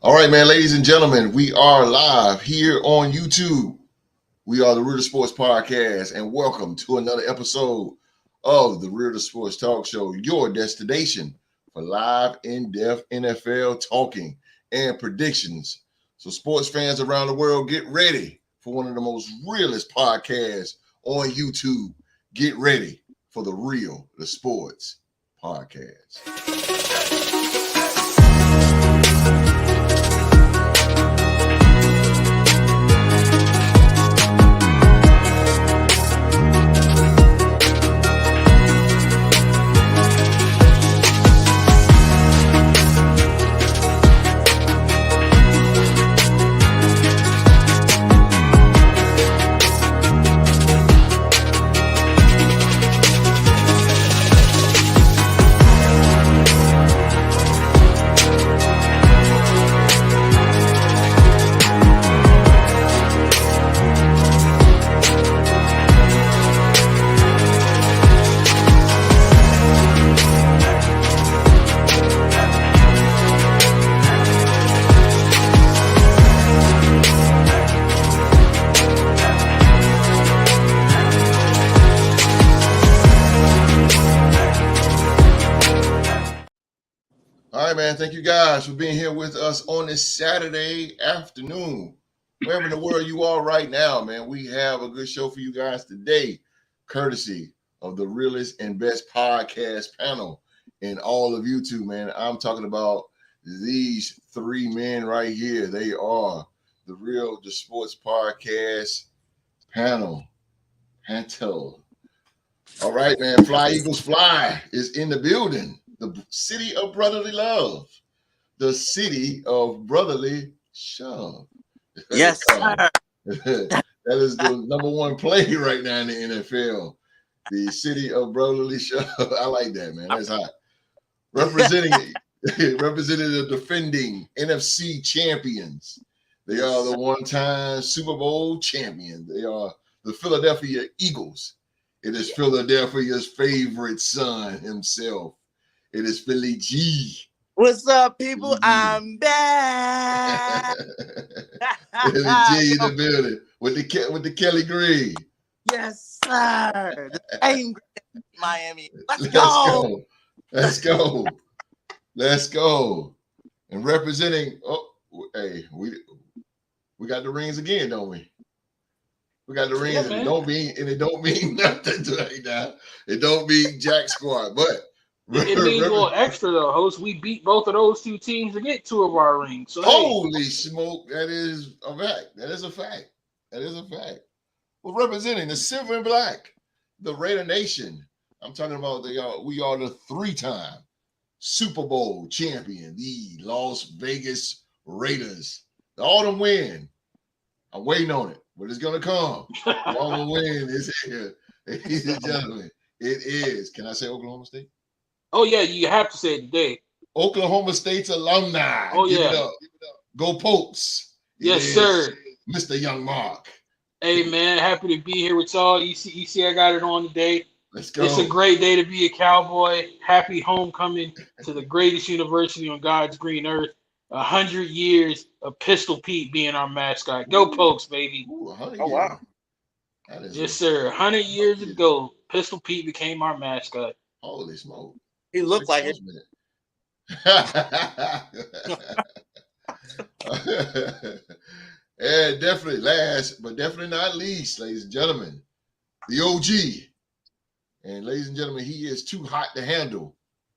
All right, man, ladies and gentlemen, we are live here on YouTube. We are the Real to Sports Podcast, and welcome to another episode of the Real to Sports Talk Show, your destination for live, in-depth NFL talking and predictions. So sports fans around the world, get ready for one of the most realest podcasts on YouTube. Get ready for the Real to Sports Podcast. All right, man. Thank you guys for being here with us on this Saturday afternoon. Wherever in the world you are right now, man, we have a good show for you guys today, courtesy of the realest and best podcast panel in all of YouTube, man. I'm talking about these three men right here. They are the Real to Sports Podcast panel. All right, man. Fly Eagles Fly is in the building. The city of brotherly love, the city of brotherly shove. Yes, sir. That is the number one play right now in the NFL. The city of brotherly shove. I like that, man. That's hot. Representing the defending NFC champions. They are the one-time Super Bowl champion. They are the Philadelphia Eagles. It is Philadelphia's favorite son himself. It is Philly G. What's up, people? I'm back. Philly G in the building with the Kelly Green. Yes, sir. The same Miami. Let's go. And representing. Oh, hey, we got the rings again, don't we? We got the rings, and it don't mean nothing right now. It don't mean jack squad, but. It means a little extra though, host. We beat both of those two teams to get two of our rings. So holy smoke, that is a fact. We're representing the silver and black, the Raider Nation. I'm talking about we are the three-time Super Bowl champion, the Las Vegas Raiders. The autumn win. I'm waiting on it, but it's gonna come. The autumn win is here, ladies and gentlemen. It is. Can I say Oklahoma State? Oh, yeah, you have to say it today. Oklahoma State's alumni. Oh, Give yeah. it up. Go Pokes. Yes, sir. Mr. Young Mark. Hey, man, happy to be here with y'all. You see I got it on today. Let's go. It's a great day to be a Cowboy. Happy homecoming to the greatest university on God's green earth. 100 years of Pistol Pete being our mascot. Go Pokes, baby. Ooh, Oh, wow. Yes, sir. 100 years ago, Pistol Pete became our mascot. Holy smoke. He looked like it. Yeah, definitely. Last, but definitely not least, ladies and gentlemen, the OG. And ladies and gentlemen, he is too hot to handle,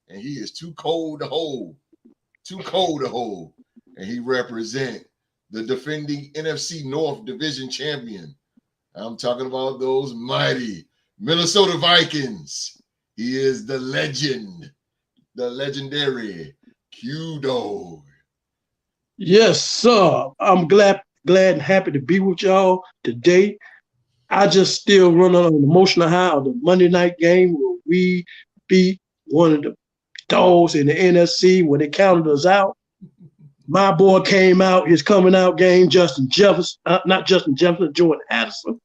and he is too cold to hold. And he represents the defending NFC North Division champion. I'm talking about those mighty Minnesota Vikings. He is the legend, the legendary Q-Dog. Yes, sir. I'm glad and happy to be with y'all today. I just still run on an emotional high of the Monday night game where we beat one of the dogs in the NFC when they counted us out. My boy came out, his coming out game, Justin Jefferson, not Justin Jefferson, Jordan Addison.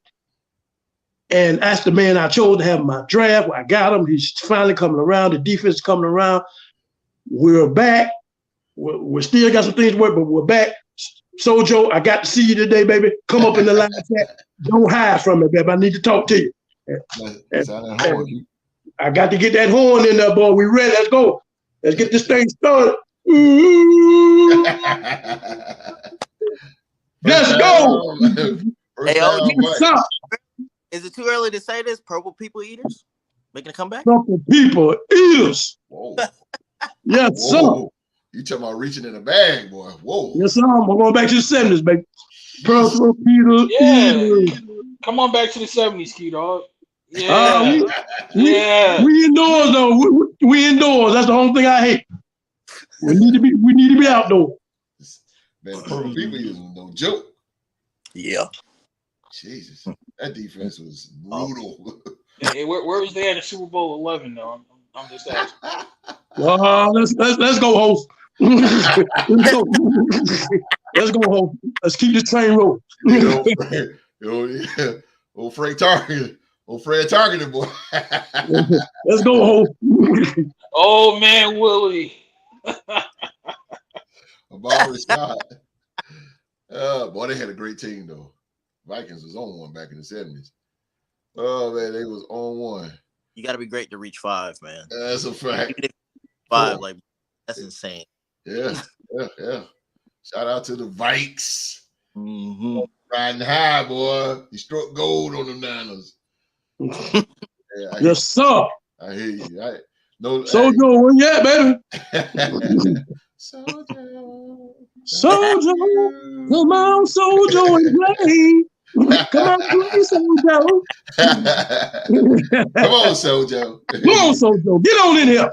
And that's the man I chose to have in my draft. I got him. He's finally coming around. The defense is coming around. We're back. We still got some things to work, but we're back. Sojo, I got to see you today, baby. Come up in the live chat. Don't hide from me, baby. I need to talk to you. I got to get that horn in there, boy. We ready. Let's go. Let's get this thing started. Ooh. Let's go. Hey, Yes, is it too early to say this? Purple people eaters making a comeback? Purple people eaters. Whoa. Yes, Whoa. sir. You talking about reaching in the bag, boy. Whoa. Yes, sir. We're going back to the 70s, baby. Purple people Yeah. eaters. Come on back to the 70s, Q Dog. Yeah. We indoors though. We indoors. That's the only thing I hate. We need to be outdoors. Man, purple people is no joke. Yeah. Jesus. That defense was brutal. Hey, where was they at in Super Bowl 11 though? I'm just asking. Let's go, host. Let's go, host. Let's keep this train rolling. Old Fred Target. Old Fred Targeted, boy. Let's go, host. Oh man, Willie. Amari Scott. Boy, they had a great team though. Vikings was on one back in the 70s. Oh man, they was on one. You got to be great to reach 5, man. That's a fact. Even if 5, like that's insane. Yeah. Shout out to the Vikes. Mm-hmm. Riding high, boy. He struck gold on the Niners. Yeah, Yes, sir. I hear you. Sojo, where you at, baby? Sojo, come on, Sojo, and play. Come on, play, Sojo. Come on, Sojo. Come on, Sojo. Get on in here.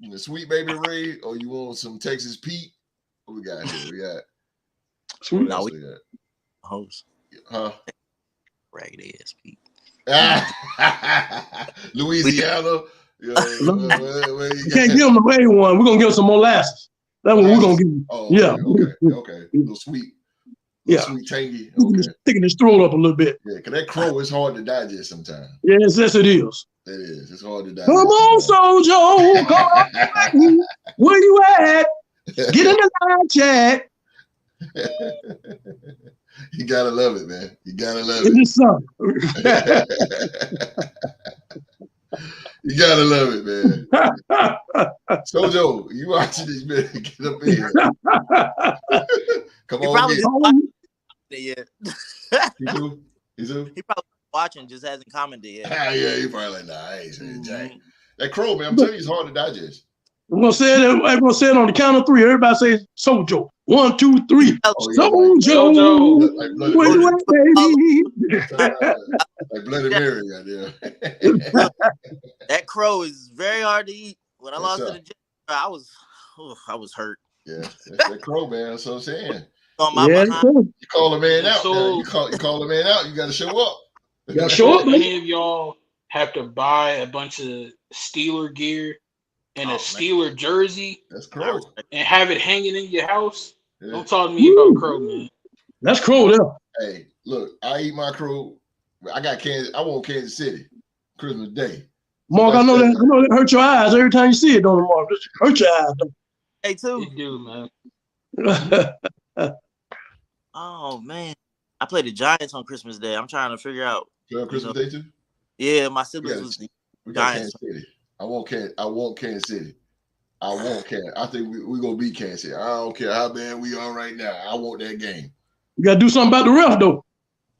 The Sweet Baby Ray, or you want some Texas Pete? What we got here? We got Sweet. No, host. Huh? Ragged ass Pete. Louisiana. You can't give them the red one. We're gonna give them some molasses. That's what we're gonna give them. Oh, yeah. Okay. A little sweet. Yeah. Sweet, tangy. Okay. Sticking his throat up a little bit. Yeah, because that crow is hard to digest sometimes. Yes, it is. It is. It's hard to digest. Come on, Sojo. Come on. Where you at? Get in the live chat. You gotta love it, man. You gotta love It it. is so. You gotta love it, man. Sojo, you watching this, man? Get up in here. Come He on, probably get. just watching it yet. He's who? He probably watching, just hasn't commented yet. Yeah, he probably like, nah, I ain't saying jack. That crow, man, I'm telling you, it's hard to digest. I'm gonna say it on the count of 3. Everybody say Sojo. 1, 2, 3. Oh, yeah, Sojo. like Bloody Where you Mary. at, baby? Like Bloody Mary right there. That crow is very hard to eat. When I Yes, lost sir. to the gym, I was hurt. Yeah, that's that crow, man. That's what I'm saying. On my Yeah, behind. You call a man out. So- Now. You call a man out. You got to show up. You gotta show up, man. Any of y'all have to buy a bunch of Steeler gear and Oh, a man. Steeler jersey That's crow. and have it hanging in your house? Yeah. Don't talk to me about Crow, man. That's crow there. Hey, look, I eat my crow. I got Kansas. I want Kansas City Christmas Day. Mark, I know that hurt your eyes every time you see it, don't it, Mark? It hurt your eyes. Hey, too. You do, man. Oh man, I played the Giants on Christmas Day. I'm trying to figure out. You have Christmas Day too? Yeah, my siblings was the We got Giants. Kansas City. I want Kansas City. I want Kansas. I think we're gonna beat Kansas City. I don't care how bad we are right now. I want that game. You gotta do something about the ref, though.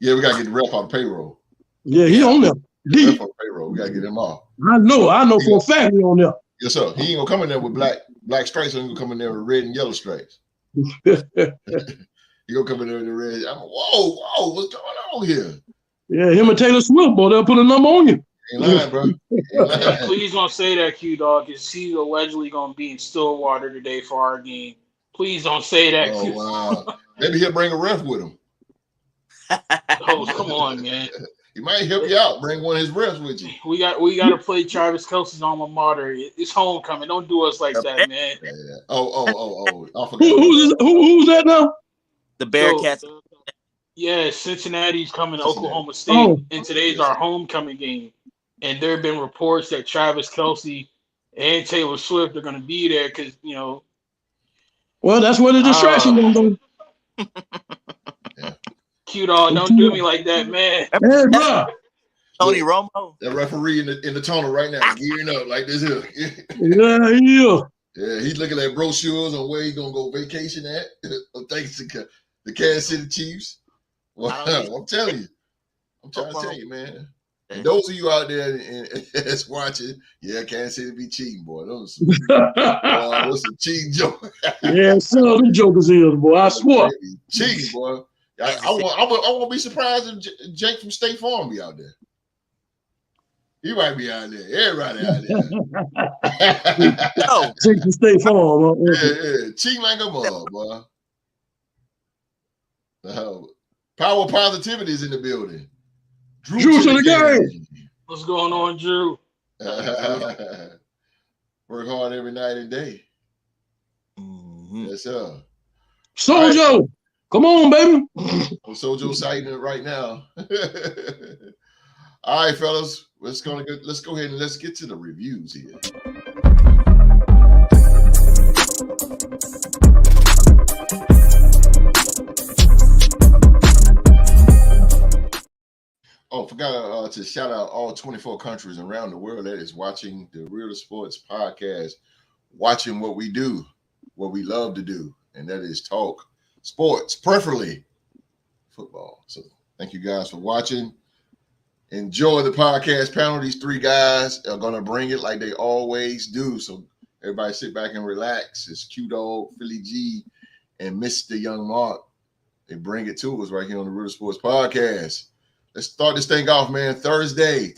Yeah, we gotta get the ref on the payroll. Yeah, he on there. The Deep. ref on the payroll. We gotta get him off. I know for a fact he on there. Yes, sir. He ain't gonna come in there with black stripes. He gonna come in there with red and yellow stripes. He gonna come in there with the red. Whoa, what's going on here? Yeah, him and Taylor Swift, boy, they'll put a number on you. Ain't lying, bro. Ain't lying. Please don't say that, Q Dog, because he's allegedly going to be in Stillwater today for our game. Please don't say that. Oh wow. Maybe he'll bring a ref with him. Oh, come on, man. He might help you out. Bring one of his refs with you. We got to play Travis Kelce's alma mater. It's homecoming. Don't do us like that, man. Yeah. Oh. I forgot. Who's that now? The Bearcats. So, yeah, Cincinnati's coming to Cincinnati. Oklahoma State, Oh. and today's our homecoming game. And there have been reports that Travis Kelce and Taylor Swift are going to be there because, Well, that's where the distraction gonna go. Q-Dog, don't do me like that, man. Hey, bro. Tony Look, Romo. that referee in the tunnel right now, gearing up like this here. Yeah. Yeah, he's looking at brochures on where he's gonna go vacation at. Thanks to the Kansas City Chiefs. Well, I'm telling you. I'm trying to tell you, man. And those of you out there that's watching, yeah, Kansas City be cheating, boy. Those some cheating jokes. Yeah, some of them jokers is, boy. I swear. Cheating, boy. I won't be surprised if Jake from State Farm be out there. He might be out there. Everybody out there. Yo, Take the State Farm. Yeah. Cheating like a mug, boy. Power positivity is in the building. Drew to the game. What's going on, Drew? Work hard every night and day. Mhm. Yes, sir. Sojo, right. Come on, baby. I'm Sojo citing it right now. All right, fellas. Let's go ahead and let's get to the reviews here. Oh, forgot to shout out all 24 countries around the world that is watching the Real Sports Podcast, watching what we do, what we love to do, and that is talk sports, preferably football. So thank you guys for watching. Enjoy the podcast panel. These three guys are going to bring it like they always do. So everybody sit back and relax. It's Q-Dog, Philly G, and Mr. Young Mark. They bring it to us right here on the Real Sports Podcast. Let's start this thing off, man. Thursday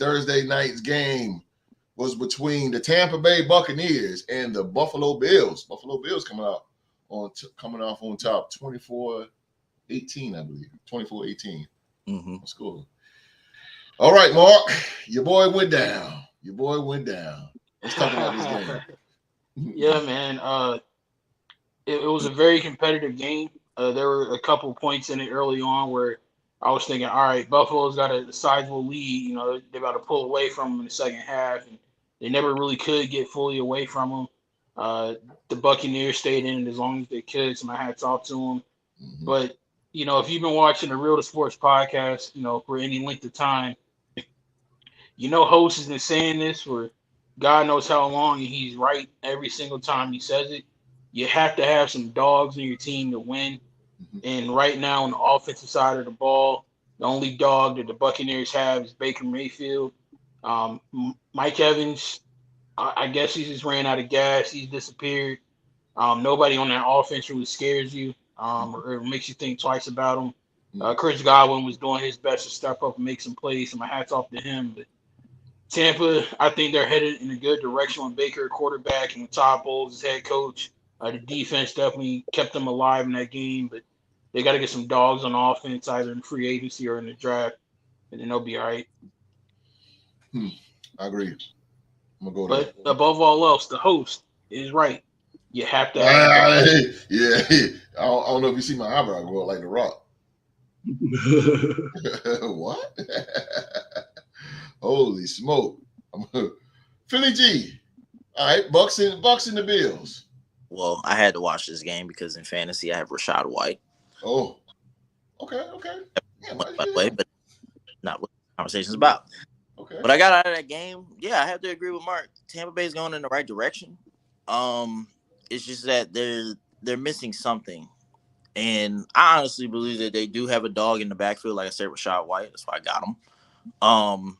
night's game was between the Tampa Bay Buccaneers and the Buffalo Bills. Buffalo Bills coming off on top, 24-18, I believe. 24-18. Mm-hmm. Let's go. All right, Mark. Your boy went down. Let's talk about this game. Yeah, man. It was a very competitive game. There were a couple points in it early on where I was thinking, all right, Buffalo's got a sizable lead. You know, they're about to pull away from them in the second half, and they never really could get fully away from them. The Buccaneers stayed in it as long as they could, so my hat's off to them. Mm-hmm. But, you know, if you've been watching the Real to Sports Podcast, you know, for any length of time, you know host has been saying this for God knows how long, and he's right every single time he says it. You have to have some dogs in your team to win. And right now on the offensive side of the ball, the only dog that the Buccaneers have is Baker Mayfield. Mike Evans, I guess he just ran out of gas. He's disappeared. Nobody on that offense really scares you or makes you think twice about him. Chris Godwin was doing his best to step up and make some plays, so my hat's off to him. But Tampa, I think they're headed in a good direction with Baker at quarterback and with Todd Bowles as head coach. The defense definitely kept them alive in that game, but they got to get some dogs on offense, either in free agency or in the draft, and then they'll be all right. I agree. I'm gonna go But there. above all else, the host is right. You have to. Yeah. I don't know if you see my eyebrow go up like The Rock. What? Holy smoke! Philly G. All right, Bucks in the Bills. Well, I had to watch this game because in fantasy I have Rashad White. Oh, okay. Yeah, by the way, but not what the conversation's about. Okay. But I got out of that game. Yeah, I have to agree with Mark. Tampa Bay's going in the right direction. It's just that they're missing something. And I honestly believe that they do have a dog in the backfield, like I said, Rashad White. That's why I got him.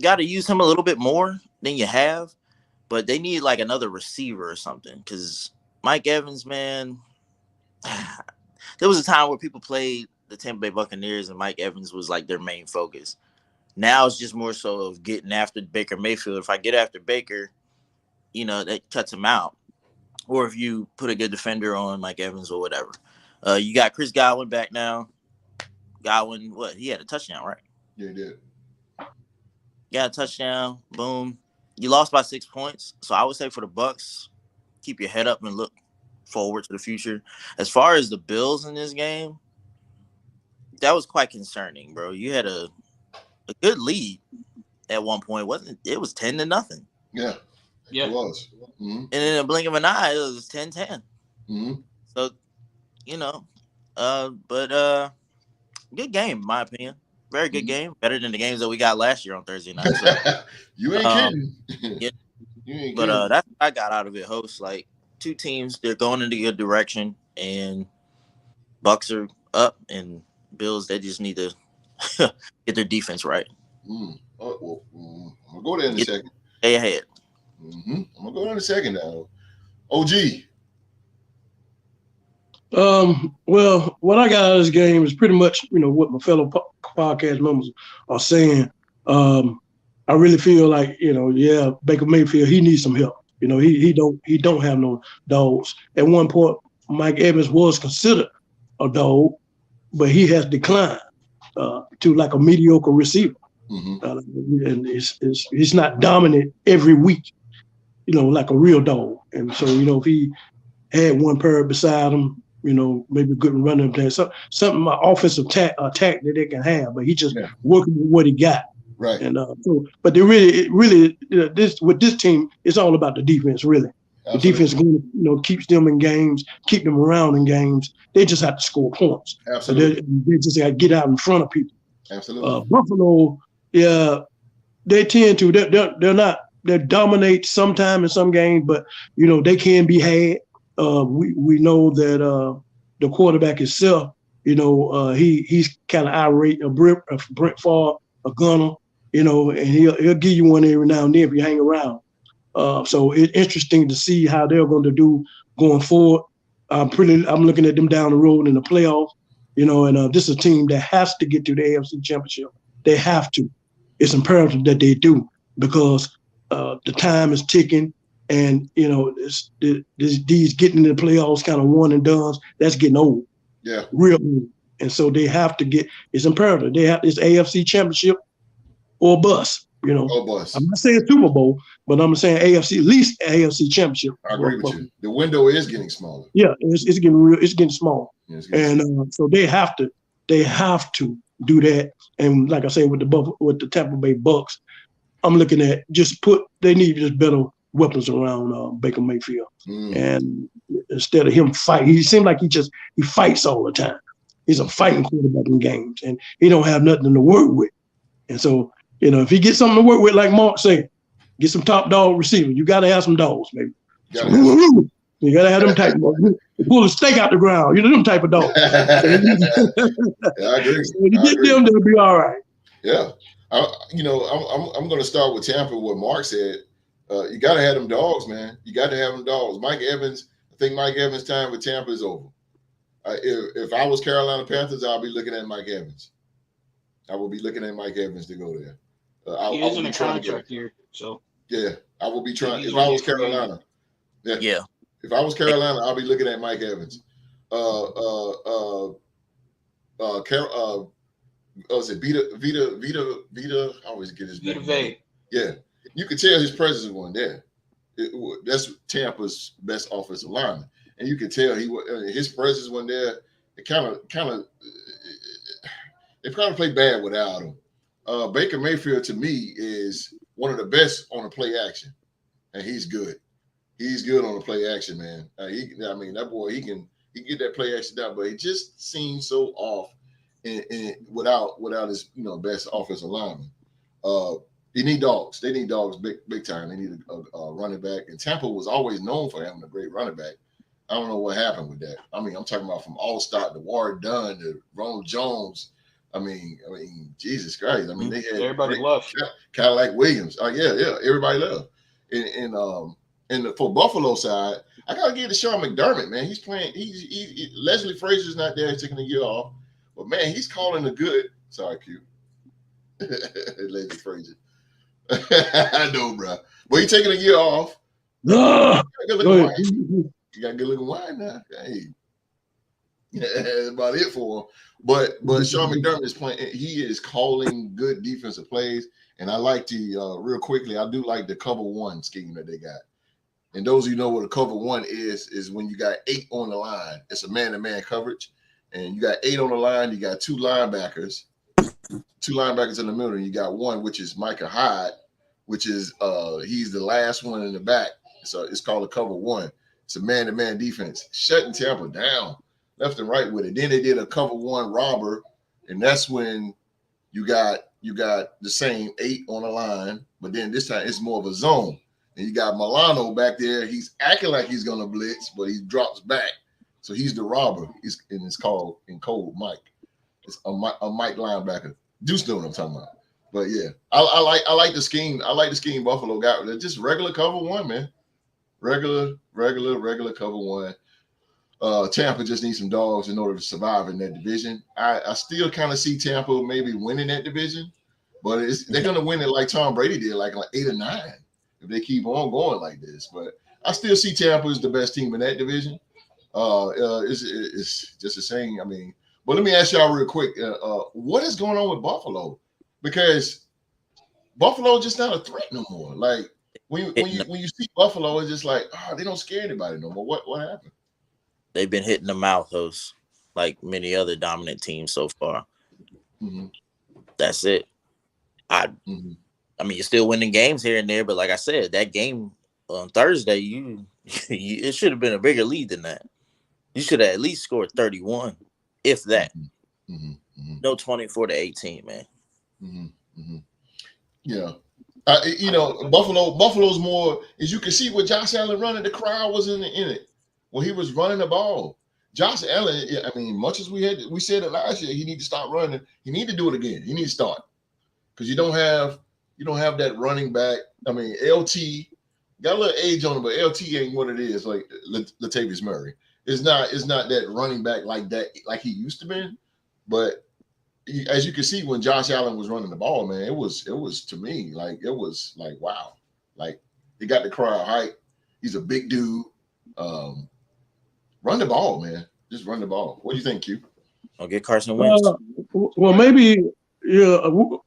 Got to use him a little bit more than you have, but they need like another receiver or something. Because Mike Evans, man, there was a time where people played the Tampa Bay Buccaneers and Mike Evans was like their main focus. Now it's just more so of getting after Baker Mayfield. If I get after Baker, you know, that cuts him out. Or if you put a good defender on Mike Evans or whatever. You got Chris Godwin back now. Godwin, what? He had a touchdown, right? Yeah, he did. Got a touchdown. Boom. You lost by 6 points. So I would say for the Bucks, keep your head up and look forward to the future. As far as the Bills in this game, that was quite concerning, bro. You had a good lead at one point, wasn't it? It was 10-0. Yeah. It was. Mm-hmm. And in a blink of an eye, it was 10-10. Mhm. So, but good game, in my opinion. Very good game. Better than the games that we got last year on Thursday night. So, You ain't um, kidding. yeah, You ain't but kidding. that's what I got out of it. Host like two teams, they're going in a good direction, and Bucks are up, and Bills they just need to get their defense right. Oh, well, I'm gonna go there in a second. Stay ahead. I'm gonna go there in a second now. OG. Well, what I got out of this game is pretty much, what my fellow podcast members are saying. I really feel like, yeah, Baker Mayfield, he needs some help. He don't have no dogs. At one point, Mike Evans was considered a dog, but he has declined to like a mediocre receiver. And he's not dominant every week, like a real dog. And so, if he had one pair beside him, maybe good running there. Something my offensive attack that they can have, but he just working with what he got. Right. And but they really this with this team, it's all about the defense. Really, Absolutely. The defense keeps them in games, keep them around in games. They just have to score points. Absolutely. So they just got to get out in front of people. Absolutely. Buffalo, yeah, they tend to. They're not. They dominate sometime in some games, but they can be had. We know that the quarterback itself, he's kind of irate, a Brent Favre, a gunner, and he'll give you one every now and then if you hang around. So it's interesting to see how they're going to do going forward. I'm looking at them down the road in the playoffs, and this is a team that has to get to the AFC Championship. They have to. It's imperative that they do because the time is ticking. And these getting into the playoffs kind of one and done, that's getting old. Yeah. Real old. And so they have to get, it's imperative. They have this AFC Championship or bust, Or bust. I'm not saying Super Bowl, but I'm saying AFC, at least AFC Championship. I agree with you. The window is getting smaller. Yeah, it's getting small. Yeah, getting so they have to do that. And like I say, with the Tampa Bay Bucks, I'm looking at they need just better weapons around Baker Mayfield. And instead of him fight, he seems like he fights all the time. He's a fighting quarterback in games, and he don't have nothing to work with. And so, if he gets something to work with, like Mark said, get some top dog receiver. You got to have some dogs, maybe. You got to have them type of dogs. Pull a stake out the ground. Them type of dogs. I agree. So when you get them, they'll be all right. Yeah. I'm going to start with Tampa, what Mark said. You got to have them dogs, man. You got to have them dogs. Mike Evans, I think Mike Evans' time with Tampa is over. If I was Carolina Panthers, I'll be looking at Mike Evans. I will be looking at Mike Evans to go there. He is in a contract here, so. Yeah, I will be trying. If I was Carolina. Yeah. If I was Carolina, I'll be looking at Mike Evans. Vita. I always get his name. Vita. Yeah, you could tell his presence wasn't there. That's Tampa's best offensive lineman, and you could tell his presence wasn't there. It kind of they probably played bad without him. Baker Mayfield to me is one of the best on the play action, and he's good. He's good on the play action, man. That boy, he can get that play action down, but he just seems so off without his best offensive lineman. They need dogs. They need dogs big time. They need a running back, and Tampa was always known for having a great running back. I don't know what happened with that. I'm talking about from Allstott to Ward Dunn to Ronald Jones. Jesus Christ. They had everybody left. Kind of like Williams. Yeah. Everybody left. And for Buffalo side, I gotta give it to Sean McDermott, man. He's playing. Leslie Frazier's not there. He's taking a year off, but man, he's calling the good. Sorry, Q. Leslie Frazier. I know, bro. But he's taking a year off. You got good looking wine now. Hey, that's about it for him. But Sean McDermott is playing. He is calling good defensive plays, and I like real quickly. I do like the cover one scheme that they got. And those of you know what a cover one is when you got 8 on the line. It's a man-to-man coverage, and you got 8 on the line. You got 2 linebackers in the middle, and you got one which is Micah Hyde, which is he's the last one in the back. So it's called a cover one. It's a man-to-man defense, shutting Tampa down left and right with it. Then they did a cover one robber, and that's when you got the same 8 on the line, but then this time it's more of a zone. And you got Milano back there. He's acting like he's gonna blitz, but he drops back. So he's the robber. It's called in code Mike. It's a Mike linebacker. Deuce know what I'm talking about. But yeah, I like the scheme. I like the scheme Buffalo got. They're just regular cover one, man. Regular cover one. Tampa just needs some dogs in order to survive in that division. I still kind of see Tampa maybe winning that division, but they're gonna win it like Tom Brady did, like 8 or 9, if they keep on going like this. But I still see Tampa as the best team in that division. It's just the same. I mean, but let me ask y'all real quick, what is going on with Buffalo? Because Buffalo just not a threat no more. Like when you see Buffalo, it's just like, they don't scare anybody no more. What happened? They've been hitting the mouth host like many other dominant teams so far. Mm-hmm. That's it. I mean, you're still winning games here and there, but like I said, that game on Thursday, it should have been a bigger lead than that. You should have at least scored 31, if that. No 24-18, man. Yeah. Buffalo's more, as you can see with Josh Allen running, the crowd was in it when he was running the ball. Josh Allen, I mean, much as we said it last year, he need to stop running. He need to do it again. He need to start, because you don't have that running back. I mean, LT got a little age on him, but LT ain't what it is like Latavius Murray. It's not that running back like that, like he used to be. But as you can see, when Josh Allen was running the ball, man, it was to me like it was like, wow, like he got the crowd hype. He's a big dude. Run the ball, man. Just run the ball. What do you think, Q? I'll get Carson Wentz. Well, maybe this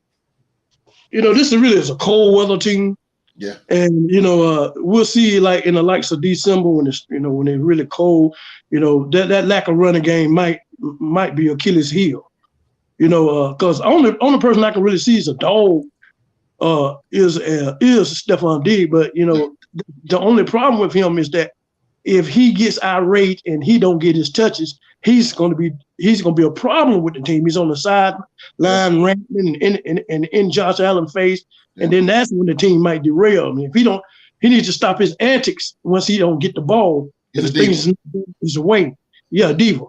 is a cold weather team. Yeah. And we'll see, like in the likes of December when it's when it's really cold, that lack of running game might be Achilles' heel. Because only person I can really see is a dog is Stephon Diggs. But the only problem with him is that if he gets irate and he don't get his touches, he's gonna be a problem with the team. He's on the sideline ranting and in Josh Allen's face, and then that's when the team might derail. I mean, if he needs to stop his antics once he don't get the ball. He's away. Yeah, diva.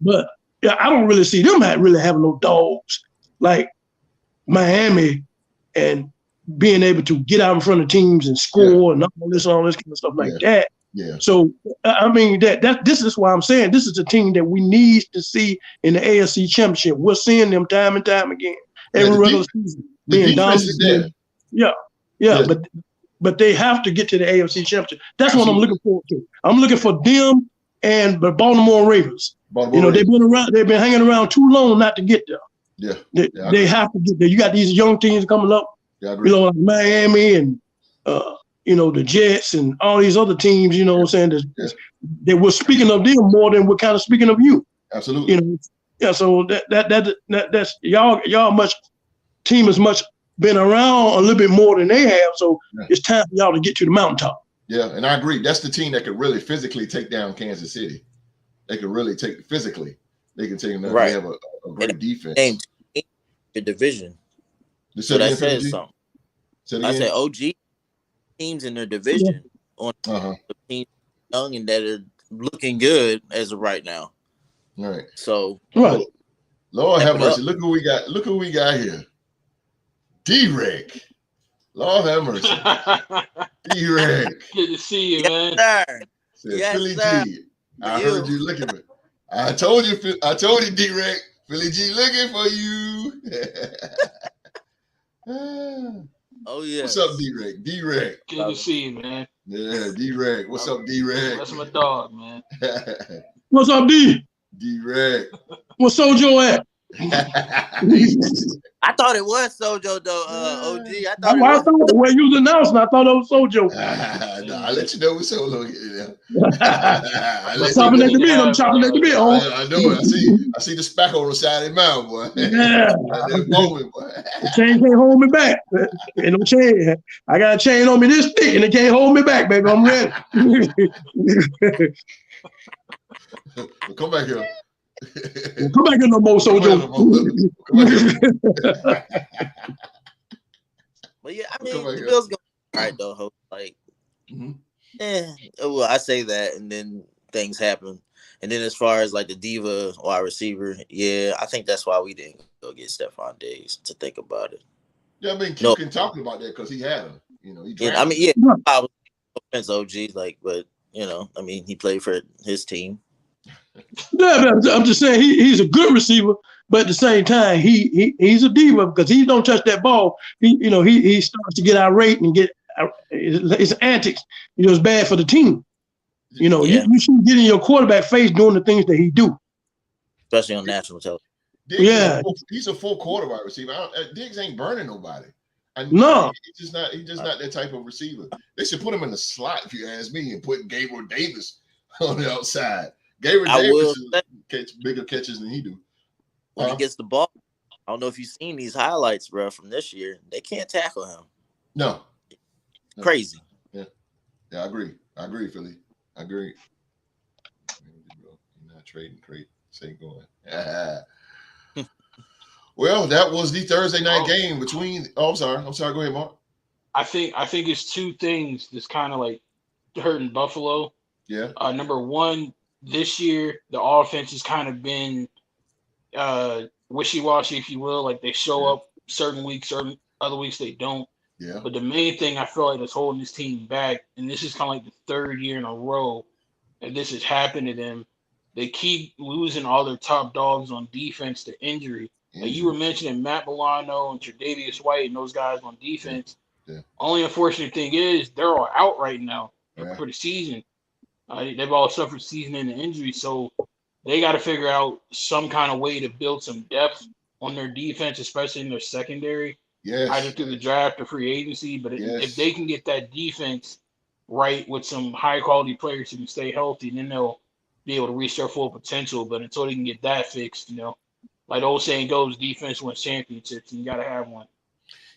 But I don't really see them really having no dogs like Miami and being able to get out in front of teams and score and all this kind of stuff like that. Yeah. So I mean this is why I'm saying this is a team that we need to see in the AFC Championship. We're seeing them time and time again every regular season being dominant. Yeah. But they have to get to the AFC Championship. That's what I'm looking forward to. I'm looking for them and the Baltimore Ravens. They've been hanging around too long not to get there. Yeah. They have to get there. You got these young teams coming up. Yeah, I agree. Like Miami and the Jets and all these other teams, what I'm saying, that we're speaking of them more than we're kind of speaking of you. Absolutely. So that's y'all team has much been around a little bit more than they have. So it's time for y'all to get to the mountaintop. Yeah, and I agree. That's the team that could really physically take down Kansas City. They can really take physically. They can take them down. Right. They have a great defense. The division. So I said something. I said OG teams in their division on the team young and that are looking good as of right now. All right. So Lord have mercy. Look who we got. Look who we got here. D-Rick. Lord have mercy. D-Rick. Good to see you, man. Philly G. I heard you looking for. I told you, D-Rick. Philly G looking for you. Oh yeah. What's up, D-Rick? D-Rick. Good to see you, man. Yeah, D-Rick. What's up, D-Rick? That's my dog, man. What's up, D? D-Rick. What's Sojo at? I thought it was Sojo though. OG. I That's thought it why I was. thought the way you was announcing, I thought it was Sojo. No, I'll let you know when Solo get there. I But let they you Chopping at know. the need to bit. I'm have chopping at the bit. I know it. I see the spackle on the side of their mouth, boy. Yeah. At that moment, boy. The chain can't hold me back. Ain't no chain. I got a chain on me this thick and it can't hold me back, baby. I'm ready. Come back here. Come back here no more, Sojo. Come back here. But yeah, I Come mean, back the here. Bills going all right though. Hope. Like, Mhm. well, I say that, and then things happen. And then as far as like the diva wide receiver, yeah, I think that's why we didn't go get Stephon Diggs to think about it. Yeah, I mean, Q No. can talk about that because he had him. You know, he Yeah, drafted I mean, him. yeah, I was offense OG, like, but I mean, he played for his team. Yeah, but I'm just saying he's a good receiver, but at the same time he's a diva because he don't touch that ball. He starts to get irate and get his antics. It's bad for the team. Yeah. You shouldn't get in your quarterback face doing the things that he do. Especially on national television. Diggs Yeah. he's a full quarterback receiver. Diggs ain't burning nobody. No. He's just not that type of receiver. They should put him in the slot, if you ask me, and put Gabriel Davis on the outside. Gabriel Davis catch bigger catches than he do. When he gets the ball, I don't know if you've seen these highlights, bro, from this year. They can't tackle him. No. Crazy. Yeah, I agree, Philly. I agree. You're not trading crate. Say going. Well, that was the Thursday night game between. Oh, I'm sorry. Go ahead, Mark. I think it's two things that's kind of like hurting Buffalo. Yeah. Number one, this year the offense has kind of been wishy-washy, if you will. Like they show up certain weeks, certain other weeks they don't. Yeah. But the main thing I feel like that's holding this team back, and this is kind of like the third year in a row that this has happened to them. They keep losing all their top dogs on defense to injury. Like you were mentioning Matt Milano and Tre'Davious White and those guys on defense. Yeah. Only unfortunate thing is they're all out right now for the season. They've all suffered season-ending injuries, so they got to figure out some kind of way to build some depth on their defense, especially in their secondary. Yes. Either through the draft or free agency. But if they can get that defense right with some high-quality players who can stay healthy, then they'll be able to reach their full potential. But until they can get that fixed, like the old saying goes, defense wins championships, and you got to have one.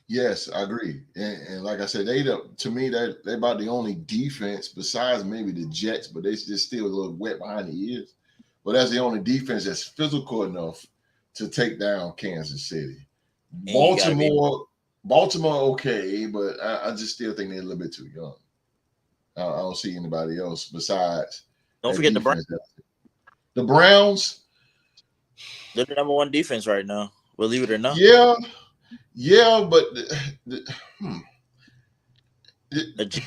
Yes, I agree. And like I said, to me, they're about the only defense besides maybe the Jets, but they're just still a little wet behind the ears. But that's the only defense that's physical enough to take down Kansas City. Baltimore, okay, but I just still think they're a little bit too young. I don't see anybody else besides. Don't forget the Browns. The Browns. They're the number one defense right now. Believe it or not. Yeah, but the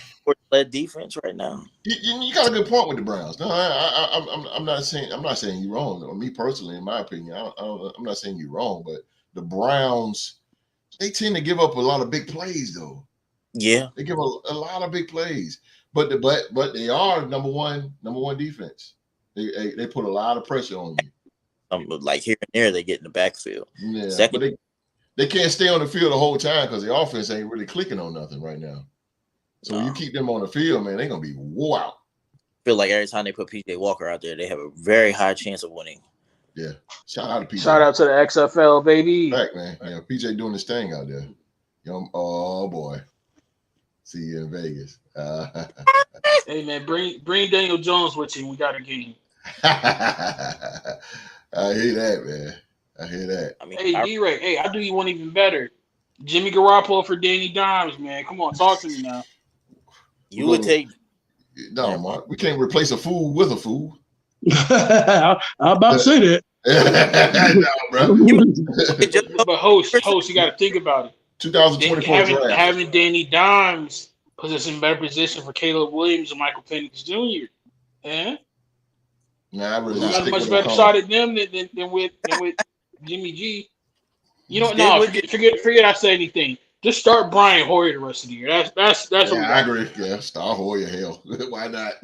led defense right now. You got a good point with the Browns. No, I'm not saying you're wrong. Or me personally, in my opinion, I'm not saying you're wrong, but the Browns, they tend to give up a lot of big plays, though. Yeah, they give a lot of big plays, but they are number one defense. They put a lot of pressure on you. Like here and there, they get in the backfield. Yeah, but they can't stay on the field the whole time because the offense ain't really clicking on nothing right now. So you keep them on the field, man, they're gonna be wore out. I feel like every time they put PJ Walker out there, they have a very high chance of winning. Yeah, shout out to PJ. Shout out to the XFL, baby. Back, man. Yeah, PJ doing his thing out there. Oh boy, see you in Vegas. Hey man, bring Daniel Jones with you. We got a game. I hear that, man. I hear that. I mean, hey, D-Ray, hey, I do you one even better. Jimmy Garoppolo for Danny Dimes, man. Come on, talk to me now. You would take. No, Mark. We can't replace a fool with a fool. I'm about to say that. No, bro. But host, you got to think about it. 2024 having Danny Dimes puts us in better position for Caleb Williams and Michael Penix Jr. Yeah. Nah, I really got a much better shot at them than with Jimmy G. You know, no, forget I said anything. Just start Brian Hoyer the rest of the year. That's what I agree. Yeah, start Hoyer. Hell, why not?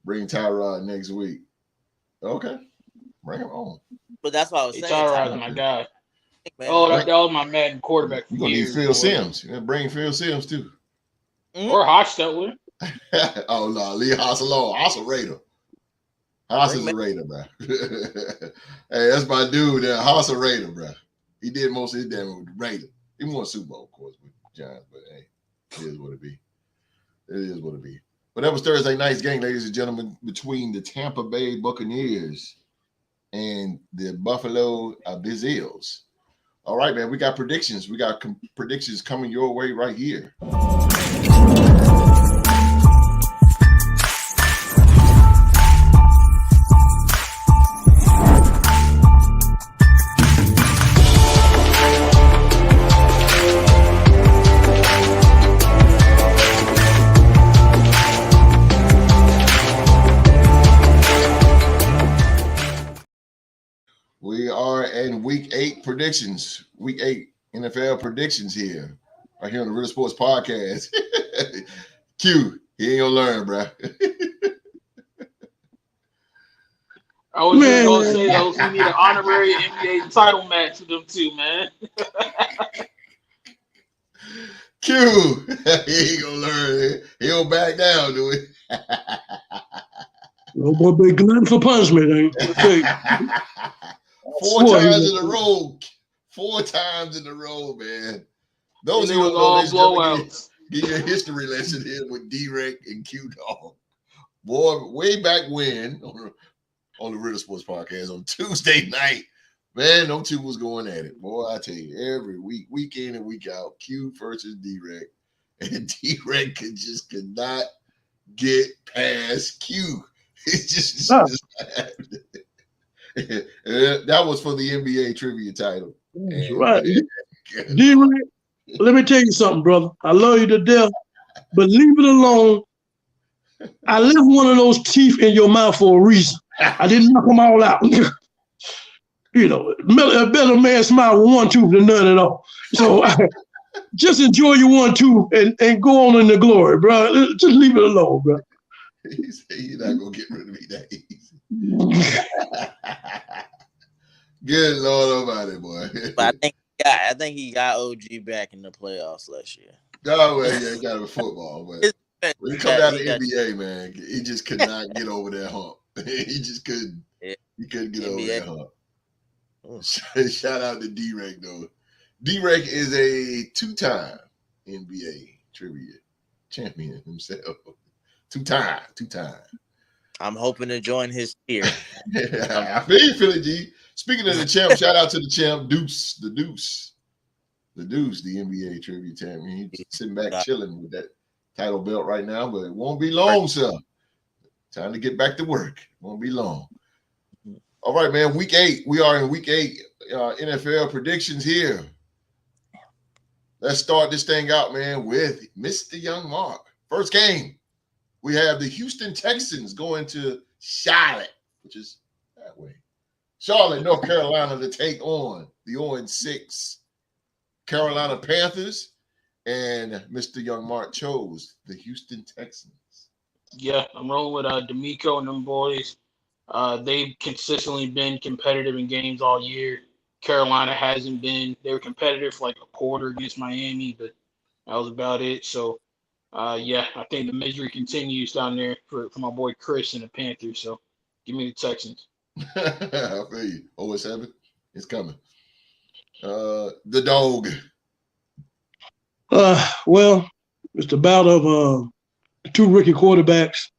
Bring Tyrod next week. Okay. Bring him on. But that's what I was They saying. terrorized my guy. Man, Oh, that was my Madden quarterback for You're gonna need years. Phil boy. Simms. Bring Phil Simms too. Or Hostetler. Oh no, Lee Haas alone. Haas a Raider. Haas is a Bring Raider, bro. Hey, that's my dude there. Haas a Raider, bro. He did most of his damage with the Raider. He won Super Bowl, of course, with Giants, but hey, it is what it be. It is what it be. But that was Thursday night's game, ladies and gentlemen, between the Tampa Bay Buccaneers and the Buffalo Bills. All right, man, we got predictions. We got predictions coming your way right here. We are in week 8 predictions. Week 8 NFL predictions here. Right here on the Real Sports Podcast. Q, he ain't gonna learn, bro. I was just gonna say those who need an honorary NBA title match with them too, man. Q, he ain't gonna learn. He don't back down, do it. No boy, big glutton for punishment, ain't it? Four times in a row. 4 times in a row, man. Those It who was don't all know, blowouts. give you a history lesson here with D-Rec and Q-Dog. Boy, way back when on the Real Sports Podcast on Tuesday night, man, them two was going at it. Boy, I tell you, every week, week in and week out, Q versus D-Rec. And D-Rec could not get past Q. It's just that was for the NBA trivia title. That's right. D-Rec, let me tell you something, brother. I love you to death, but leave it alone. I left one of those teeth in your mouth for a reason. I didn't knock them all out. You know, a better man smile with one tooth than none at all. So just enjoy your one tooth and go on in the glory, bro. Just leave it alone, bro. He said you're not gonna get rid of me that easy. Good Lord Almighty, boy. But I think he got OG back in the playoffs last year. Oh, well, yeah, he got him football, but when he come out of the NBA, man, he just could not get over that hump. He just couldn't. Yeah. He couldn't get over NBA. that hump. Shout out to D-Rec, though. D-Rec is a 2-time NBA trivia champion himself. Two-time. I'm hoping to join his tier. I feel you, Philly G. Speaking of the champ, shout out to the champ, Deuce, the NBA trivia champion. He's sitting back chilling with that title belt right now, but it won't be long, sir. Time to get back to work. It won't be long. All right, man. Week 8. We are in week 8 NFL predictions here. Let's start this thing out, man, with Mr. Young Mark. First game, we have the Houston Texans going to Charlotte, which is that way. Charlotte, North Carolina, to take on the 0-6 Carolina Panthers, and Mr. Young Mark chose the Houston Texans. Yeah, I'm rolling with D'Amico and them boys. They've consistently been competitive in games all year. Carolina hasn't been. They were competitive for like a quarter against Miami, but that was about it. So, yeah, I think the misery continues down there for my boy Chris and the Panthers. So, give me the Texans. I feel you. 0-7, it's coming. The dog. Well, it's the bout of two rookie quarterbacks.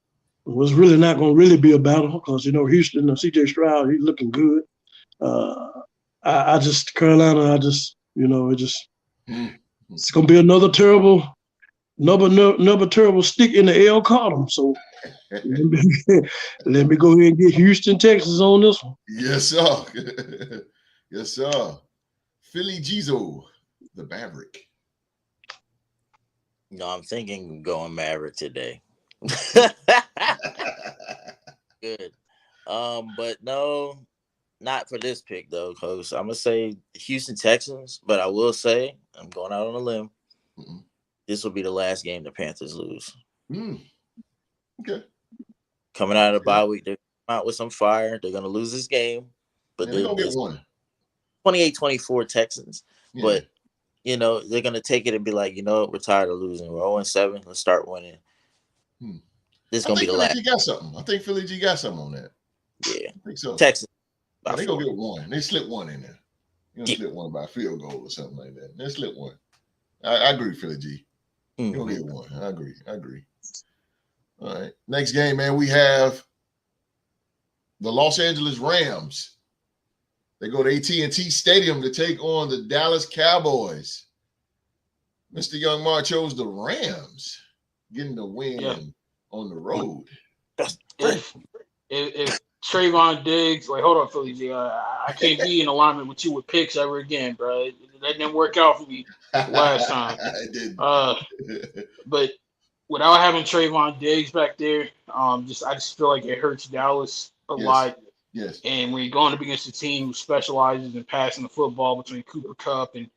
It was really not going to really be a battle because, Houston and C.J. Stroud, he's looking good. Carolina, it's going to be another terrible stick in the L column. So let me go ahead and get Houston, Texas on this one. Yes, sir. Yes, sir. Philly Gizo, the Maverick. No, I'm thinking going Maverick today. Good. But no, not for this pick though, because I'm gonna say Houston Texans, but I will say I'm going out on a limb. Mm-hmm. This will be the last game the Panthers lose. Okay. Coming out of the bye week, out with some fire. They're gonna lose this game, but they're gonna get one. 28-24 Texans. Yeah. But they're gonna take it and be like, we're tired of losing. We're 0-7. Let's start winning. This is gonna be the last. Got something. I think Philly G got something on that. Yeah, I think so. Texas. Yeah, they gonna get one. They slip one in there. Slip one by field goal or something like that. They slip one. I agree, Philly G. You're gonna get one. I agree. All right. Next game, man, we have the Los Angeles Rams. They go to AT&T Stadium to take on the Dallas Cowboys. Mr. Young Mar chose the Rams, getting the win on the road. If Trayvon Diggs, hold on, Philly G, I can't be in alignment with you with picks ever again, bro. That didn't work out for me last time. It didn't. But without having Trayvon Diggs back there, I just feel like it hurts Dallas a lot. Yes. And when you're going up against a team who specializes in passing the football between Cooper Kupp and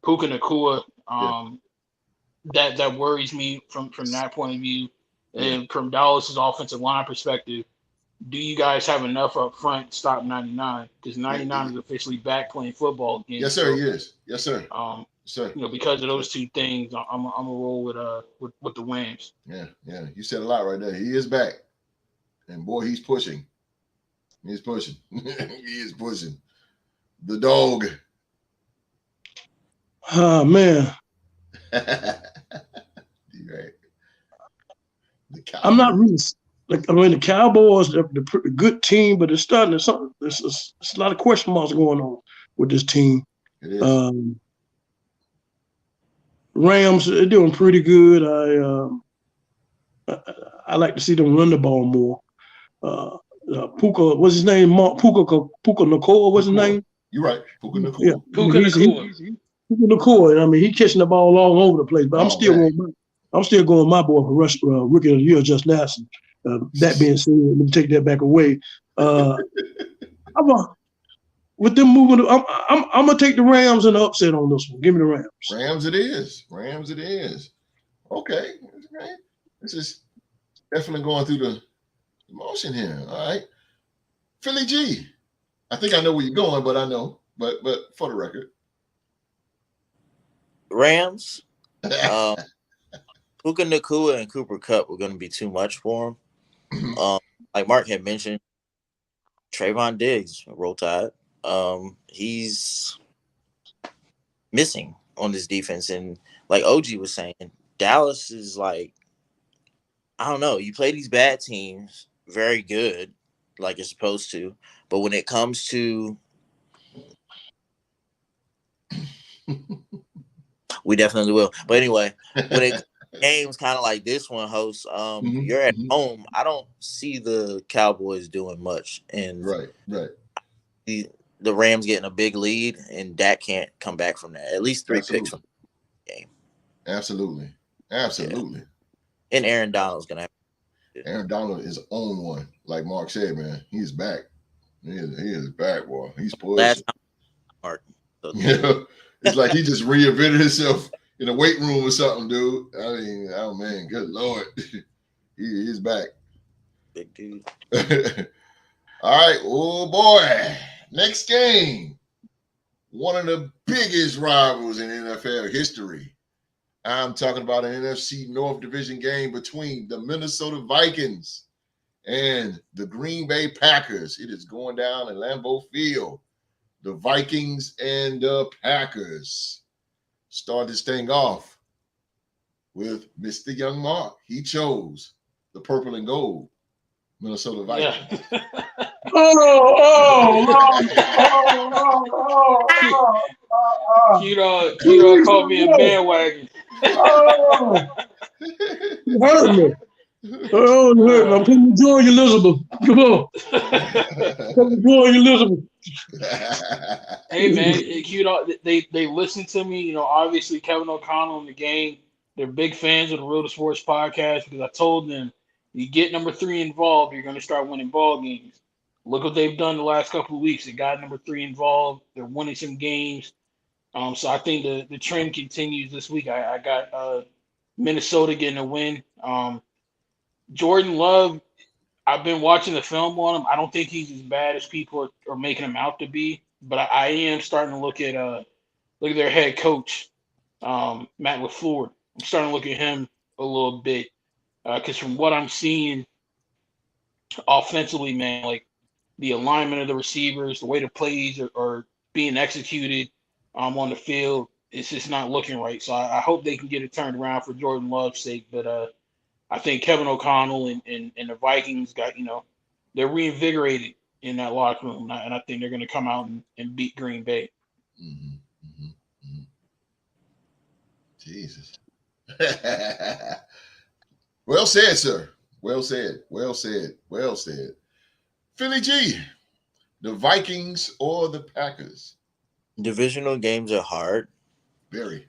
Puka Nacua, that worries me from that point of view. And from Dallas's offensive line perspective, do you guys have enough up front to stop 99? Because 99 is officially back playing football again. Yes, sir. Yes, sir. Because of those two things, I'm a roll with the Rams. Yeah. You said a lot right there. He is back, and boy, he's pushing. He is pushing. The dog. Oh man. You're right. I'm not really the Cowboys, they're a good team, but it's starting to there's a lot of question marks going on with this team. It is. Rams, they're doing pretty good. I like to see them run the ball more. Puka, what's his name? Puka Nacua, what's his name? You're right. Puka Nacua. Yeah. Puka Nacua. Puka Nacua. I mean, he's catching the ball all over the place, but I'm still going my boy for Rookie of the Year, Just Nassib. That being said, let me take that back away. With them moving, I'm gonna take the Rams and the upset on this one. Give me the Rams. Rams it is. Okay. This is definitely going through the motion here. All right. Philly G. I think I know where you're going, but for the record. Rams. Puka Nacua and Cooper Kupp were going to be too much for him. Like Mark had mentioned, Trayvon Diggs, Roll Tide. He's missing on this defense. And like OG was saying, Dallas is like, I don't know. You play these bad teams very good, like you're supposed to. But when it comes to we definitely will. But anyway, when it games kind of like this one, host, you're at home. I don't see the Cowboys doing much. And right. The Rams getting a big lead, and Dak can't come back from that. At least 3 picks from the game. Absolutely. Yeah. And Aaron Donald's going to have Aaron Donald is on one. Like Mark said, man, he's back. He is back, boy. He's pushing. Last time, Mark. So it's like he just reinvented himself in a weight room or something, dude. I mean, oh man, good Lord. He's back. Big dude. All right. Oh boy. Next game. One of the biggest rivals in NFL history. I'm talking about an NFC North Division game between the Minnesota Vikings and the Green Bay Packers. It is going down in Lambeau Field. The Vikings and the Packers. Start this thing off with Mr. Young Mark. He chose the purple and gold Minnesota Vikings. Yeah. Q called me a bandwagon. You heard me. I'm putting joy in Elizabeth. Come on. Putting joy in Elizabeth. Hey man, they listen to me. Obviously Kevin O'Connell in the game. They're big fans of the Real to Sports podcast because I told them you get number 3 involved, you're going to start winning ball games. Look what they've done the last couple of weeks. They got number 3 involved. They're winning some games. So I think the trend continues this week. I got Minnesota getting a win. Jordan Love, I've been watching the film on him. I don't think he's as bad as people are making him out to be, but I am starting to look at their head coach, Matt LaFleur. I'm starting to look at him a little bit because from what I'm seeing offensively, man, like the alignment of the receivers, the way the plays are being executed on the field, it's just not looking right. So I hope they can get it turned around for Jordan Love's sake. But I think Kevin O'Connell and the Vikings got, they're reinvigorated in that locker room. And I think they're going to come out and beat Green Bay. Mm-hmm, mm-hmm, mm-hmm. Jesus. Well said, sir. Well said. Well said. Well said. Philly G, the Vikings or the Packers? Divisional games are hard. Very.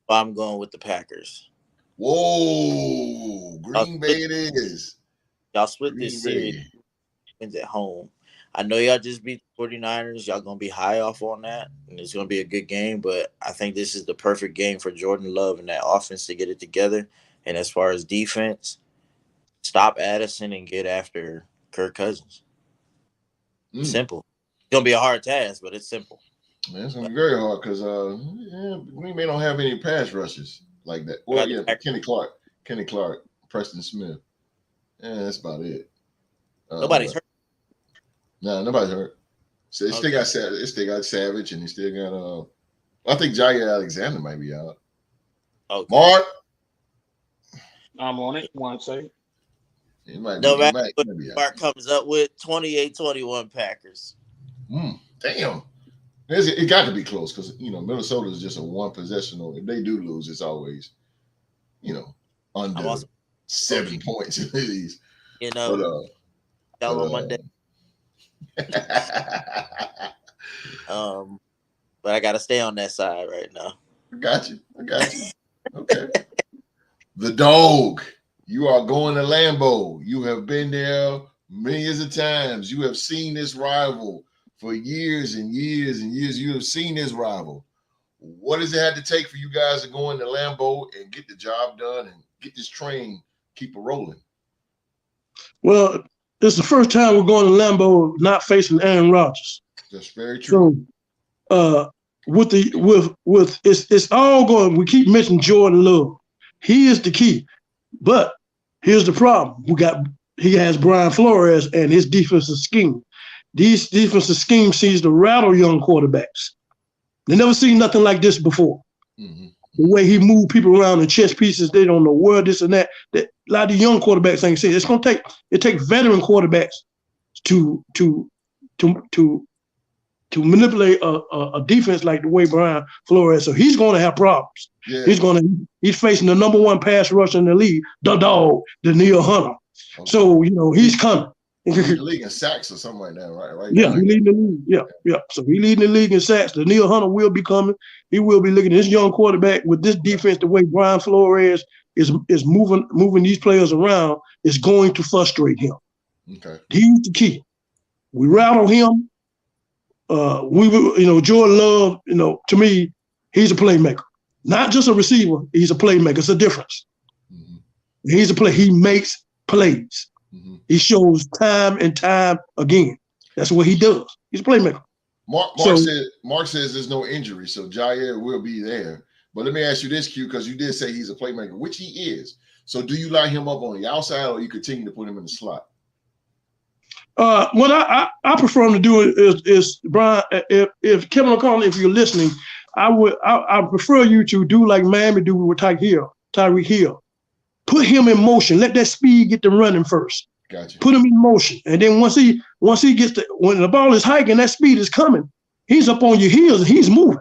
I'm going with the Packers. Whoa, Green Bay it is. Y'all split Green this series Bay. wins at home. I know y'all just beat the 49ers. Y'all going to be high off on that, and it's going to be a good game, but I think this is the perfect game for Jordan Love and that offense to get it together. And as far as defense, stop Addison and get after Kirk Cousins. Simple. It's going to be a hard task, but it's simple. Man, it's going to be very hard because Green Bay don't have any pass rushes like that. Well, yeah, Kenny Clark, Preston Smith. Yeah, that's about it. Nobody's hurt. No, nobody's hurt. So they still got Savage, and they still got I think Jair Alexander might be out. Okay. Mark, I'm on it. 1 second. It might no be, matter what Mark comes up with, 28-21 Packers. Damn. It got to be close because Minnesota is just a one possessional. If they do lose, it's always under 7 points at least. On Monday. But I gotta stay on that side right now. I got you. Okay. The dog. You are going to Lambeau. You have been there millions of times. You have seen this rival for years and years and years. You have seen this rival. What does it have to take for you guys to go into Lambeau and get the job done and get this train keep it rolling? Well, it's the first time we're going to Lambeau not facing Aaron Rodgers. That's very true. So it's all going. We keep mentioning Jordan Love. He is the key. But here's the problem. He has Brian Flores and his defensive scheme. These defensive schemes seems to rattle young quarterbacks. They never seen nothing like this before. Mm-hmm. The way he moved people around in chess pieces, they don't know where this and that. A lot of young quarterbacks ain't seen. It takes veteran quarterbacks to manipulate a defense like the way Brian Flores. So he's going to have problems. Yeah. He's facing the number one pass rusher in the league, the dog, Danielle Hunter. Okay. So he's coming. He's the league in sacks or something like that, right? Yeah, he's leading the league. Yeah. So he's leading the league in sacks. Danielle Hunter will be coming. He will be looking at this young quarterback with this defense. The way Brian Flores is moving these players around is going to frustrate him. Okay, he's the key. We rattle him. Jordan Love. To me, he's a playmaker. Not just a receiver, he's a playmaker. It's a difference. Mm-hmm. He makes plays. Mm-hmm. He shows time and time again. That's what he does. He's a playmaker. Mark says there's no injury, so Jair will be there. But let me ask you this, Q, because you did say he's a playmaker, which he is. So do you line him up on the outside, or you continue to put him in the slot? What I prefer him to do is Brian. If Kevin O'Connell, if you're listening, I prefer you to do like Miami do with Tyreek Hill. Put him in motion. Let that speed get them running first. Gotcha. Put him in motion, and then once he gets when the ball is hiking, that speed is coming. He's up on your heels and he's moving.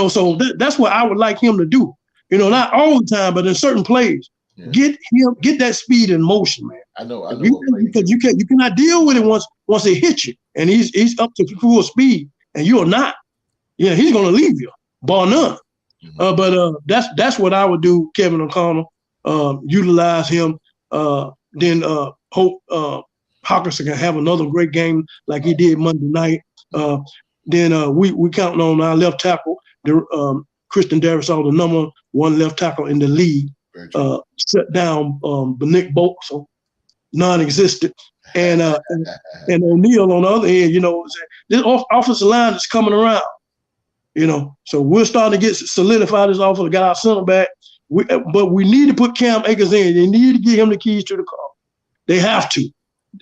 So that's what I would like him to do. Not all the time, but in certain plays, get that speed in motion, man. I know. Because you cannot deal with it once it hits you, and he's up to full speed, and you are not. Yeah, he's going to leave you, bar none. Mm-hmm. But that's what I would do, Kevin O'Connell. Utilize him. Then hope Hockenson can have another great game like he did Monday night. Then we counting on our left tackle, Christian Darrisaw, the number one left tackle in the league. Shut down Nick Bosa, non-existent. and O'Neal on the other end. You know, this offensive line is coming around. You know, so we're starting to get solidified this offense. Got our center back, but we need to put Cam Akers in. They need to give him the keys to the car. They have to.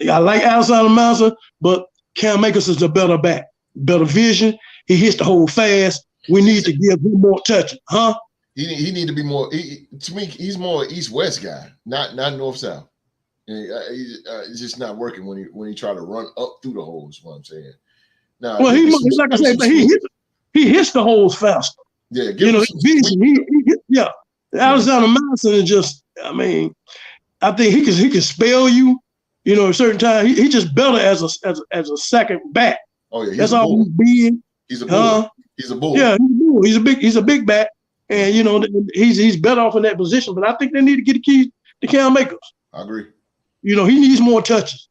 I like Alexander Mattison, but Cam Akers is a better back, better vision. He hits the hole fast. We need to give him more touches, huh? He need to be more. To me, he's more East-West guy, not North-South. It's just not working when he try to run up through the holes. What I'm saying. Now, well, like I said, he hits the holes faster. Yeah, you know, vision. Yeah. Alexander Mattison is just. I mean, I think he can spell you. You know, at a certain time, he just better as a second back. Oh yeah, that's all he's being. He's a bull. He's a bull. Yeah, he's a big back, and you know he's better off in that position. But I think they need to get the keys to Cam Akers. I agree. You know, he needs more touches,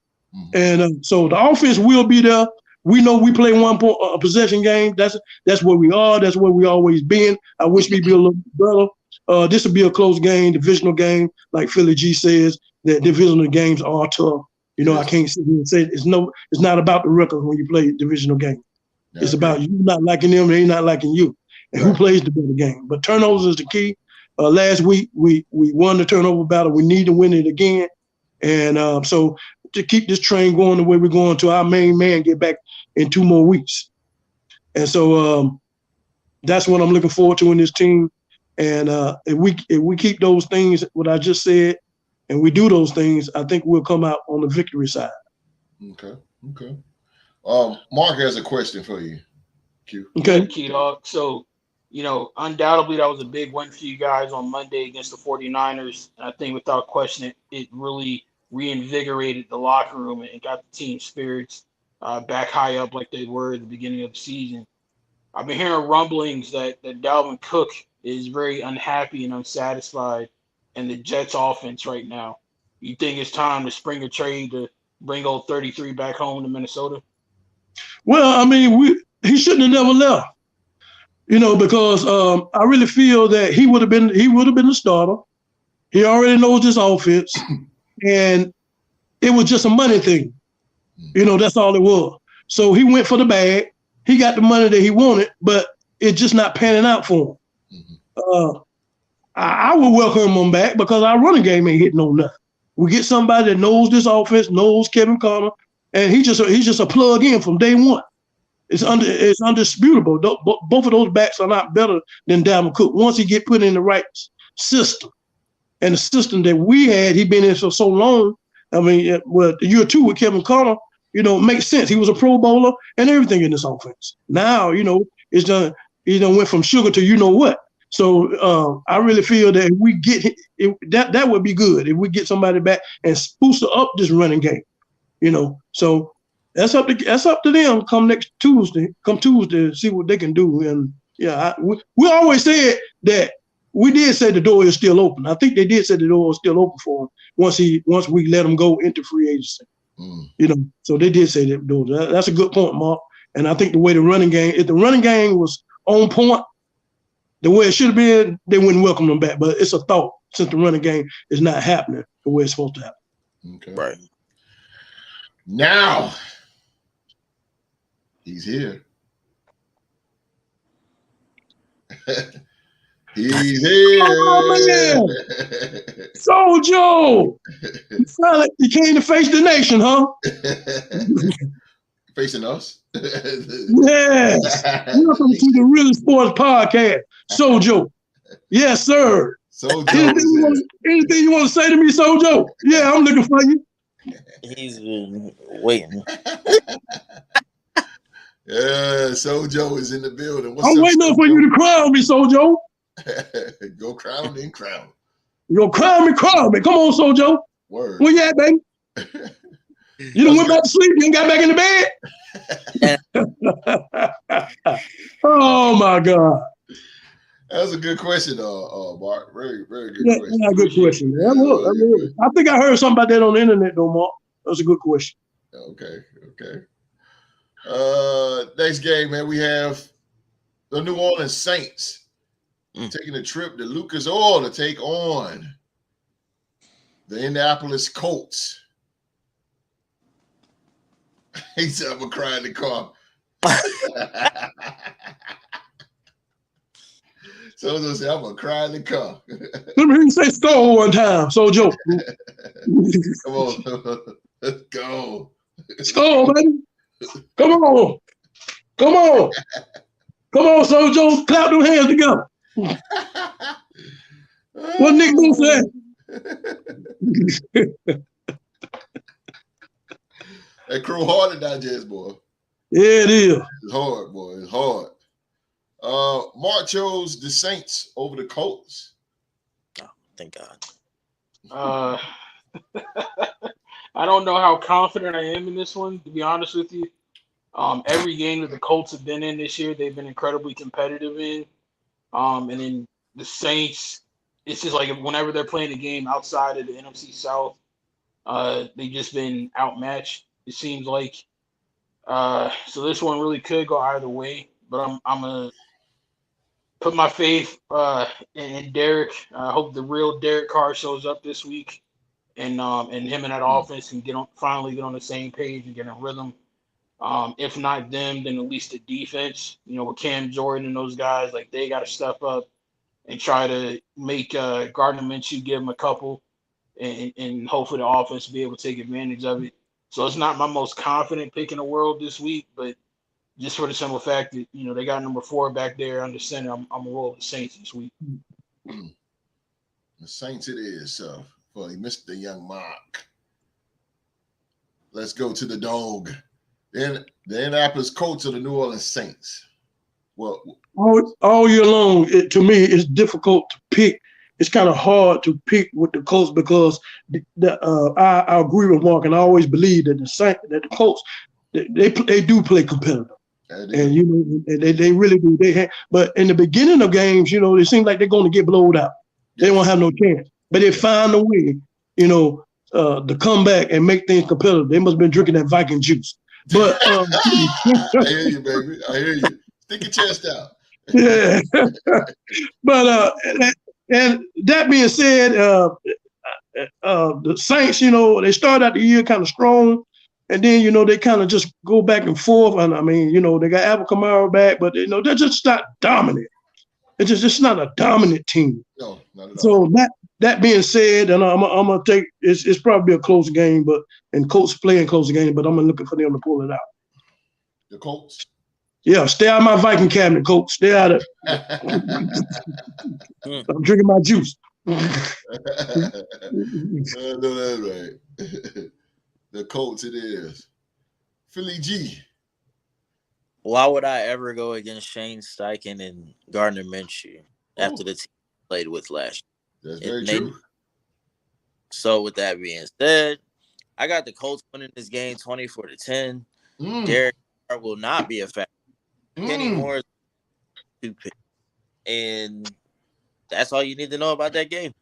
and so the offense will be there. We know we play one possession game. That's where we are. That's where we always been. I wish we'd be a little better. This will be a close game, divisional game, like Philly G says. That divisional games are tough. You know, I can't sit here and say it's not about the record when you play divisional game. Yeah, it's about you not liking them, they not liking you, and who plays the better game. But turnovers is the key. Last week we won the turnover battle. We need to win it again, and so to keep this train going the way we're going to our main man get back in 2 more weeks, and so that's what I'm looking forward to in this team. And if we keep those things, what I just said, and we do those things, I think we'll come out on the victory side. Okay. Mark has a question for you. Q. Okay. Key dog. So, you know, undoubtedly that was a big win for you guys on Monday against the 49ers. And I think without question, it really reinvigorated the locker room and got the team spirits back high up like they were at the beginning of the season. I've been hearing rumblings that Dalvin Cook is very unhappy and unsatisfied in the Jets offense right now. You think it's time to spring a trade to bring old 33 back home to Minnesota? Well, I mean, he shouldn't have never left, you know, because I really feel that he would have been the starter. He already knows this offense, and it was just a money thing. You know, that's all it was. So he went for the bag. He got the money that he wanted, but it's just not panning out for him. I would welcome him back because our running game ain't hitting on nothing. We get somebody that knows this offense, knows Kevin Connor, and he's just a plug in from day one. It's undisputable. Both of those backs are not better than Dalvin Cook once he get put in the right system. And the system that we had, he been in for so long. I mean, well, year 2 with Kevin Connor, you know, makes sense. He was a Pro Bowler and everything in this offense. Now, you know, he done went from sugar to you know what. So I really feel that if we get that would be good if we get somebody back and spruce up this running game, you know. So that's up to them. Come Tuesday, see what they can do. And yeah, we always said that we did say the door is still open. I think they did say the door was still open for him once we let him go into free agency. You know, so they did say that door. That's a good point, Mark. And I think the way if the running game was on point, the way it should have been, they wouldn't welcome them back. But it's a thought since the running game is not happening the way it's supposed to happen. Okay. Right. Now, he's here. He's here. Oh, man. So, Joe, you came to face the nation, huh? Facing us? Yes. Welcome to the Real Sports Podcast. Sojo. Yes, sir. Sojo. Anything you want to say to me, Sojo? Yeah, I'm looking for you. He's been waiting. Yeah, Sojo is in the building. I'm waiting up for you to crown me, Sojo. Go crown and crown. You crown me. Come on, Sojo. Word. Where you at, baby? You done went back to sleep. You ain't got back in the bed. Oh my God. That was a good question, Mark. Very, very good question. Yeah, good question. Man. I think I heard something about that on the internet, though, Mark. That was a good question. Okay. Next game, man, we have the New Orleans Saints taking a trip to Lucas Oil to take on the Indianapolis Colts. He said, I'm going to cry in the car. Sojo said, I'm going to cry in the car. Let me hear you say skull one time, Sojo. Come on. Let's go. Skull, baby. Come on. Come on. Come on, Sojo. Clap them hands together. What Nick Boo said? That crew hard to digest, boy. Yeah, it is. It's hard, boy. It's hard. Mark chose the Saints over the Colts. Oh, thank God. I don't know how confident I am in this one, to be honest with you. Every game that the Colts have been in this year, they've been incredibly competitive in. And then the Saints, it's just like whenever they're playing a game outside of the NFC South, they've just been outmatched, it seems like. So this one really could go either way, but I'm gonna put my faith in Derek. I hope the real Derek Carr shows up this week, and him and that offense can finally get on the same page and get a rhythm. If not them, then at least the defense. With Cam Jordan and those guys, like they got to step up and try to make Gardner Minshew give them a couple, and hopefully the offense will be able to take advantage of it. So it's not my most confident pick in the world this week, but just for the simple fact that they got number 4 back there under center, I'm gonna roll with the Saints this week. The Saints it is, for Mr. Young Mark. Let's go to the dog. Then the Indianapolis Colts of the New Orleans Saints. Well, all year long, to me, it's difficult to pick. It's kind of hard to pick with the Colts because I agree with Mark, and I always believe that the Colts they do play competitive, and they really do. But in the beginning of games, it seems like they're going to get blowed out. They won't have no chance, but they find a way, to come back and make things competitive. They must have been drinking that Viking juice. But I hear you, baby. I hear you. Stick your chest out. Yeah. But and that being said, the Saints, they started out the year kind of strong, and then they kind of just go back and forth. And I mean, they got Alvin Kamara back, but they're just not dominant. It's just not a dominant team. No, not at So all. that being said, and I'm gonna take it's probably a close game, and Colts playing close game, but I'm looking for them to pull it out. The Colts. Yeah, stay out of my Viking cabinet, Colts. Stay out of it. I'm drinking my juice. I know that's right. The Colts it is. Philly G. Why would I ever go against Shane Steichen and Gardner Minshew after the team played with last year? That's very true. So with that being said, I got the Colts winning this game 24-10. Derek Carr will not be a factor anymore. Stupid. And that's all you need to know about that game.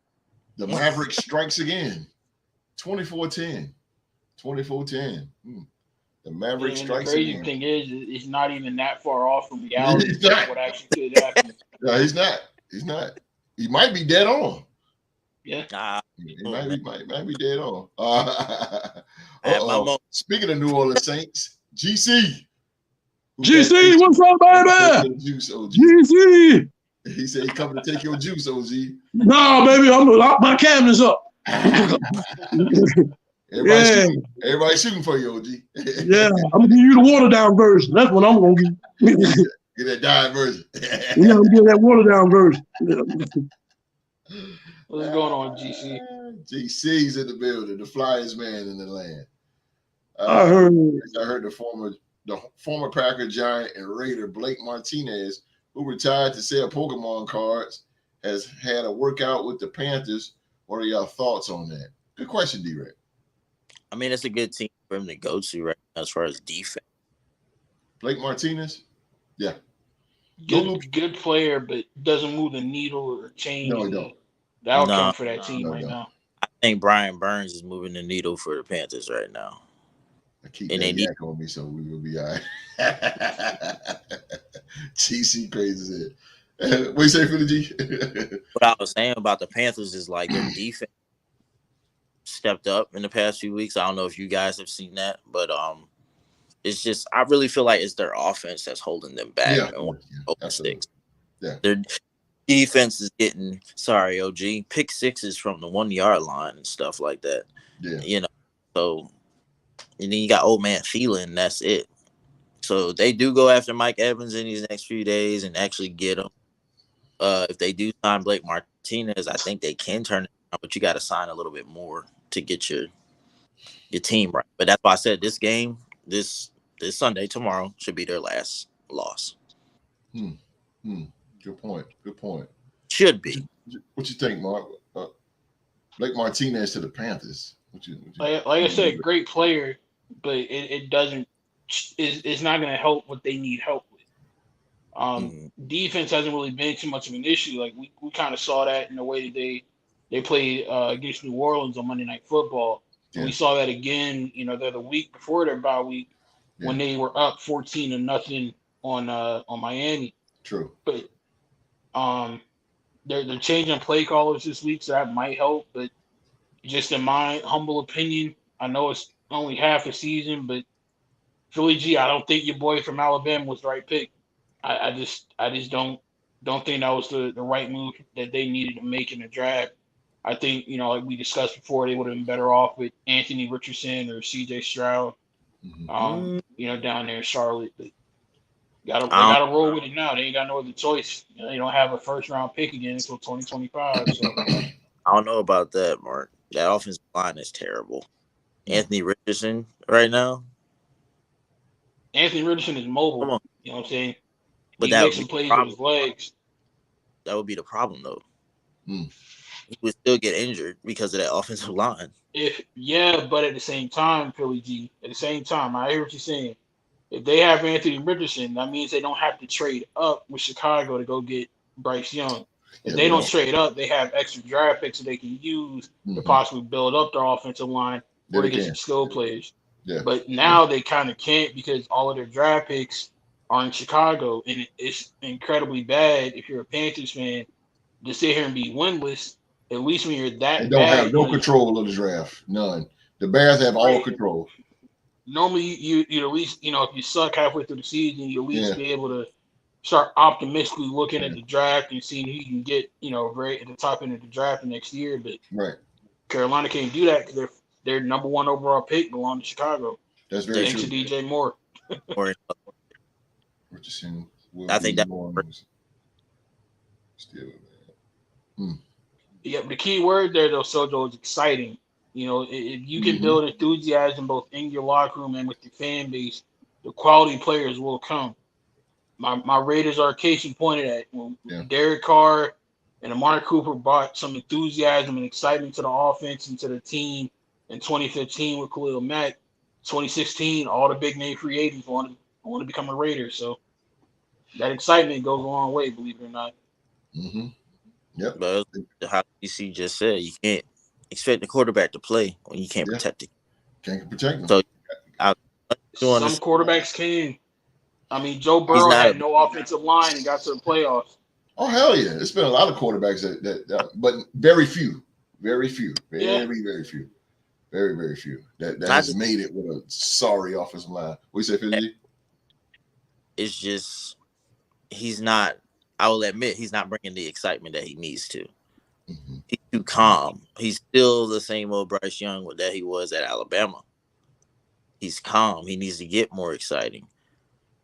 The Maverick strikes again. 24-10. 24-10. The Maverick strikes again. The crazy thing is, it's not even that far off from reality. What actually could happen. No, he's not. He's not. He might be dead on. Yeah. He might be dead on. Speaking of New Orleans Saints, GC. GC, what's up, baby? Juice, OG. GC. He said he's coming to take your juice, OG. No, baby, I'm gonna lock my cabinets up. Everybody shooting for you, OG. Yeah, I'm gonna give you the watered down version. That's what I'm gonna give. Get that diet version. Yeah, I'm getting that watered down version. What's going on, GC? GC's in the building, the flyest man in the land. I heard the former Packer giant and Raider Blake Martinez, who retired to sell Pokemon cards, has had a workout with the Panthers. What are your thoughts on that? Good question, D-Ray. I mean, it's a good team for him to go to right now as far as defense. Blake Martinez? Yeah. Good player, but doesn't move the needle or change the outcome for that team right now. I think Brian Burns is moving the needle for the Panthers right now. I keep that yak on me, so we will be all right. GC crazy as hell. What you say for the G? What I was saying about the Panthers is like their defense stepped up in the past few weeks. I don't know if you guys have seen that, but It's just I really feel like it's their offense that's holding them back. Yeah, And open absolutely. sticks. Yeah. Their defense is getting OG pick sixes from the 1 yard line and stuff like that. Yeah. So and then you got old man Thielen. That's it. So they do go after Mike Evans in these next few days and actually get him. If they do sign Blake Martinez, I think they can turn it around, but you got to sign a little bit more to get your team right. But that's why I said this game, this Sunday, tomorrow, should be their last loss. Good point. Should be. What you think, Mark? Blake Martinez to the Panthers. Like I said, great player, but it doesn't. It's not going to help what they need help with. Defense hasn't really been too much of an issue. Like we kind of saw that in the way that they played against New Orleans on Monday Night Football. Yeah. We saw that again. The week before their bye week when they were up 14-0 on Miami. True. But they're changing play callers this week, so that might help. But just in my humble opinion, I know it's only half a season, but Philly G, I don't think your boy from Alabama was the right pick. I just don't think that was the right move that they needed to make in the draft. I think, like we discussed before, they would have been better off with Anthony Richardson or CJ Stroud, down there in Charlotte. But they gotta roll with it now. They ain't got no other choice. They don't have a first round pick again until 2025. So I don't know about that, Mark. That offensive line is terrible. Anthony Richardson right now. Anthony Richardson is mobile. You know what I'm saying? But he makes some plays with his legs. That would be the problem, though. He would still get injured because of that offensive line. But at the same time, Philly G, I hear what you're saying. If they have Anthony Richardson, that means they don't have to trade up with Chicago to go get Bryce Young. If they don't trade up, they have extra draft picks that they can use to possibly build up their offensive line or to get some skill players. Yeah. But now they kind of can't because all of their draft picks are in Chicago, and it's incredibly bad if you're a Panthers fan to sit here and be winless. At least when you're that they don't have no control of the draft. None. The Bears have all control. Normally, you at least, if you suck halfway through the season, you at least be able to start optimistically looking at the draft and seeing who you can get, right at the top end of the draft next year. But Carolina can't do that because their number one overall pick belongs to Chicago. That's very true. Thanks to DJ Moore. Richardson. I think that. Still, Yeah, the key word there, though, Sojo, is exciting. If you can build enthusiasm both in your locker room and with your fan base, the quality players will come. My Raiders are a case in point of that. When Derek Carr and Amari Cooper brought some enthusiasm and excitement to the offense and to the team in 2015 with Khalil Mack. 2016, all the big name free agents want to become a Raider. So that excitement goes a long way, believe it or not. Yep. But how DC just said, you can't expect the quarterback to play when you can't protect it. Can't protect him. So some quarterbacks can. I mean, Joe Burrow had no offensive line and got to the playoffs. Oh, hell yeah. There's been a lot of quarterbacks that but very few. Very few. Very few. Very, very few. That has made it with a sorry offensive line. What you say, Philly? It's just he's not. I will admit he's not bringing the excitement that he needs to. He's too calm. He's still the same old Bryce Young that he was at Alabama. He's calm. He needs to get more exciting.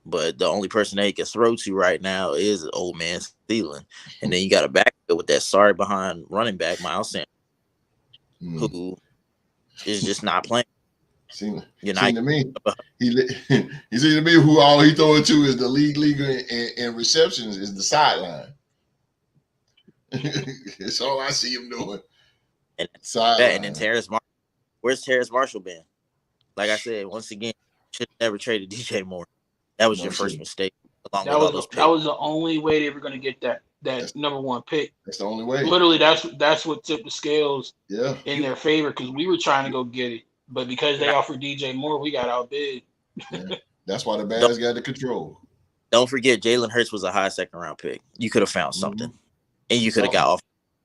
But the only person that he can throw to right now is old man Thielen. And then you got a backfield with that sorry behind running back, Miles Sanders, who is just not playing. Seems to me who all he throw it to is the leader in receptions is the sideline. That's all I see him doing. And then Terrace Marshall. Where's Terrace Marshall been? Like I said, once again, should have never traded DJ Moore. That was your first mistake. That was the only way they were going to get that number one pick. That's the only way. Literally, that's what tipped the scales in their favor because we were trying to go get it. But because they offered DJ Moore, we got outbid. That's why the Bears got the control. Don't forget, Jalen Hurts was a high second-round pick. You could have found something, and you could have got off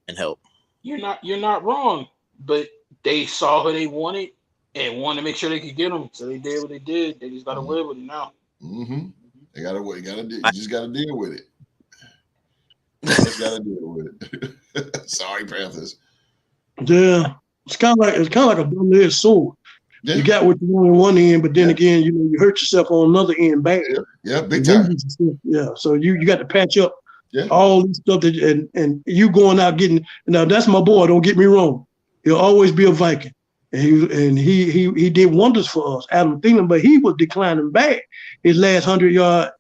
and help. You're not wrong, but they saw who they wanted, and wanted to make sure they could get him. So they did what they did. They just got to live with it now. Mm-hmm. They gotta wait. You just gotta deal with it. Just gotta deal with it. Sorry, Panthers. Yeah, it's kind of like a double-edged sword. Yeah. You got what you want on one end, but then again, you hurt yourself on another end bad. Yeah, big time. Yeah, so you got to patch up Yeah. all this stuff and you going out getting. Now that's my boy. Don't get me wrong. He'll always be a Viking, and he did wonders for us, Adam Thielen. But he was declining bad. His last 100-yard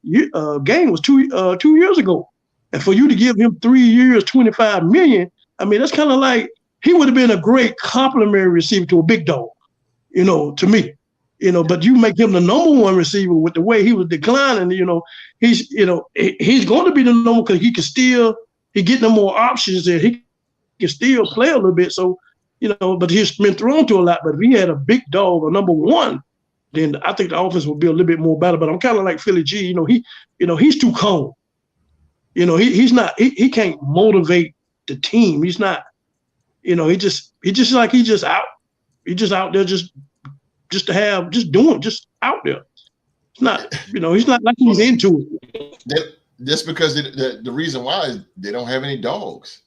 game was 2 years ago, and for you to give him 3 years, $25 million, I mean that's kind of like he would have been a great complimentary receiver to a big dog. To me, but you make him the number one receiver with the way he was declining, he's going to be the number because he getting more options and he can still play a little bit. So, but he's been thrown to a lot. But if he had a big dog, a number one, then I think the offense would be a little bit more better. But I'm kind of like Philly G, he's too calm. He's not, he can't motivate the team. He's not, he just out. He's just out there just out there. It's not, he's not like he's into it. That's because the reason why is they don't have any dogs.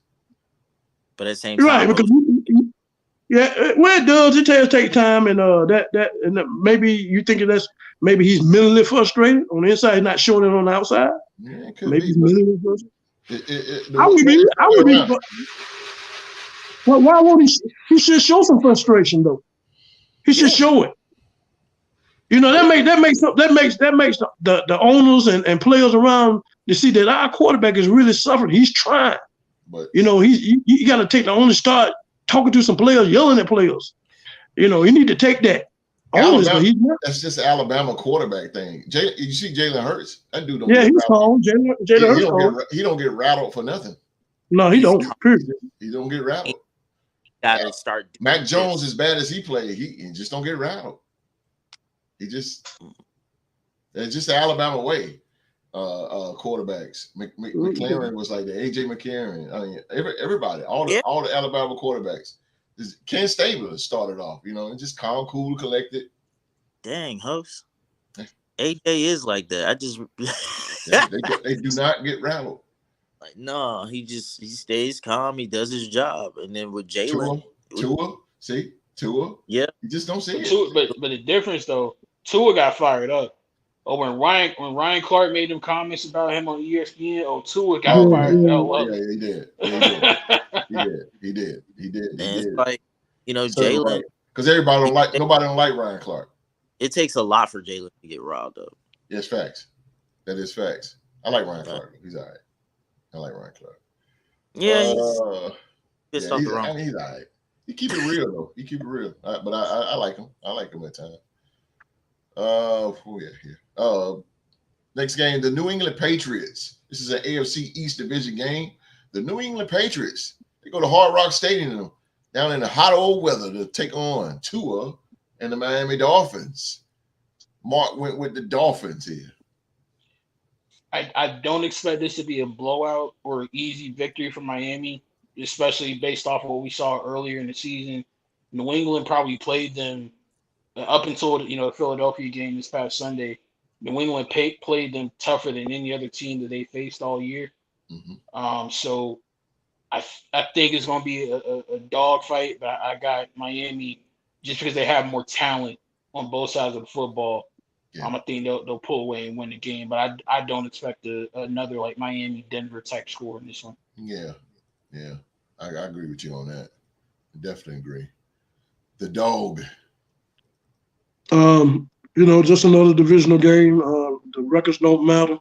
But at the same time, right? Because it does. It does take time, and maybe you thinking maybe he's mentally frustrated on the inside, he's not showing it on the outside. Yeah, it could maybe be, he's mentally frustrated. I would be. Well, why won't he? He should show some frustration though. He should show it. That makes the owners and players around to see that our quarterback is really suffering. He's trying, but you got to take the owner start talking to some players, yelling at players. You need to take that. That's just the Alabama quarterback thing. You see Jalen Hurts? That dude don't. Yeah, he's calm. Jalen Hurts. He don't get rattled for nothing. No, he don't. He don't get rattled. Gotta start. Mac Jones, as bad as he played, he just don't get rattled. It's just the Alabama way. Quarterbacks. McLaren was like the AJ McCarron. I mean, everybody, all the Alabama quarterbacks. Ken Stabler started off, and just calm, cool, collected. Dang, host. AJ is like that. I just they do not get rattled. Like, no, he stays calm. He does his job, and then with Jalen, Tua, yeah, you just don't see it. But the difference though, Tua got fired up. When Ryan Clark made them comments about him on ESPN, Tua got fired up. Yeah, he did. He did. And it's like, Jalen, because nobody don't like Ryan Clark. It takes a lot for Jalen to get riled up. Yes, facts. That is facts. I like Ryan Clark. He's all right. I like Ryan Clark. Yeah, he's all right. He keep it real though. He keep it real. But I like him. I like him at times. Next game, the New England Patriots. This is an AFC East Division game. The New England Patriots, they go to Hard Rock Stadium down in the hot old weather to take on Tua and the Miami Dolphins. Mark went with the Dolphins here. I don't expect this to be a blowout or an easy victory for Miami, especially based off of what we saw earlier in the season. New England probably played them up until the Philadelphia game this past Sunday. New England played them tougher than any other team that they faced all year. Mm-hmm. So I think it's going to be a dog fight, but I got Miami just because they have more talent on both sides of the football. Yeah. I think they'll pull away and win the game, but I don't expect another like Miami Denver type score in this one. Yeah, I agree with you on that. I definitely agree. The dog. Just another divisional game. The records don't matter.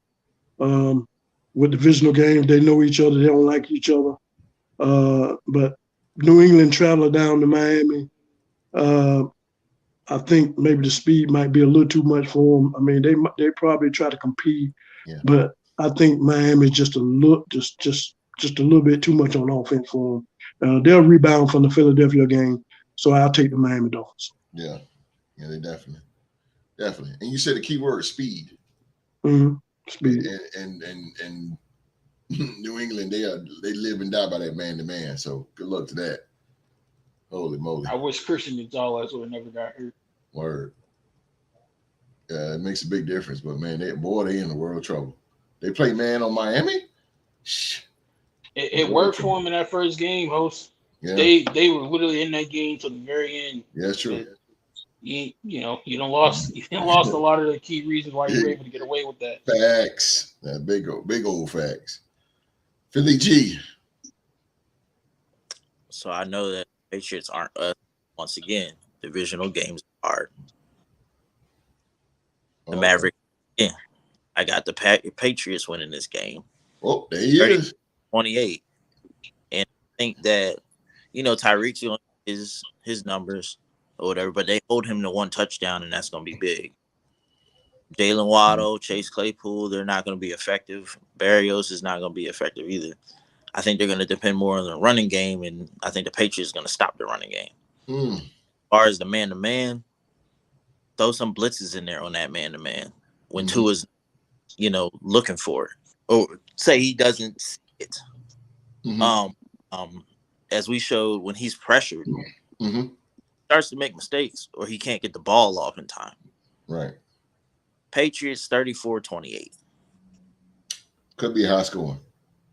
With divisional games, they know each other. They don't like each other. But New England traveling down to Miami. I think maybe the speed might be a little too much for them. I mean, they probably try to compete, but I think Miami's just a little bit too much on offense for them. They'll rebound from the Philadelphia game, so I'll take the Miami Dolphins. Yeah, they definitely. And you said the key word speed. Mm-hmm. Speed. And New England, they live and die by that man to man. So good luck to that. Holy moly. I wish Christian Gonzalez would have never got hurt. Word. Yeah, it makes a big difference. But man, they in the world of trouble. They play man on Miami. Shh. It worked for him in that first game, host. Yeah, They were literally in that game to the very end. yeah, that's true. You don't lost a lot of the key reasons why you were able to get away with that. Facts. That big old facts. Philly G. So I know that Patriots aren't us. Once again, divisional games are hard. The Maverick, yeah. I got the Patriots winning this game. Oh, there he is. 28. And I think that, Tyreek's going to his numbers or whatever, but they hold him to one touchdown, and that's going to be big. Jalen Waddle, Chase Claypool, they're not going to be effective. Barrios is not going to be effective either. I think they're going to depend more on the running game, and I think the Patriots are going to stop the running game. As far as the man-to-man, throw some blitzes in there on that man-to-man when Tua's, looking for it. Or say he doesn't see it. As we showed, when he's pressured, starts to make mistakes or he can't get the ball off in time. Right. Patriots 34-28. Could be a high scoring.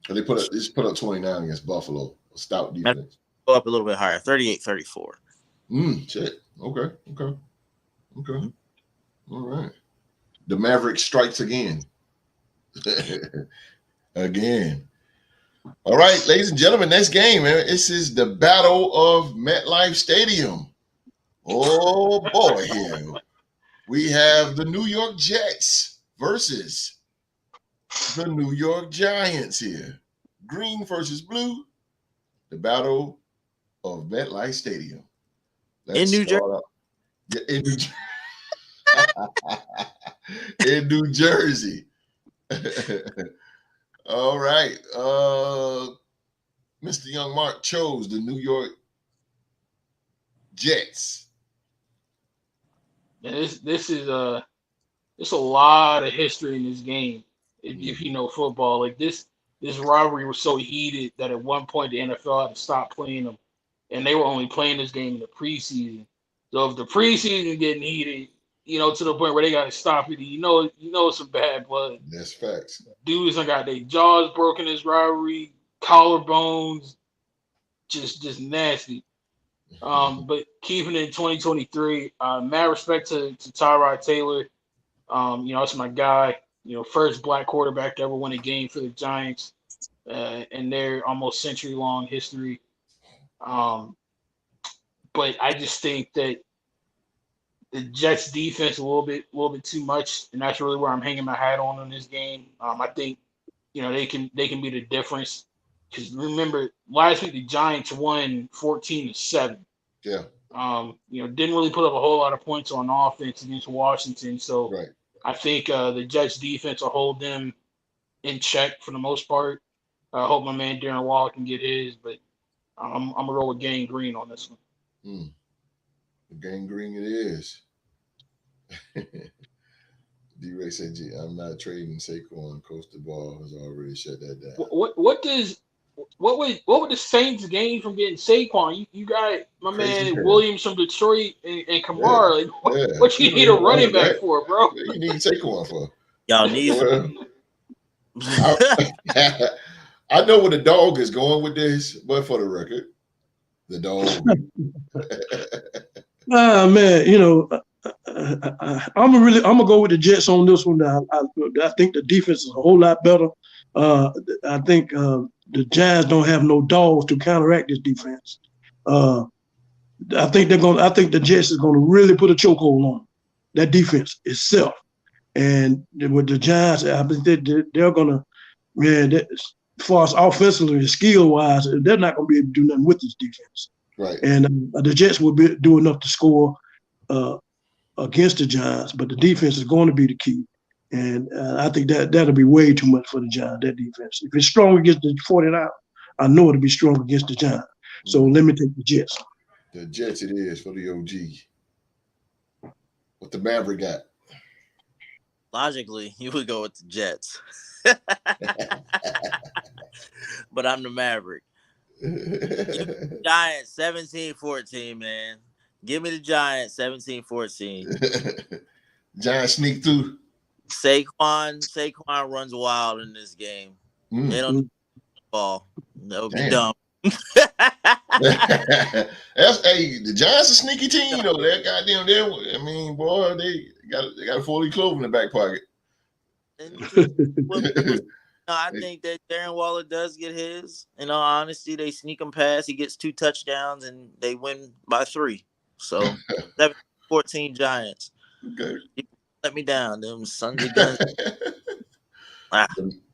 They put up 29 against Buffalo. A stout defense. Go up a little bit higher, 38-34. Shit. Okay. All right. The Maverick strikes again. Again. All right, ladies and gentlemen, next game, man. This is the Battle of MetLife Stadium. Oh boy, here we have the New York Jets versus the New York Giants here. Green versus blue. The Battle of MetLife Stadium. In New Jersey. Yeah, in New Jersey. In New Jersey. All right. Mr. Young Mark chose the New York Jets. And this is there's a lot of history in this game. If you know football, like this rivalry was so heated that at one point the NFL had to stop playing them, and they were only playing this game in the preseason. So if the preseason getting heated, to the point where they got to stop it, it's some bad blood. That's facts. Dudes got their jaws broken in this rivalry, collarbones, just nasty. But keeping it in 2023, mad respect to Tyrod Taylor. That's my guy. First black quarterback to ever win a game for the Giants in their almost century-long history. But I just think that the Jets defense a little bit too much, and that's really where I'm hanging my hat on this game. I think they can be the difference, because remember last week the Giants won 14-7. Yeah. Didn't really put up a whole lot of points on offense against Washington, so right. I think the Jets defense will hold them in check for the most part. I hope my man Darren Waller can get his, but I'm gonna roll with Gang Green on this one. Gang Green it is. D-Ray said, I'm not trading Saquon. Coach the ball has already shut that down. What would the Saints gain from getting Saquon? You got my Crazy man Williams from Detroit and Kamara. Yeah. What you need a running back for, bro? What you need Saquon for? Y'all need. I know where the dog is going with this, but for the record, the dog. Man, I'm gonna go with the Jets on this one. I think the defense is a whole lot better. I think the Giants don't have no dogs to counteract this defense. I think the Jets is gonna really put a chokehold on that defense itself. And with the Giants, I think they're gonna, as far as offensively and skill wise, they're not gonna be able to do nothing with this defense. Right. And the Jets will do enough to score against the Giants, but the defense is going to be the key. And I think that'll be way too much for the Giants, that defense. If it's strong against the 49ers, I know it'll be strong against the Giants. So let me take the Jets. The Jets it is for the OG. What the Maverick got? Logically, you would go with the Jets. But I'm the Maverick. Giants 17-14, man. Give me the Giants 17-14. Giants sneak through. Saquon runs wild in this game. They don't ball. That would be dumb. The Giants a sneaky team, you know. That goddamn them. I mean, boy, they got a 40 clove in the back pocket. I think that Darren Waller does get his. In all honesty, they sneak him past. He gets 2 touchdowns, and they win by 3. So 7-14 Giants. Okay. Let me down, them sons of guns.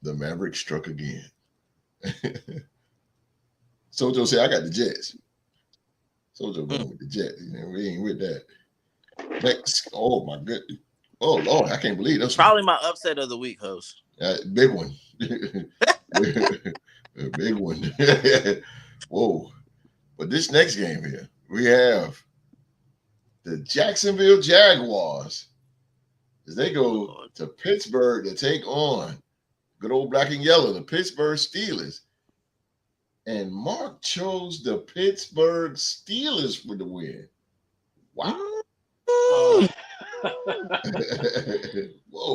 The Maverick struck again. Sojo said, "I got the Jets." Sojo going with the Jets. You know, we ain't with that. Next, oh my goodness. Oh Lord, I can't believe that's probably my upset of the week, host. Big one. A big one. Whoa. But this next game here, we have the Jacksonville Jaguars as they go to Pittsburgh to take on good old black and yellow, the Pittsburgh Steelers. And Mark chose the Pittsburgh Steelers for the win. Wow.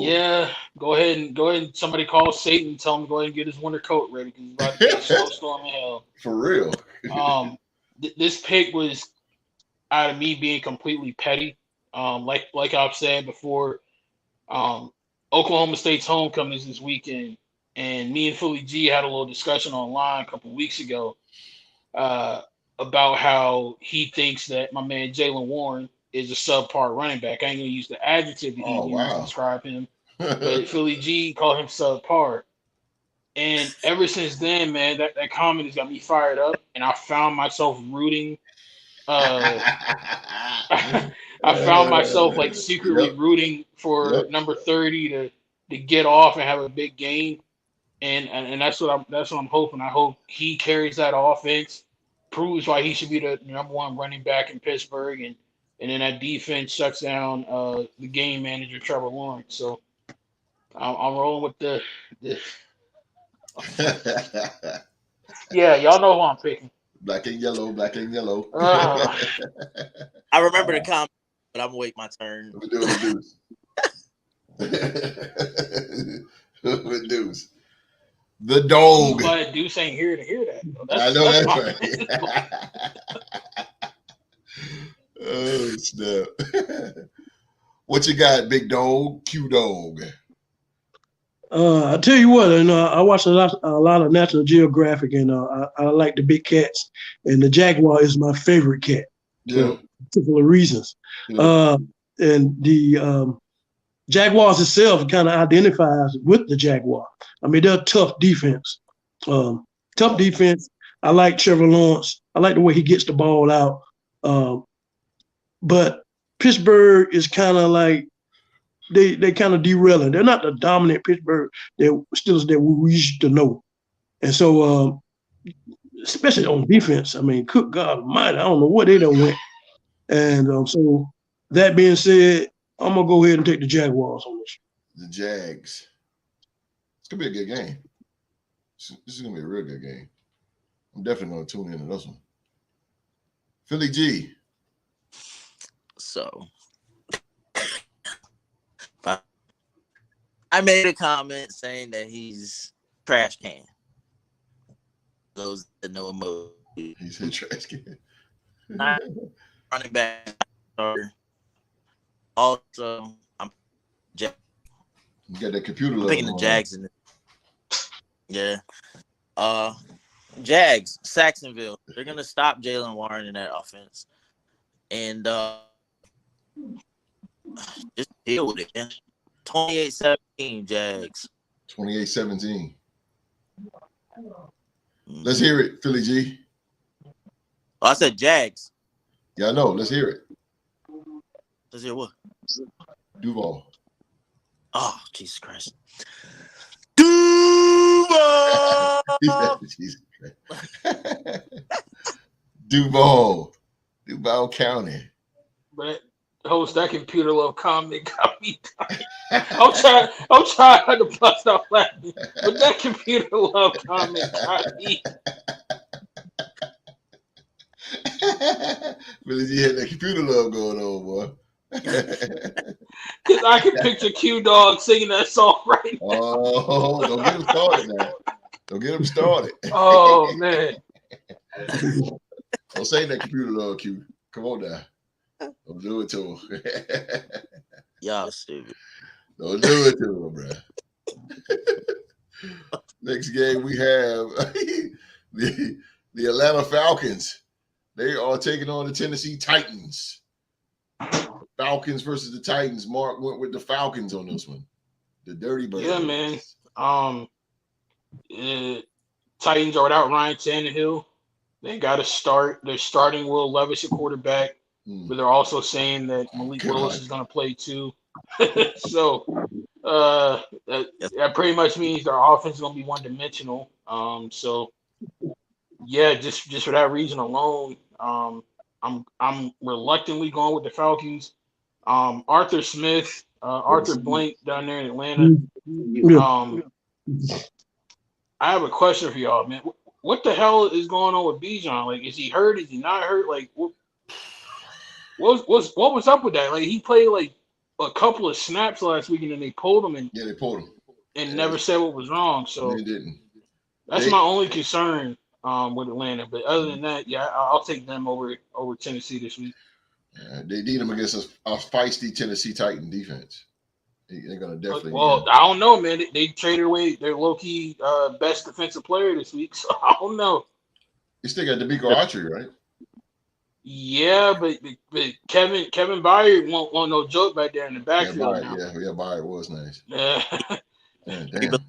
Yeah, go ahead and somebody call Satan and tell him to go ahead and get his winter coat ready because he's about to be a snowstorm in hell. For real. This pick was out of me being completely petty. Like I've said before, Oklahoma State's homecoming is this weekend, and me and Philly G had a little discussion online a couple of weeks ago about how he thinks that my man Jaylen Warren is a subpar running back. I ain't gonna use the adjective that he used to describe him, but Philly G called him subpar. And ever since then, man, that comment has got me fired up, and I found myself rooting. I found myself like secretly rooting for number 30 to get off and have a big game, and that's what I'm hoping. I hope he carries that offense, proves why he should be the number 1 running back in Pittsburgh, and then that defense shuts down the game manager Trevor Lawrence. So I'm rolling with the yeah, y'all know who I'm picking. Black and yellow. I remember the comment, but I'm gonna wait my turn. Deuce. The dog. But Deuce ain't here to hear that. I know that's right. Oh snap! What you got, big dog? Q dog. I tell you what, I watch a lot of National Geographic, and I like the big cats, and the Jaguar is my favorite cat. Yeah, for particular reasons. Yeah. And the Jaguars itself kind of identifies with the Jaguar. I mean, they're a tough defense. Tough defense. I like Trevor Lawrence. I like the way he gets the ball out. But Pittsburgh is kind of like they kind of derailing. They're not the dominant Pittsburgh Steelers that we used to know. And so, especially on defense, I mean, good God Almighty, I don't know what they done went. And so that being said, I'm gonna go ahead and take the Jaguars on this. The Jags. It's gonna be a good game. This is gonna be a real good game. I'm definitely gonna tune into this one. Philly G. So I made a comment saying that he's trash can. Those that know him, he said trash can. Not running back. Also, you got that computer. I'm picking the Jags in it. Yeah. Jags, Saxonville. They're gonna stop Jaylen Warren in that offense, and just deal with it. Man. 28-17 Jags. 28-17. Let's hear it, Philly G. Oh, I said Jags. Yeah, I know. Let's hear it. Let's hear what? Duval. Oh, Jesus Christ. Duval! Jesus Christ. Duval County. But host, that computer love comment got me dying. I'm trying not to bust out laughing, but that computer love comment got me. Billy G had that computer love going on, boy. Because I can picture Q Dog singing that song right now. Oh, don't get him started now. Don't get him started. Oh man. Don't say that computer love, Q. Come on now. Don't do it to him. Y'all stupid. Don't do it to him, bro. Next game we have the Atlanta Falcons. They are taking on the Tennessee Titans. Falcons versus the Titans. Mark went with the Falcons on this one. The Dirty Birds. Yeah, man. Titans are without Ryan Tannehill. They got to start. They're starting Will Levis at quarterback, but they're also saying that Malik Willis is going to play too. So that pretty much means their offense is going to be one-dimensional. So yeah, just for that reason alone, I'm reluctantly going with the Falcons. Arthur Smith, Arthur Blank down there in Atlanta. I have a question for y'all, man. What the hell is going on with Bijan? Like, is he hurt? Is he not hurt? Like, what was up with that? Like, he played like a couple of snaps last week, and then they pulled him, and they pulled him, and never said what was wrong. So they didn't. That's my only concern with Atlanta. But other than that, yeah, I'll take them over Tennessee this week. They need them against a feisty Tennessee Titan defense. They're gonna definitely. Well, I don't know, man. They traded away their low-key best defensive player this week, so I don't know. You still got DeMeco Autry, right? Yeah, but Kevin Byard won't no joke back there in the backfield. Yeah, Byard was nice. Yeah. Damn. A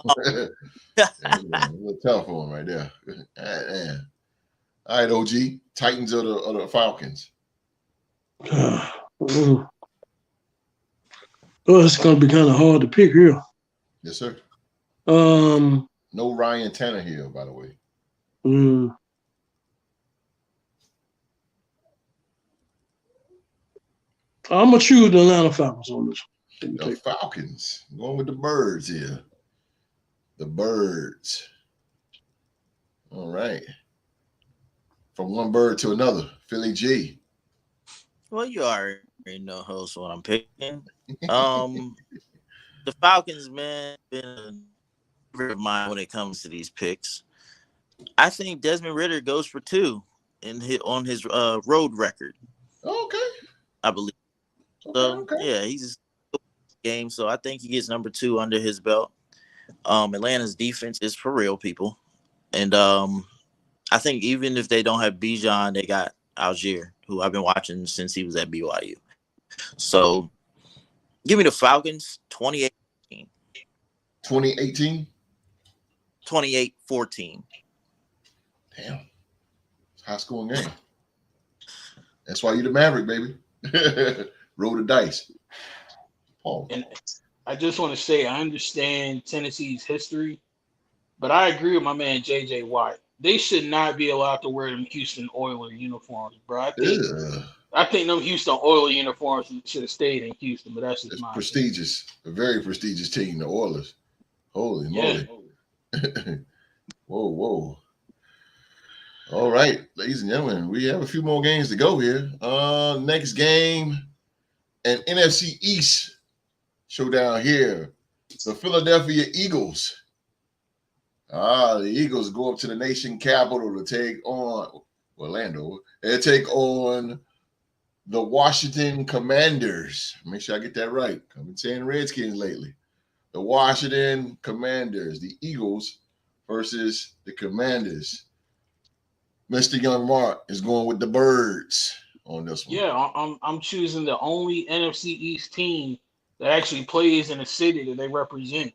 little tough for him right there. Man. All right, OG. Titans or the Falcons? Well, it's going to be kind of hard to pick here. Yes, sir. No Ryan Tannehill, by the way. I'm going to choose the Atlanta Falcons on this one. The Falcons. Going with the Birds here. The Birds. All right. From one bird to another. Philly G. Well, you already know host what I'm picking. The Falcons, man, been a favorite of mine when it comes to these picks. I think Desmond Ridder goes for 2 on his road record. Okay. I believe. So yeah, he's a game. So I think he gets number 2 under his belt. Atlanta's defense is for real, people, and I think even if they don't have Bijan, they got Algier, who I've been watching since he was at BYU. So give me the Falcons 28-14. 2018? 28-14. Damn. It's a high-scoring game. That's why you're the Maverick, baby. Roll the dice. Paul. And I just want to say I understand Tennessee's history, but I agree with my man J.J. Watt. They should not be allowed to wear them Houston Oilers uniforms, bro. I think them Houston Oilers uniforms should have stayed in Houston, but that's just my prestigious, opinion. A very prestigious team, the Oilers. Holy moly. Whoa. All right, ladies and gentlemen, we have a few more games to go here. Next game, an NFC East showdown here. The Philadelphia Eagles. The Eagles go up to the nation capital to take on Orlando. They take on the Washington Commanders. Make sure I get that right. I've been saying Redskins lately. The Washington Commanders, the Eagles versus the Commanders. Mr. Young Mark is going with the Birds on this one. Yeah, I'm choosing the only NFC East team that actually plays in a city that they represent.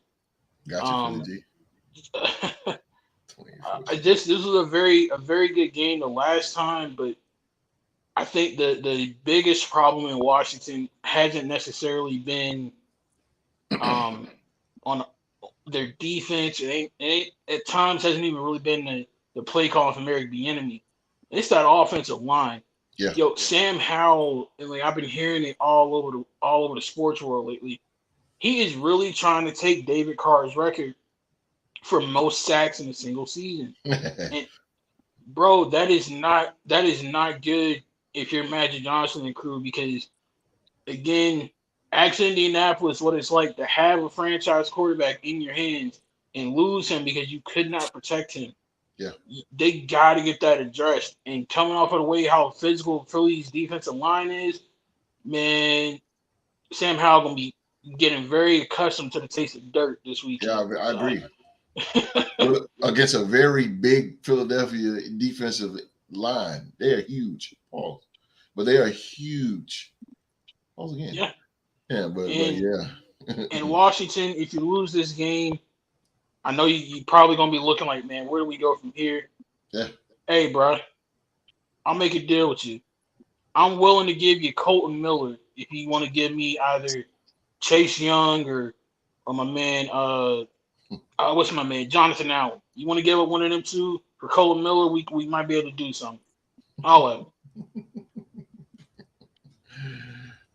Gotcha, Philly G. This was a very good game the last time, but I think the biggest problem in Washington hasn't necessarily been on their defense. It at times hasn't even really been the play calling from Eric Bieniemy. It's that offensive line. Yeah. Yo, Sam Howell, and I've been hearing it all over the sports world lately. He is really trying to take David Carr's record for most sacks in a single season. And bro, that is not good if you're Magic Johnson and crew, because again, ask Indianapolis what it's like to have a franchise quarterback in your hands and lose him because you could not protect him. Yeah. They got to get that addressed. And coming off of the way how physical Philly's defensive line is, man, Sam Howell going to be getting very accustomed to the taste of dirt this weekend. Yeah, I agree. Against a very big Philadelphia defensive line. They are huge. Pause. But they are huge. Pause again. Yeah. Yeah, but yeah. In Washington, if you lose this game, I know you probably going to be looking like, man, where do we go from here? Yeah. Hey, bro, I'll make a deal with you. I'm willing to give you Colton Miller if you want to give me either Chase Young or my man, what's my man, Jonathan Allen. You want to give up one of them two for Colton Miller? We might be able to do something. I'll have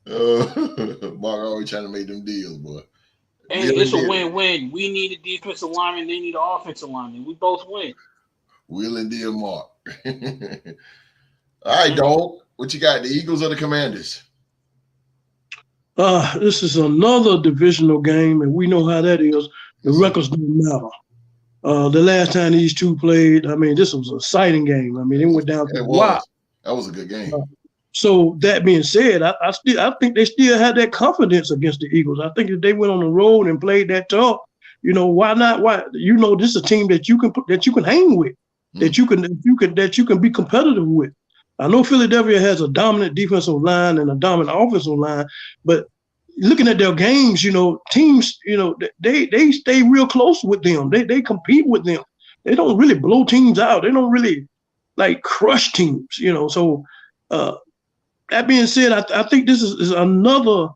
Mark always trying to make them deals, boy. Hey, it's a win-win. We need a defensive lineman. They need an offensive lineman. We both win. Will and deal, Mark. All right, dog. What you got? The Eagles or the Commanders? This is another divisional game, and we know how that is. The records don't matter. The last time these two played, I mean, this was an exciting game. I mean, it went down to the wire. That was a good game. So that being said, I think they still had that confidence against the Eagles. I think if they went on the road and played that tough, why not? Why this is a team that you can hang with, that you can be competitive with. I know Philadelphia has a dominant defensive line and a dominant offensive line, but looking at their games, teams, they stay real close with them. They compete with them. They don't really blow teams out. They don't really crush teams. So. That being said, I think this is another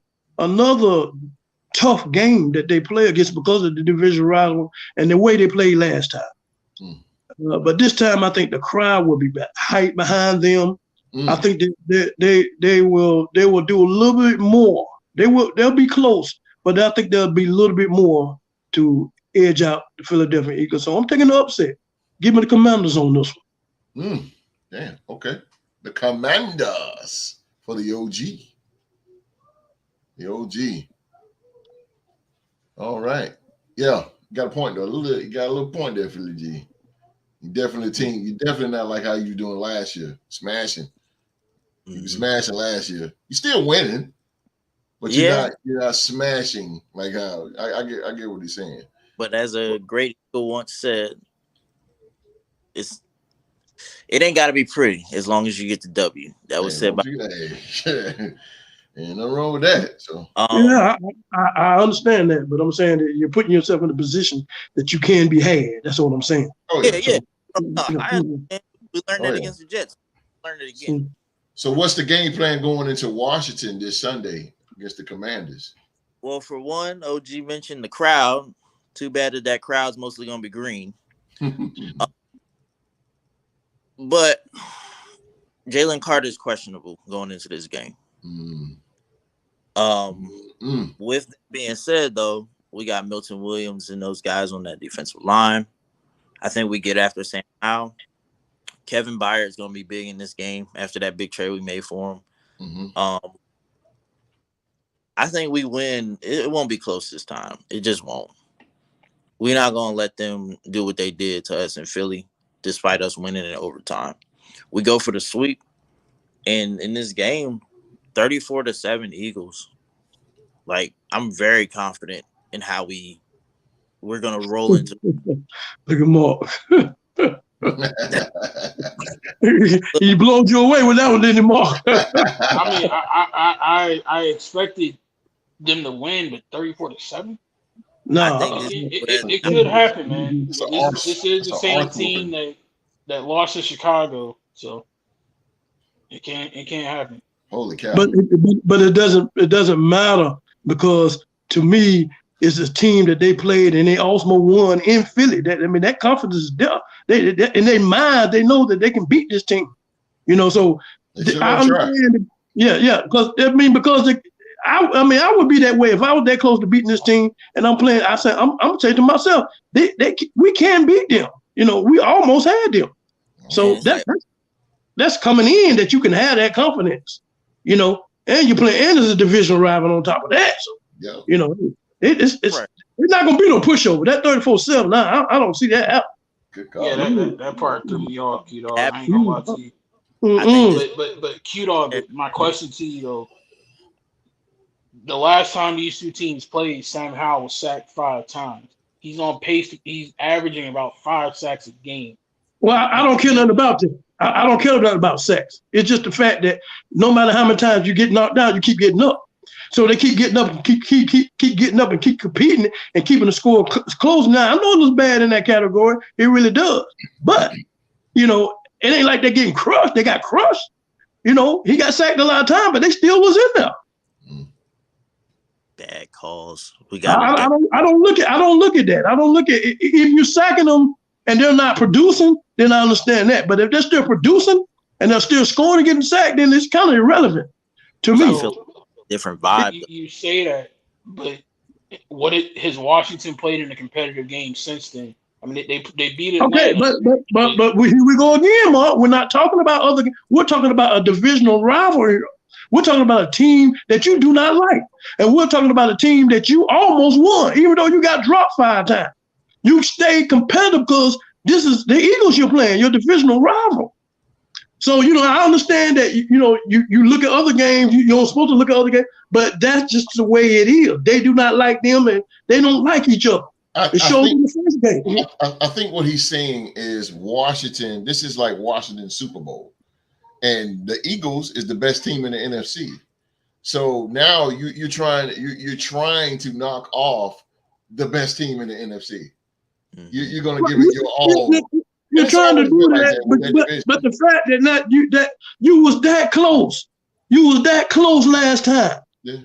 tough game that they play against because of the division rival and the way they played last time. But this time, I think the crowd will be hyped behind them. I think they will do a little bit more. They'll be close, but I think there'll be a little bit more to edge out the Philadelphia Eagles. So I'm taking the upset. Give me the Commanders on this one. Damn. Okay. The Commanders for the OG. The OG. All right. Yeah, you got a point though. You got a little point there, Philly G. You definitely not like how you doing last year, smashing. You were smashing last year. You're still winning, but you're not smashing like how I get what he's saying. But as a great Eagle once said, it ain't got to be pretty as long as you get the W. That was said by. Ain't nothing wrong with that. So I understand that, but I'm saying that you're putting yourself in a position that you can be had. That's what I'm saying. Oh yeah. I understand. We learned that against the Jets. Learned it again. So what's the game plan going into Washington this Sunday against the Commanders? Well, for one, OG mentioned the crowd. Too bad that crowd's mostly going to be green. But Jalen Carter's questionable going into this game. With that being said, though, we got Milton Williams and those guys on that defensive line. I think we get after Sam Howell. Kevin Byard is going to be big in this game after that big trade we made for him. I think we win. It won't be close this time. It just won't. We're not going to let them do what they did to us in Philly, despite us winning in overtime. We go for the sweep. And in this game, 34-7 Eagles. I'm very confident in how we're going to roll into. Look at Mark. He blew you away with that one, didn't he, Mark? I mean, I expected them to win, but 34-7? No. It could happen, man. This is the same team that lost to Chicago, so it can't happen. Holy cow! But it doesn't matter because to me it's a team that they played and they also won in Philly. That confidence is there. They in their mind they know that they can beat this team. So I understand. Yeah. Because I would be that way if I was that close to beating this team and I'm playing. I'm gonna say to myself, we can beat them. We almost had them. So that's coming in that you can have that confidence, you know. And you're playing, and there's a division rival on top of that. So, Yeah. you know, it's Right. it's not gonna be no pushover. That 34-7. Nah, I don't see that happen. Good call. Yeah, that part threw me off, Q-Dog. I ain't gonna lie to you. I think But Q-Dog, my question to you though, the last time these two teams played, Sam Howell was sacked 5 times. He's on pace. He's averaging about 5 sacks a game. Well, I don't care nothing about that. I don't care nothing about sex. It's just the fact that no matter how many times you get knocked down, you keep getting up. So they keep getting up and keep getting up and keep competing and keeping the score close. Now, I know it looks bad in that category. It really does. But, you know, it ain't like they're getting crushed. They got crushed. You know, he got sacked a lot of times, but they still was in there. bad calls. We got. I don't look at that. I don't look at if you're sacking them and they're not producing, then I understand that. But if they're still producing and they're still scoring and getting sacked, then it's kind of irrelevant to me. Different vibe. You say that, but has Washington played in a competitive game since then? I mean, they beat it. Okay, but here we go again, Mark. We're not talking about other. We're talking about a divisional rivalry. We're talking about a team that you do not like, and we're talking about a team that you almost won, even though you got dropped 5 times. You stayed competitive because this is the Eagles you're playing, your divisional rival. So, you know, I understand that, you know, you look at other games, you're supposed to look at other games, but that's just the way it is. They do not like them, and they don't like each other. It shows in the first game. I think what he's saying is Washington, this is like Washington Super Bowl. And the Eagles is the best team in the NFC. So now you're trying to knock off the best team in the NFC. You're going to give it your all. You're trying to do that, but the fact that you was that close, you was that close last time. Yeah.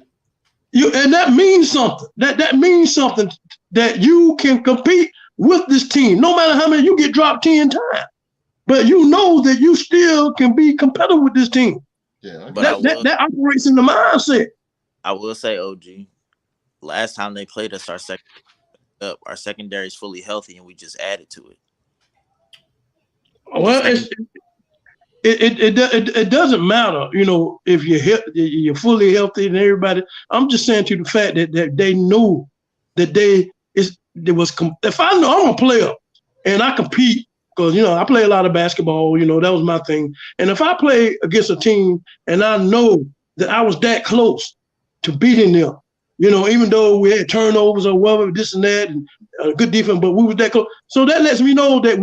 And that means something. That means something that you can compete with this team, no matter how many you get dropped 10 times. But you know that you still can be competitive with this team. Yeah, but that operates in the mindset. I will say, OG, last time they played us, our secondary is fully healthy, and we just added to it. Well, it doesn't matter, you know, if you're fully healthy and everybody. I'm just saying to the fact that they know that if I know I'm a player and I compete, because, you know, I play a lot of basketball, you know, that was my thing. And if I play against a team and I know that I was that close to beating them, you know, even though we had turnovers or whatever, this and that, and good defense, but we was that close. So that lets me know that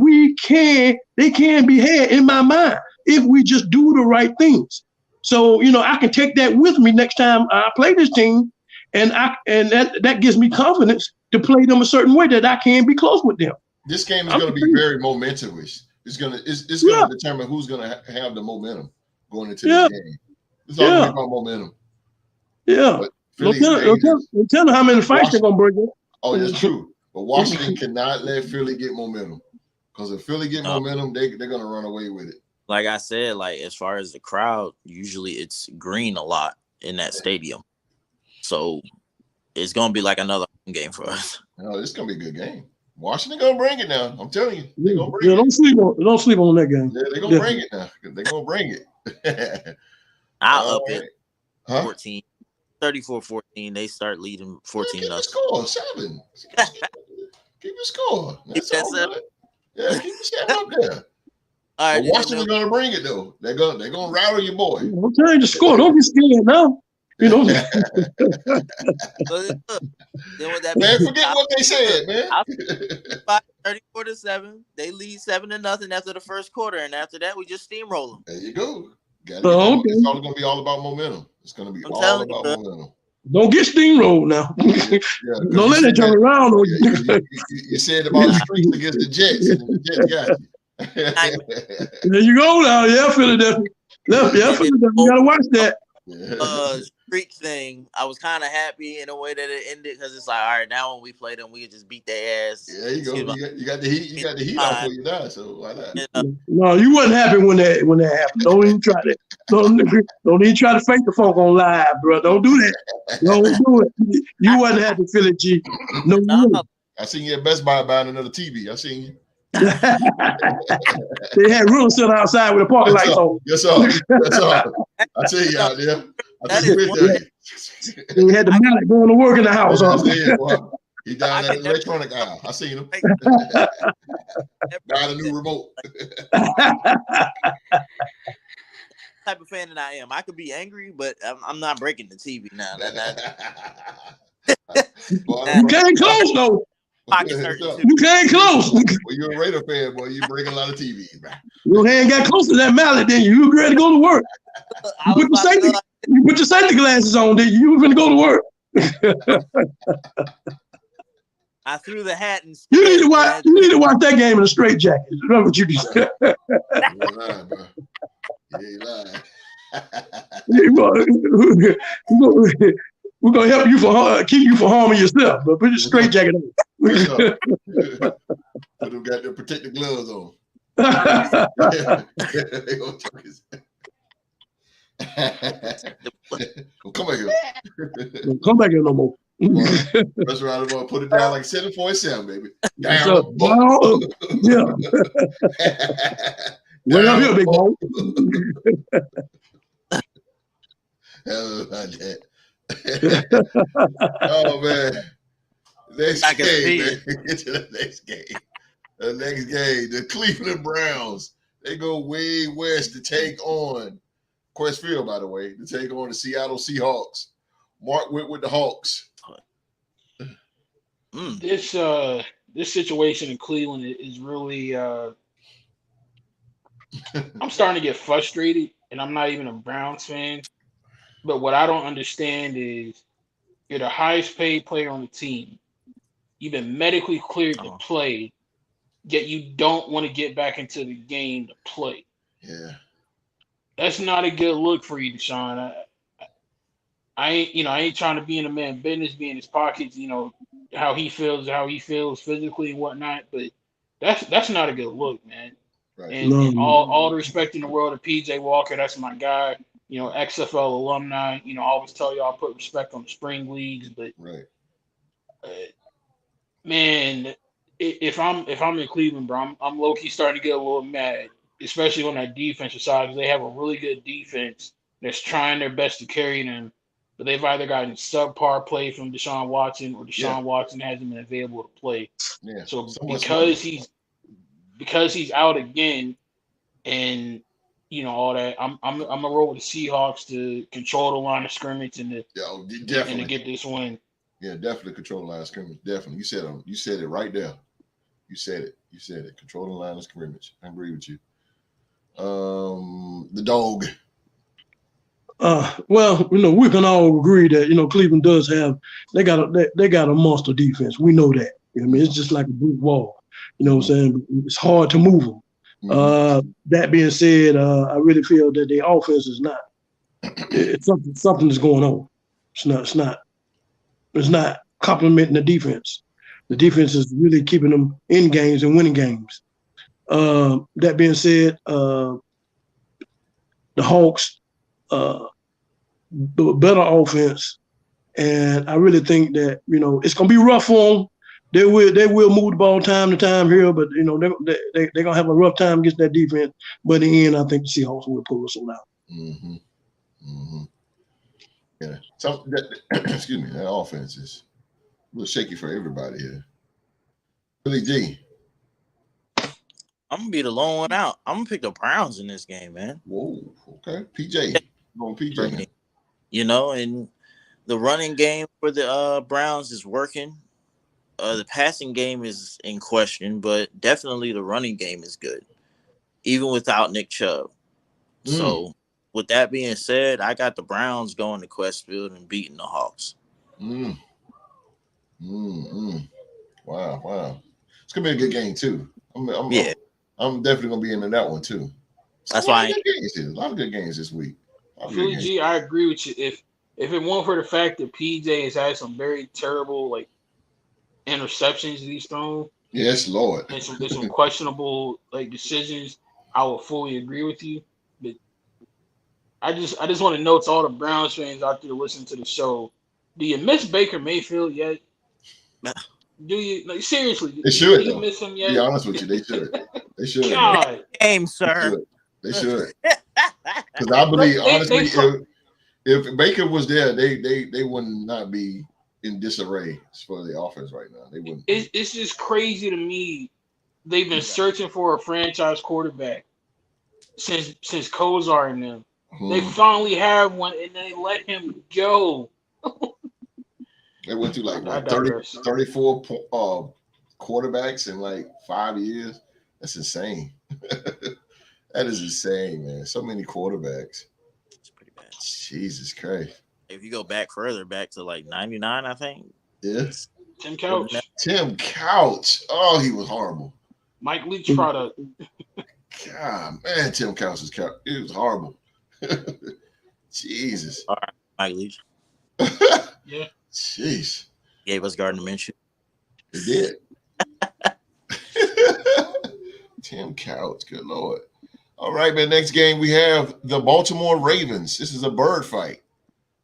they can be had in my mind if we just do the right things. So, you know, I can take that with me next time I play this team, and that gives me confidence to play them a certain way that I can be close with them. This game is going to be very momentum-ish. It's going to determine who's going to have the momentum going into this game. It's all about momentum. Yeah. Don't tell them how many fights they're going to bring in. Oh, that's true. But Washington cannot let Philly get momentum, because if Philly get momentum, they're going to run away with it. Like I said, like as far as the crowd, usually it's green a lot in that stadium. So it's going to be like another game for us. No, it's going to be a good game. Washington gonna bring it now. I'm telling you, they're gonna bring it. Don't sleep on that game. Yeah, they're gonna bring it now. They're gonna bring it. I'll up it. 14, 34-14. They start leading 14-0. Keep the score 7. Keep the score. That's all good. Yeah, keep the 7 up there. All right, Washington's gonna bring it though. They're gonna rattle your boy. I'm telling you the score. Don't be scared now. You know. Then what that man, forget what they said, man. 34-7. They lead 7-0 after the first quarter, and after that, we just steamroll them. There you go. It's all going to be all about momentum. It's going to be all about momentum. Don't get steamrolled now. Don't let it turn around on you. You said about the streaks against the Jets, and the Jets got you. There you go now. Yeah, Philadelphia. Philadelphia. You got to watch that. Streak thing, I was kind of happy in a way that it ended, because it's like, all right, now when we play them, we can just beat their ass. Yeah, you go. You got the heat. You got the heat out for you now. So why not? No, you wasn't happy when that happened. Don't even try that. Don't even try to fake the funk on live, bro. Don't do that. Don't do it. You wasn't happy, Philly G. No. I seen you at Best Buy buying another TV. I seen you. They had Riddle sitting outside with the parking lights on. Yes, sir. Yes, sir. I tell you out there. I That think is you one been there. They had the mallet going to work in the house. I see it, boy. He down I at could the electronic aisle. I seen him. never Got a new remote. type of fan that I am. I could be angry, but I'm not breaking the TV now. Boy, You came close though. Pockets hurting too. You came close. Well, you're a Raider fan, boy. You breaking a lot of TVs, man. Your hand got close to that mallet, then you ready to go to work. I was about to go, You put your safety glasses on, then you were gonna go to work. I threw the hat and You need to watch. You need to watch that game in a straight jacket. That's what you need. You ain't lying, bro. You ain't lying. We're gonna help you for keep you from harming yourself, but put your straight jacket on. Put them got their protective gloves on. Well, come back here. Come back here no more. That's right. I'm gonna put it down like 7.7, baby. Down. So, yeah. Way up here, big boy. Oh man. Next I can game, see man. Get to the next game. The next game, the Cleveland Browns. They go way west to take on Quest Field, by the way, to take on the Seattle Seahawks. Mark went with the Hawks. This situation in Cleveland is really I'm starting to get frustrated, and I'm not even a Browns fan. But what I don't understand is you're the highest paid player on the team. You've been medically cleared to play, yet you don't want to get back into the game to play. Yeah. That's not a good look for you, Deshaun. I ain't trying to be in a man's business, be in his pockets, how he feels physically and whatnot, but that's not a good look, man. Right. And all the respect in the world to PJ Walker, that's my guy. XFL alumni. I always tell y'all put respect on the spring leagues, but right. Man, if I'm in Cleveland, bro, I'm low key starting to get a little mad, especially on that defensive side, because they have a really good defense that's trying their best to carry them, but they've either gotten subpar play from Deshaun Watson or Deshaun Watson hasn't been available to play. Yeah. So because he's out again, and all that, I'm gonna roll with the Seahawks to control the line of scrimmage and to get this win. Yeah, definitely control the line of scrimmage. Definitely. You said it right there. You said it. Control the line of scrimmage. I agree with you. The dog. Well, we can all agree that Cleveland does they got a monster defense. We know that. It's just like a brick wall. You know what I'm saying? It's hard to move them. Mm-hmm. That being said, I really feel that the offense is not. It's something is going on. It's not complementing the defense. The defense is really keeping them in games and winning games. That being said, the Hawks, better offense, and I really think that it's gonna be rough for them. They will move the ball time to time here, but they're gonna have a rough time against that defense. But in the end, I think the Seahawks will pull this one out. Mm-hmm. Mm-hmm. Yeah. So excuse me, that offense is a little shaky for everybody here. Billy G. I'm gonna be the lone one out. I'm gonna pick the Browns in this game, man. Whoa, okay. PJ. Going PJ. And the running game for the Browns is working. The passing game is in question, but definitely the running game is good, even without Nick Chubb. So, with that being said, I got the Browns going to Quest Field and beating the Hawks. Wow. It's gonna be a good game too. I'm definitely gonna be into that one too. That's why a lot of good games this week. Philly G, I agree with you. If it weren't for the fact that PJ has had some very terrible interceptions he's thrown, yes, Lord, and some questionable decisions, I would fully agree with you. But I just want to note to all the Browns fans out there listening to the show: do you miss Baker Mayfield yet? Do you like seriously? They should, Do you though. miss him To yet? be honest with you, they should. They should, man. God, Game, They sir. should. They should. Because I believe, honestly, if Baker was there, they would not be in disarray for the offense right now. They wouldn't. it's just crazy to me. They've been searching for a franchise quarterback since Kozar and them. They finally have one, and they let him go. They went through like I what, 30, digress. 34 quarterbacks in like 5 years. That's insane. That is insane, man. So many quarterbacks. It's pretty bad. Jesus Christ. If you go back further, back to like 99, I think. Yeah. Tim Couch, Tim Couch. Oh, he was horrible. Mike Leach product. God, man, Tim Couch was it was horrible. Jesus. All right, Mike Leach Yeah. Jeez. gave us Gardner Minshew. He did. Tim Couch, good Lord. All right, man. Next game we have the Baltimore Ravens. This is a bird fight.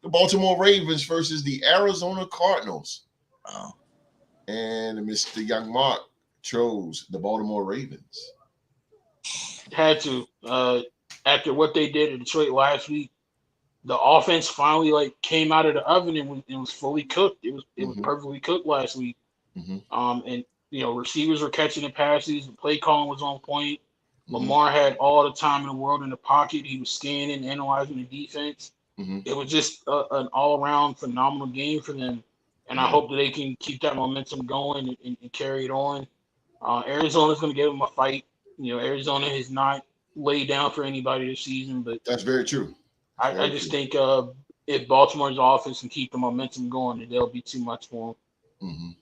The Baltimore Ravens versus the Arizona Cardinals. Oh. And Mr. Young Mark chose the Baltimore Ravens. Had to. After what they did in Detroit last week, the offense finally like came out of the oven and was fully cooked. It was perfectly cooked last week. And receivers were catching the passes. The play calling was on point. Lamar had all the time in the world in the pocket. He was scanning, analyzing the defense. It was just an all-around phenomenal game for them. And I hope that they can keep that momentum going and carry it on. Arizona's going to give them a fight. Arizona has not laid down for anybody this season, but that's very true. I just think if Baltimore's offense can keep the momentum going, that there'll be too much for them.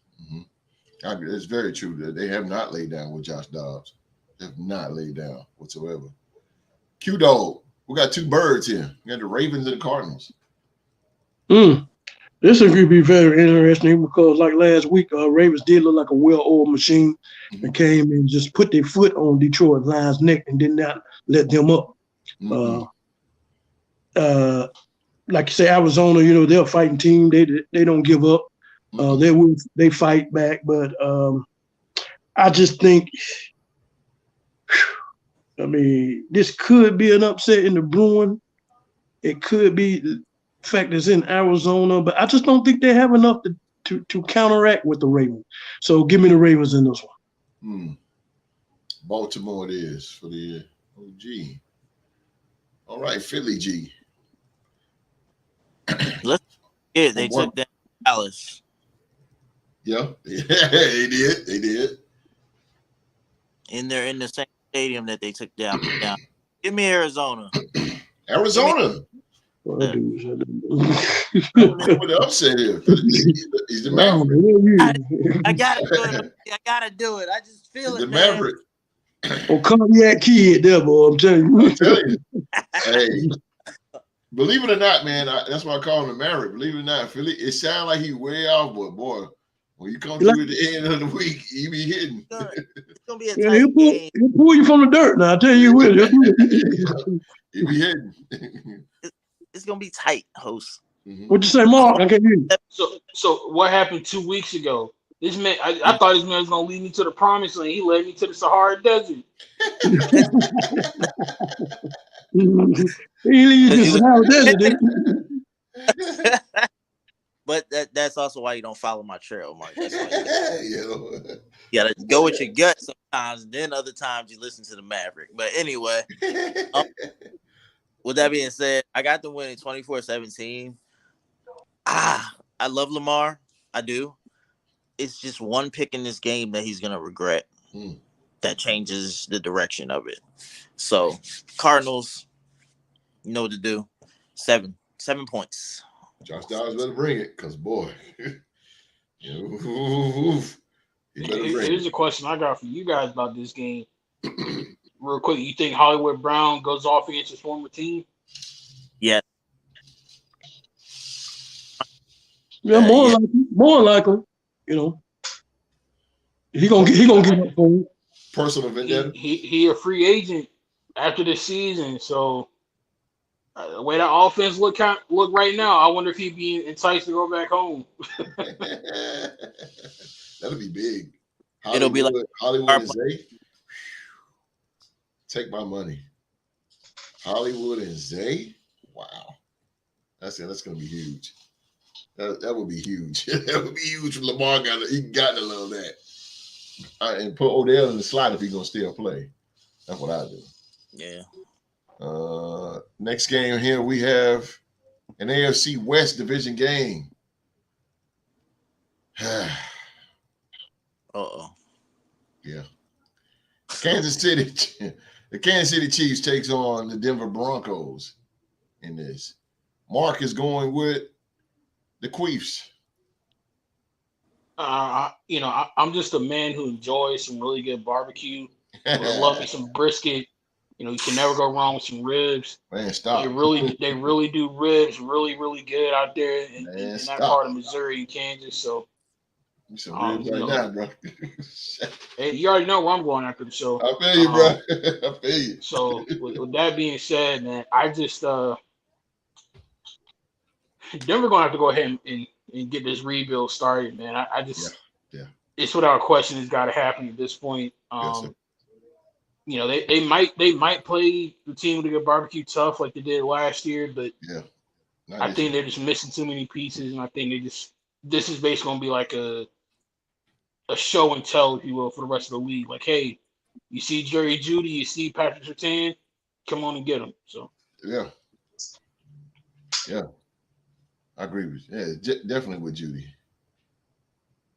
It's very true that they have not laid down with Josh Dobbs. They have not laid down whatsoever. Q-Dog, we got two birds here. We got the Ravens and the Cardinals. This is going to be very interesting because, like last week, Ravens did look like a well-oiled machine and came and just put their foot on Detroit Lions' neck and did not let them up. Like you say, Arizona, they're a fighting team. They don't give up. They fight back, but I just think, this could be an upset in the brewing. It could be the fact it's in Arizona, but I just don't think they have enough to counteract with the Ravens. So give me the Ravens in this one. Baltimore it is for the OG. All right, Philly G. They took down Dallas. Yeah, they did. They did. And they're in the same stadium that they took down. Give me Arizona. Arizona. What the upset here. He's the Maverick. I gotta do it. I gotta do it. I just feel He's it, the Maverick. Oh, cognac kid there, boy. I'm telling you. Hey, believe it or not, man, that's why I call him the Maverick. Believe it or not, Philly, it sounds like he's way off, but boy, when you come through at the end of the week, he be hitting. It's gonna be a tight game. He'll pull you from the dirt now. I tell you what. He be hitting. It's gonna be tight, host. What'd you say, Mark? I can't hear you. So what happened 2 weeks ago? This man, I thought this man was gonna lead me to the promised land. He led me to the Sahara Desert. He lead you to the Sahara Desert. But that's also why you don't follow my trail, Mark. That's why you gotta go with your gut sometimes. Then other times you listen to the Maverick. But anyway, with that being said, I got them winning 24-17. I love Lamar. I do. It's just one pick in this game that he's gonna regret. That changes the direction of it. So Cardinals, you know what to do. 7 points. Josh Dobbs better bring it, because boy, Here's a question I got for you guys about this game. Real quick, you think Hollywood Brown goes off against his former team? Yeah. Yeah, more likely. He gonna get up for it. Personal vendetta. He a free agent after this season, so the way that offense look right now, I wonder if he'd be enticed to go back home. That'll be big. It'll be like Hollywood and Zay. Take my money. Hollywood and Zay. Wow, that's gonna be huge. That would be huge. That would be huge. Lamar got to love that. And put Odell in the slot if he's gonna still play. That's what I do. Yeah. Next game here we have an AFC West division game. Yeah. Kansas City. The Kansas City Chiefs takes on the Denver Broncos in this. Mark is going with the Queefs. I'm just a man who enjoys some really good barbecue. I love me some brisket. You can never go wrong with some ribs. Man, stop. They really do ribs really, really good out there in that part of Missouri and Kansas. So, some ribs right now, bro. Hey, you already know where I'm going after the show. I feel you, bro. I feel you. So, with that being said, man, I just Denver gonna have to go ahead and get this rebuild started, man. I just it's without question it's got to happen at this point. Yes, they might play the team with a good barbecue tough like they did last year, but I think they're just missing too many pieces, and I think this is basically gonna be like a show and tell, if you will, for the rest of the league. Like, hey, you see Jerry Jeudy, you see Patrick Surtain, come on and get them. So yeah, I agree with you. Yeah, definitely with Jeudy.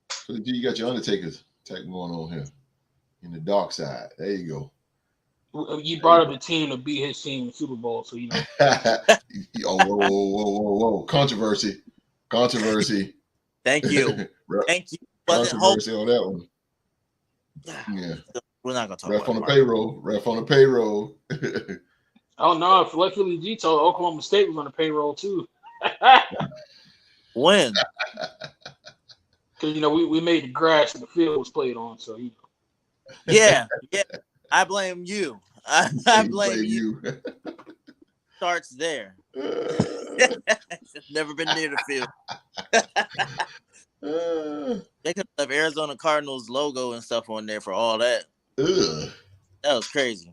So you got your Undertaker's tag going on here in the dark side. There you go. You brought up the team to beat his team in the Super Bowl, so you know. Whoa. Controversy. Thank you. Controversy on that one. Yeah. We're not gonna talk Ref about on the payroll. Ref on the payroll. Oh no, Philly G told Oklahoma State was on the payroll too. When? Because we made the grass and the field was played on, so Yeah. I blame you. I blame you. Starts there. Never been near the field. They could have Arizona Cardinals logo and stuff on there for all that. That was crazy.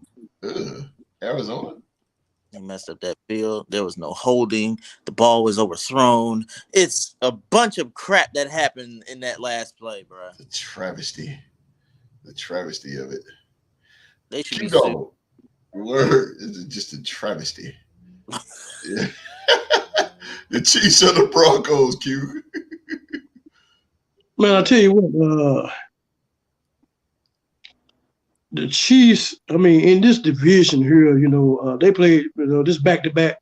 Arizona? They messed up that field. There was no holding. The ball was overthrown. It's a bunch of crap that happened in that last play, bro. The travesty of it. They should be sued. Word is just a travesty. Yeah. The Chiefs are the Broncos, Q. Man, I tell you what, the Chiefs, in this division here, they played, this back-to-back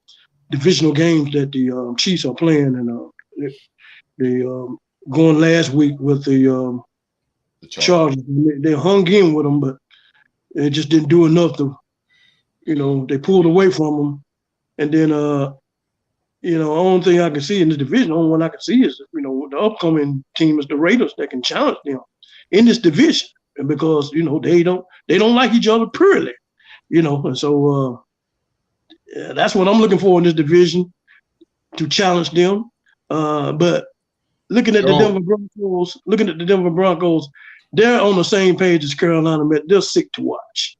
divisional games that the Chiefs are playing, and they going last week with the Chargers. They hung in with them, but they just didn't do enough to, they pulled away from them. And then, the only thing I can see in this division, the only one I can see is, the upcoming team is the Raiders that can challenge them in this division. And because, they don't like each other purely, and so that's what I'm looking for in this division, to challenge them. But looking at the Denver Broncos, they're on the same page as Carolina. They're sick to watch.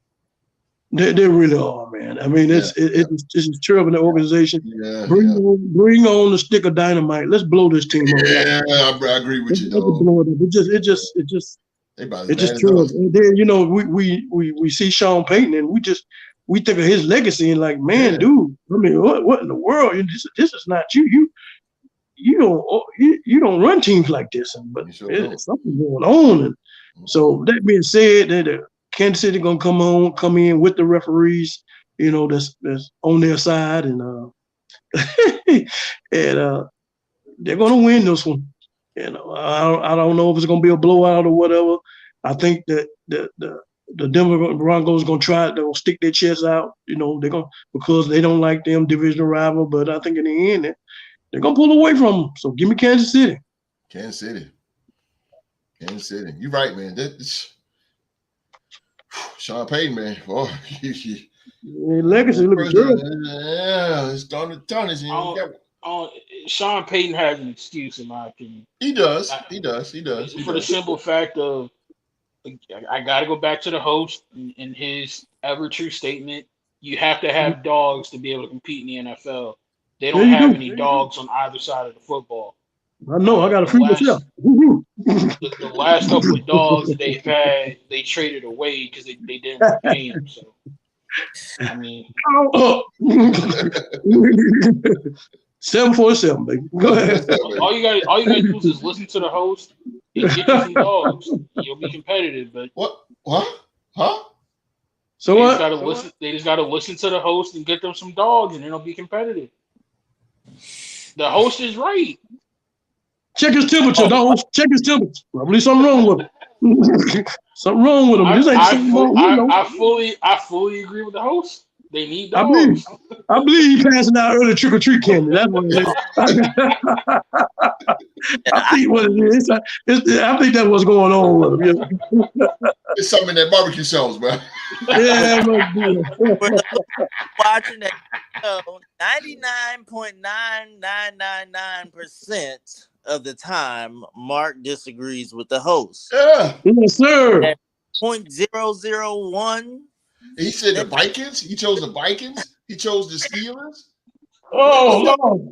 They really are, man. It's just terrible in the organization. Yeah, bring on the stick of dynamite. Let's blow this team up. Yeah, I agree with you, dog. It's just terrible. And then we see Sean Payton, and we think of his legacy and like, man, dude. What in the world? This is not you. You don't run teams like this. But there's something going on. And so that being said, Kansas City gonna come in with the referees, that's on their side, and and they're gonna win this one. I don't know if it's gonna be a blowout or whatever. I think that the Denver Broncos gonna try. They'll stick their chests out. They're gonna, because they don't like them divisional rival. But I think in the end, they're gonna pull away from them. So give me Kansas City. Kansas City. You're right, man. Sean Payton, man. Boy, legacy looks good. Yeah, it's starting to tarnish. Sean Payton has an excuse, in my opinion. He does. He does. For the simple fact of, I got to go back to the host in his ever true statement. You have to have dogs to be able to compete in the NFL. They There don't you have go. any dogs on either side of the football. I know. I got to The free last, myself. Woo-hoo. the last couple of dogs that they've had, they traded away because they didn't want to pay him. So, I mean, Oh. 747, baby. Go ahead. all you gotta do is just listen to the host and get you some dogs. You'll be competitive, but What? Huh? So they what? just gotta listen. They just gotta listen to the host and get them some dogs, and then they'll be competitive. The host is right. Check his temperature, dog. Check his temperature. Probably something wrong with him. Something wrong with him. This ain't something wrong. I fully agree with the host. They need I believe. dogs. I believe he passing out early trick or treat candy. That's what it is. I think what it is. I think that's what's going on with him. It's something in that barbecue sauce, bro. Yeah, Watching that show, 99.9999% of the time, Mark disagrees with the host. Yeah. yes, sir. 0.001. He said the Vikings. He chose the Vikings. He chose the Steelers. Oh, Lord.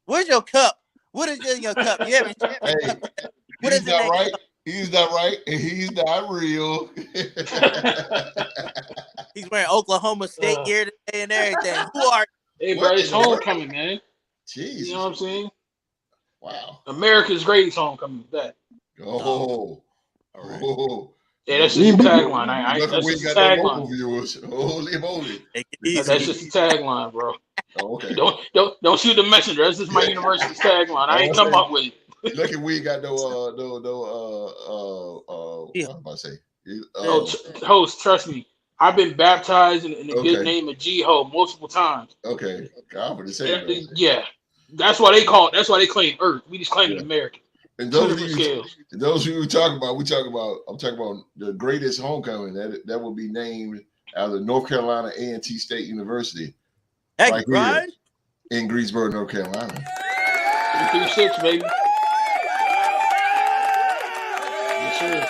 Where's your cup? What is in your cup? You haven't. Hey, What he's is not it? right. He's not right, and he's not real. He's wearing Oklahoma State gear today and everything. Who are Hey, What bro, it's in the world? homecoming, man. Jesus. You know what I'm saying? Wow. America's greatest homecoming. That. Oh. Oh. Yeah, that's just a tagline. Luckily That's we just a ain't got no local tagline. viewers. Holy moly. Take it easy. That's just a tagline, bro. Oh, okay. Don't shoot the messenger. That's just my university's tagline. I ain't come up with it. Lucky we ain't got what am I about to say? Host, trust me. I've been baptized in the Okay. good name of G-Ho multiple times. Okay. God for the same. Yeah. That's why they call it. That's why they claim Earth. We just claim it American. And Two different scales. those who I'm talking about the greatest homecoming that will be named out of the North Carolina A&T State University. Heck, right right? here in Greensboro, North Carolina. 336, baby. Yes, sir.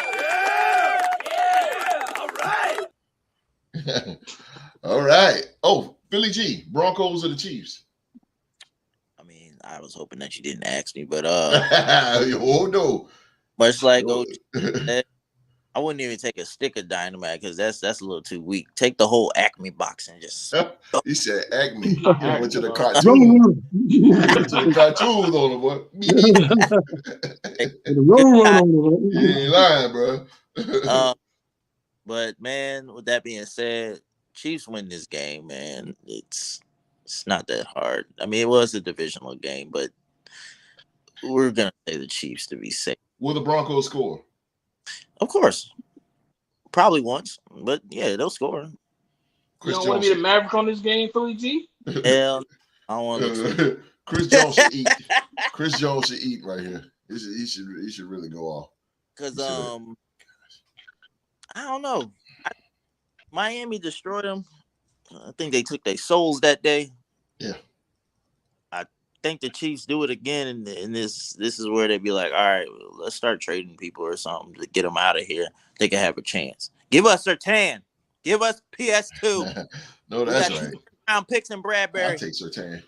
All right. Oh, Philly G, Broncos or the Chiefs? I mean, I was hoping that you didn't ask me, but oh no. much like OG said, I wouldn't even take a stick of dynamite because that's a little too weak. Take the whole Acme box and just. He said Acme. He went to the Roll cartoon. on. Went to the cartoon on the boy. Roll on. You ain't lying, bro. But man, with that being said, Chiefs win this game, man. It's not that hard. I mean, it was a divisional game, but we're gonna say the Chiefs to be safe. Will the Broncos score? Of course, probably once, but yeah, they'll score. You don't want to be the Maverick on this game, Philly G? Hell, I don't want to. Chris Jones should eat. Chris Jones should eat right here. He should really go off. Because I don't know. Miami destroyed them. I think they took their souls that day. Yeah. I think the Chiefs do it again, and this is where they be like, all right, well, let's start trading people or something to get them out of here. They can have a chance. Give us Surtain. Give us PS2. No, that's right. Round picks and Bradbury. I'll take Surtain.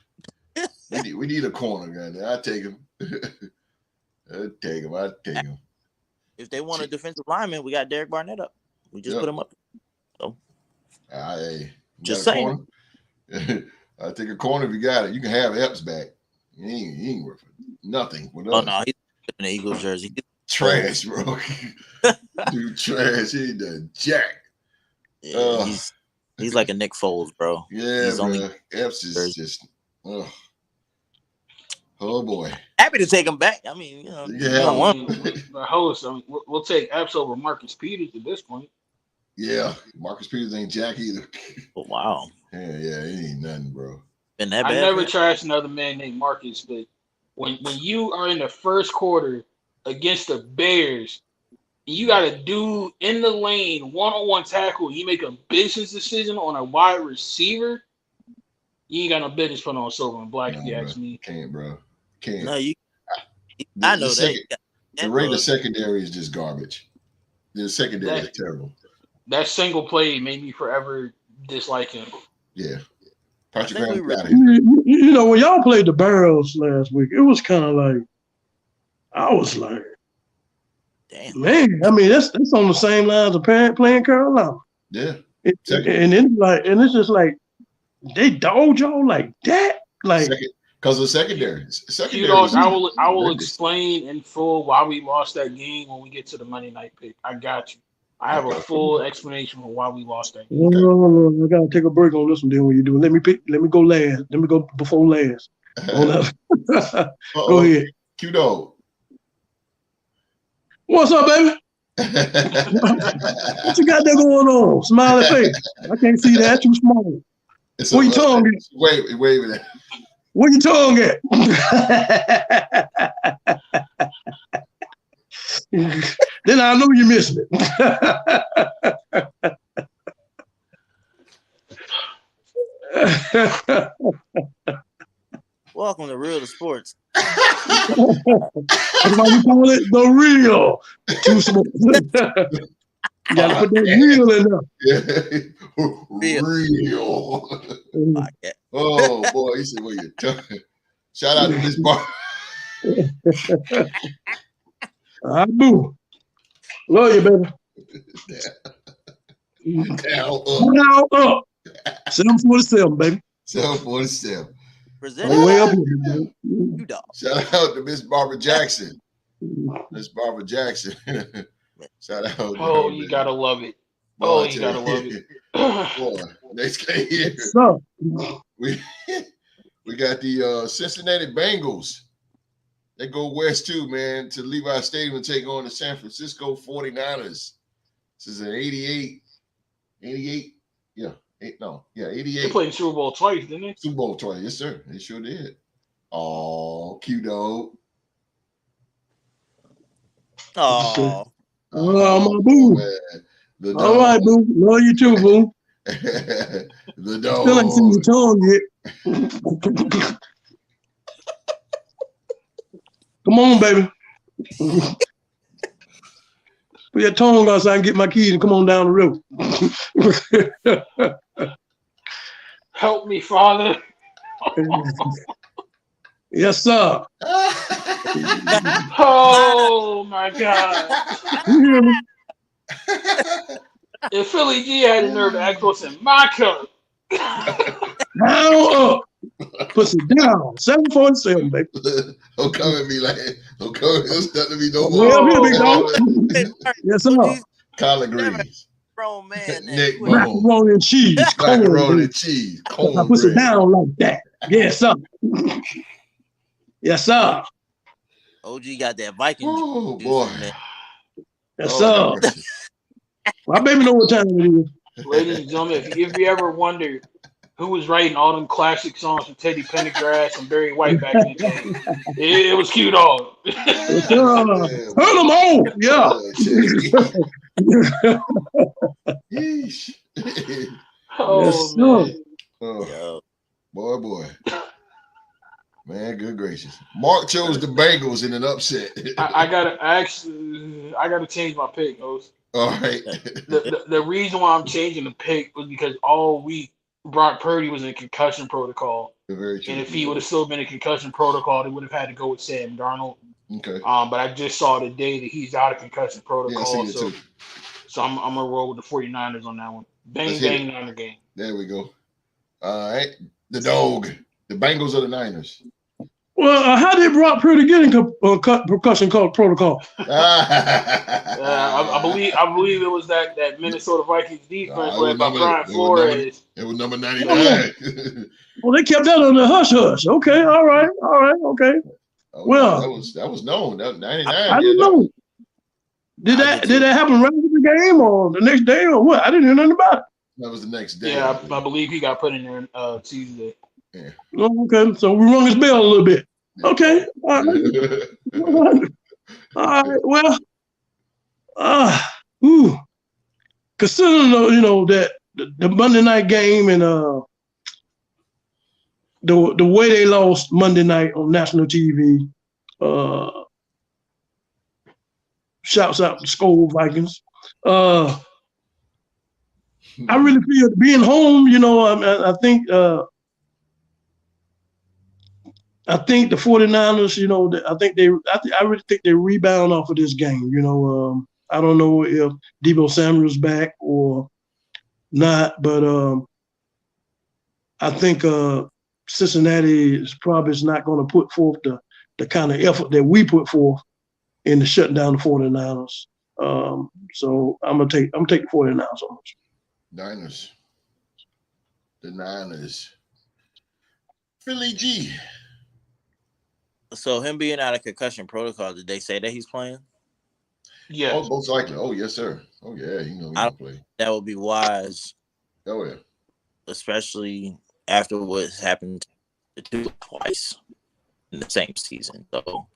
we need a corner guy. I'll take him. I'll take him. If they want a defensive lineman, we got Derek Barnett up. We just put him up. So, just saying. I'll take a corner if you got it. You can have Epps back. He ain't worth nothing. Oh, no, he's in the Eagles jersey. Trash, bro. Dude, trash. He done jack. Yeah, he's like a Nick Foles, bro. Yeah, he's bro. Epps is just, oh boy. Happy to take him back. I mean, The host, we'll take Epps over Marcus Peters at this point. Yeah, Marcus Peters ain't jack either. Oh, wow. Yeah, he ain't nothing, bro. Been that I bad, never trashed another man named Marcus, but when you are in the first quarter against the Bears, you got a dude in the lane, one-on-one tackle, you make a business decision on a wide receiver, You ain't got no business putting on silver and black, if you bro. ask me. Can't, bro. Can't. No, you. The, I the know second, that. the Raiders secondary is just garbage. The secondary is terrible. That single play made me forever dislike him. Yeah. Patrick I think Graham we got him. You know, when y'all played the Barrels last week, it was kind of like, I was like, Damn. man, I mean, that's on the same lines of playing Carolina. Yeah. And it's just like, they dogged y'all like that? Like, because of secondary. I will explain in full why we lost that game when we get to the Monday night pick. I got you. I have a full explanation for why we lost that game. I gotta take a break on this one. Then when you do, let me go last. Let me go before last. Go ahead. Q-Dog. What's up, baby? What you got there going on? Smiley face. I can't see that. Too small. Where your tongue at? Wait a minute. Where your tongue at? Then I know you missing it. Welcome to Real to Sports. That's why we call it the real. Too small. You gotta put that real in there. Real. Oh boy, he said, "Well, your tongue." Shout out to Miss Bar. Boo. Love you, baby. Now up. 747, baby. 747. Presented way by up here, Q-Dog. Shout out to Miss Barbara Jackson. Miss Barbara Jackson. Shout out. Oh, you gotta love it. Boy, you gotta love it. Boy, next game here. So, We got the Cincinnati Bengals. They go west too, man, to Levi Stadium and take on the San Francisco 49ers. This is an 88. Yeah. 88. They played Super Bowl twice, didn't they? Super Bowl twice, yes, sir. They sure did. Oh, Q-Dog. Oh, my boo. Man. All right, boo. Love you too, boo. The dog. Still ain't seen your tongue yet. Come on, baby. Put your tongue out so I can get my keys and come on down the road. Help me, Father. Yes, sir. Oh my God. You hear me? If Philly G had the nerve to ask what's in my cup. Down up. Pussy down. 747, baby. Don't come at me like don't come at me. Don't start to me no Way more. up here, big dog. Yes, sir. Collard greens. grown man. Neck bone. Macaroni and cheese. Macaroni and cheese. I push it down like that. Yes, sir. Yes, sir. OG got that Viking. Oh juice boy. in there. Yes, sir. My baby know what time it is. Ladies and gentlemen, if you ever wondered who was writing all them classic songs for Teddy Pendergrass and Barry White back in the day, it was Q-Dog. Yes, sir. Turn them on. Yeah. Oh, Yes, man. Oh, boy. Man, good gracious. Mark chose the Bengals in an upset. I gotta change my pick, Oz. All right. The reason why I'm changing the pick was because all week Brock Purdy was in concussion protocol. Very true. And if he would have still been in concussion protocol, they would have had to go with Sam Darnold. Okay. But I just saw today that he's out of concussion protocol. Yeah, I see it too. So I'm gonna roll with the 49ers on that one. Bang Niner game. There we go. All right. The dog. The Bengals or the Niners? Well, how did Brock Purdy get in concussion protocol? I believe it was that Minnesota Vikings defense led by Brian Flores. It was number 99. Well, they kept that on the hush hush. Okay, all right, okay. Well, that was known. That 99. I didn't know. Did that happen right after the game or the next day or what? I didn't hear nothing about it. That was the next day. Yeah, I believe he got put in there Tuesday. Yeah. Okay, so we rung his bell a little bit. Okay, all right. All right. Well, considering that the Monday night game and the way they lost Monday night on national TV. Shouts out to Skol Vikings. I really feel being home. I think the 49ers. I really think they rebound off of this game. I don't know if Deebo Samuel's back or not, but I think Cincinnati is probably not going to put forth the kind of effort that we put forth in the shutting down the 49ers. So I'm gonna take the 49ers on this. Niners. The Niners. Philly G. So him being out of concussion protocol, did they say that he's playing? Yeah. Oh, most likely. Oh, yes, sir. Oh, yeah. He's gonna play. That would be wise. Oh, yeah. Especially after what's happened to twice in the same season. So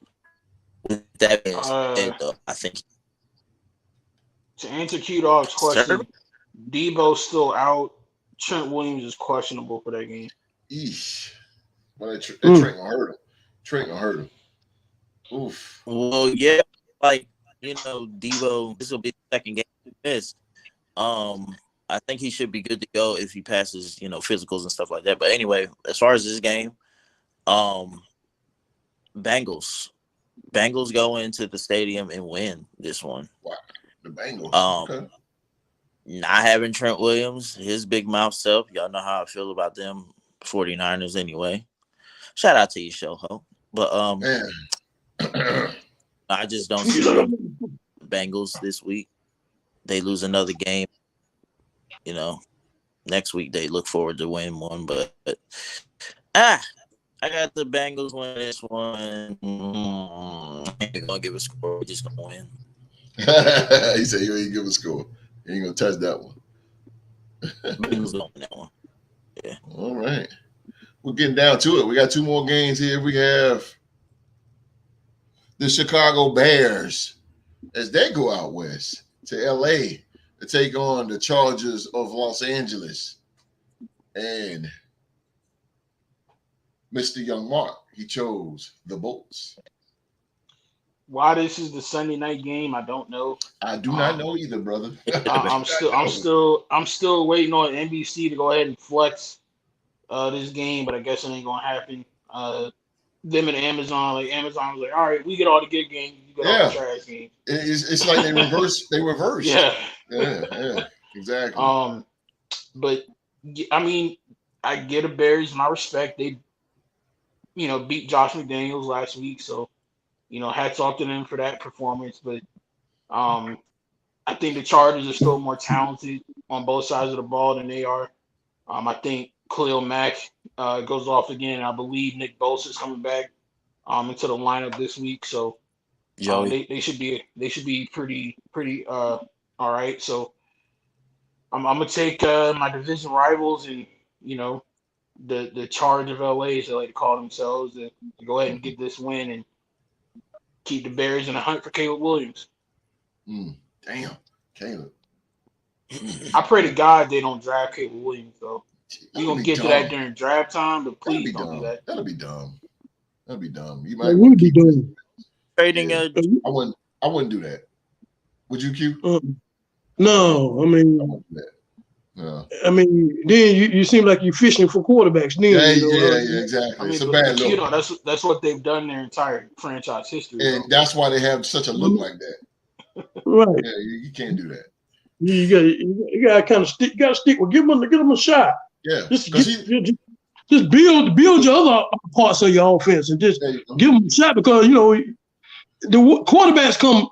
with that being said, though, I think to answer Q-Dog's question, Debo's still out. Trent Williams is questionable for that game. Eesh. Well, Trent gonna hurt him. Trent gonna hurt him. Oof. Well, yeah, Debo, this will be the second game he missed. I think he should be good to go if he passes, physicals and stuff like that. But anyway, as far as this game, Bengals go into the stadium and win this one. Wow. The Bengals. Okay. Not having Trent Williams, his big mouth self. Y'all know how I feel about them 49ers anyway. Shout out to you, Shoho. But I just don't see the Bengals this week. They lose another game. Next week they look forward to win one, but I got the Bengals win this one. I ain't gonna give a score. We're just gonna win. He said you ain't give a score. You ain't gonna touch that one. Bengals gonna win that one. Yeah. All right. We're getting down to it. We got two more games here. We have the Chicago Bears as they go out west to LA to take on the Chargers of Los Angeles. And Mr. Young Mark, he chose the Bolts. Why this is the Sunday night game, I don't know. I do not know either, brother. I'm still waiting on NBC to go ahead and flex this game, but I guess it ain't gonna happen. Them and Amazon was like, all right, we get all the good games, you get all the trash games. It's like they reverse. Yeah, exactly. But I mean, I get the Bears my respect. They, beat Josh McDaniels last week, so hats off to them for that performance. But I think the Chargers are still more talented on both sides of the ball than they are. I think Khalil Mack goes off again. I believe Nick Bosa is coming back into the lineup this week, so they should be pretty all right. So I'm gonna take my division rivals and the Charge of LA, as they like to call themselves, to go ahead and get this win and keep the Bears in the hunt for Caleb Williams. Damn, Caleb. I pray to God they don't draft Caleb Williams, though. We're going to get to that during draft time, but please don't do that. That'll be dumb. You might be dumb. Trading I wouldn't do that. Would you, Q? No, I mean, I wouldn't do that. No. I mean, then you seem like you're fishing for quarterbacks. Then, yeah, exactly. I mean, it's a bad look. That's what they've done their entire franchise history. And that's why they have such a look like that. Right. Yeah, you can't do that. You got to kind of stick. You got to stick with give them a shot. Yeah. Just build your other parts of your offense and just give them a shot because the quarterbacks come.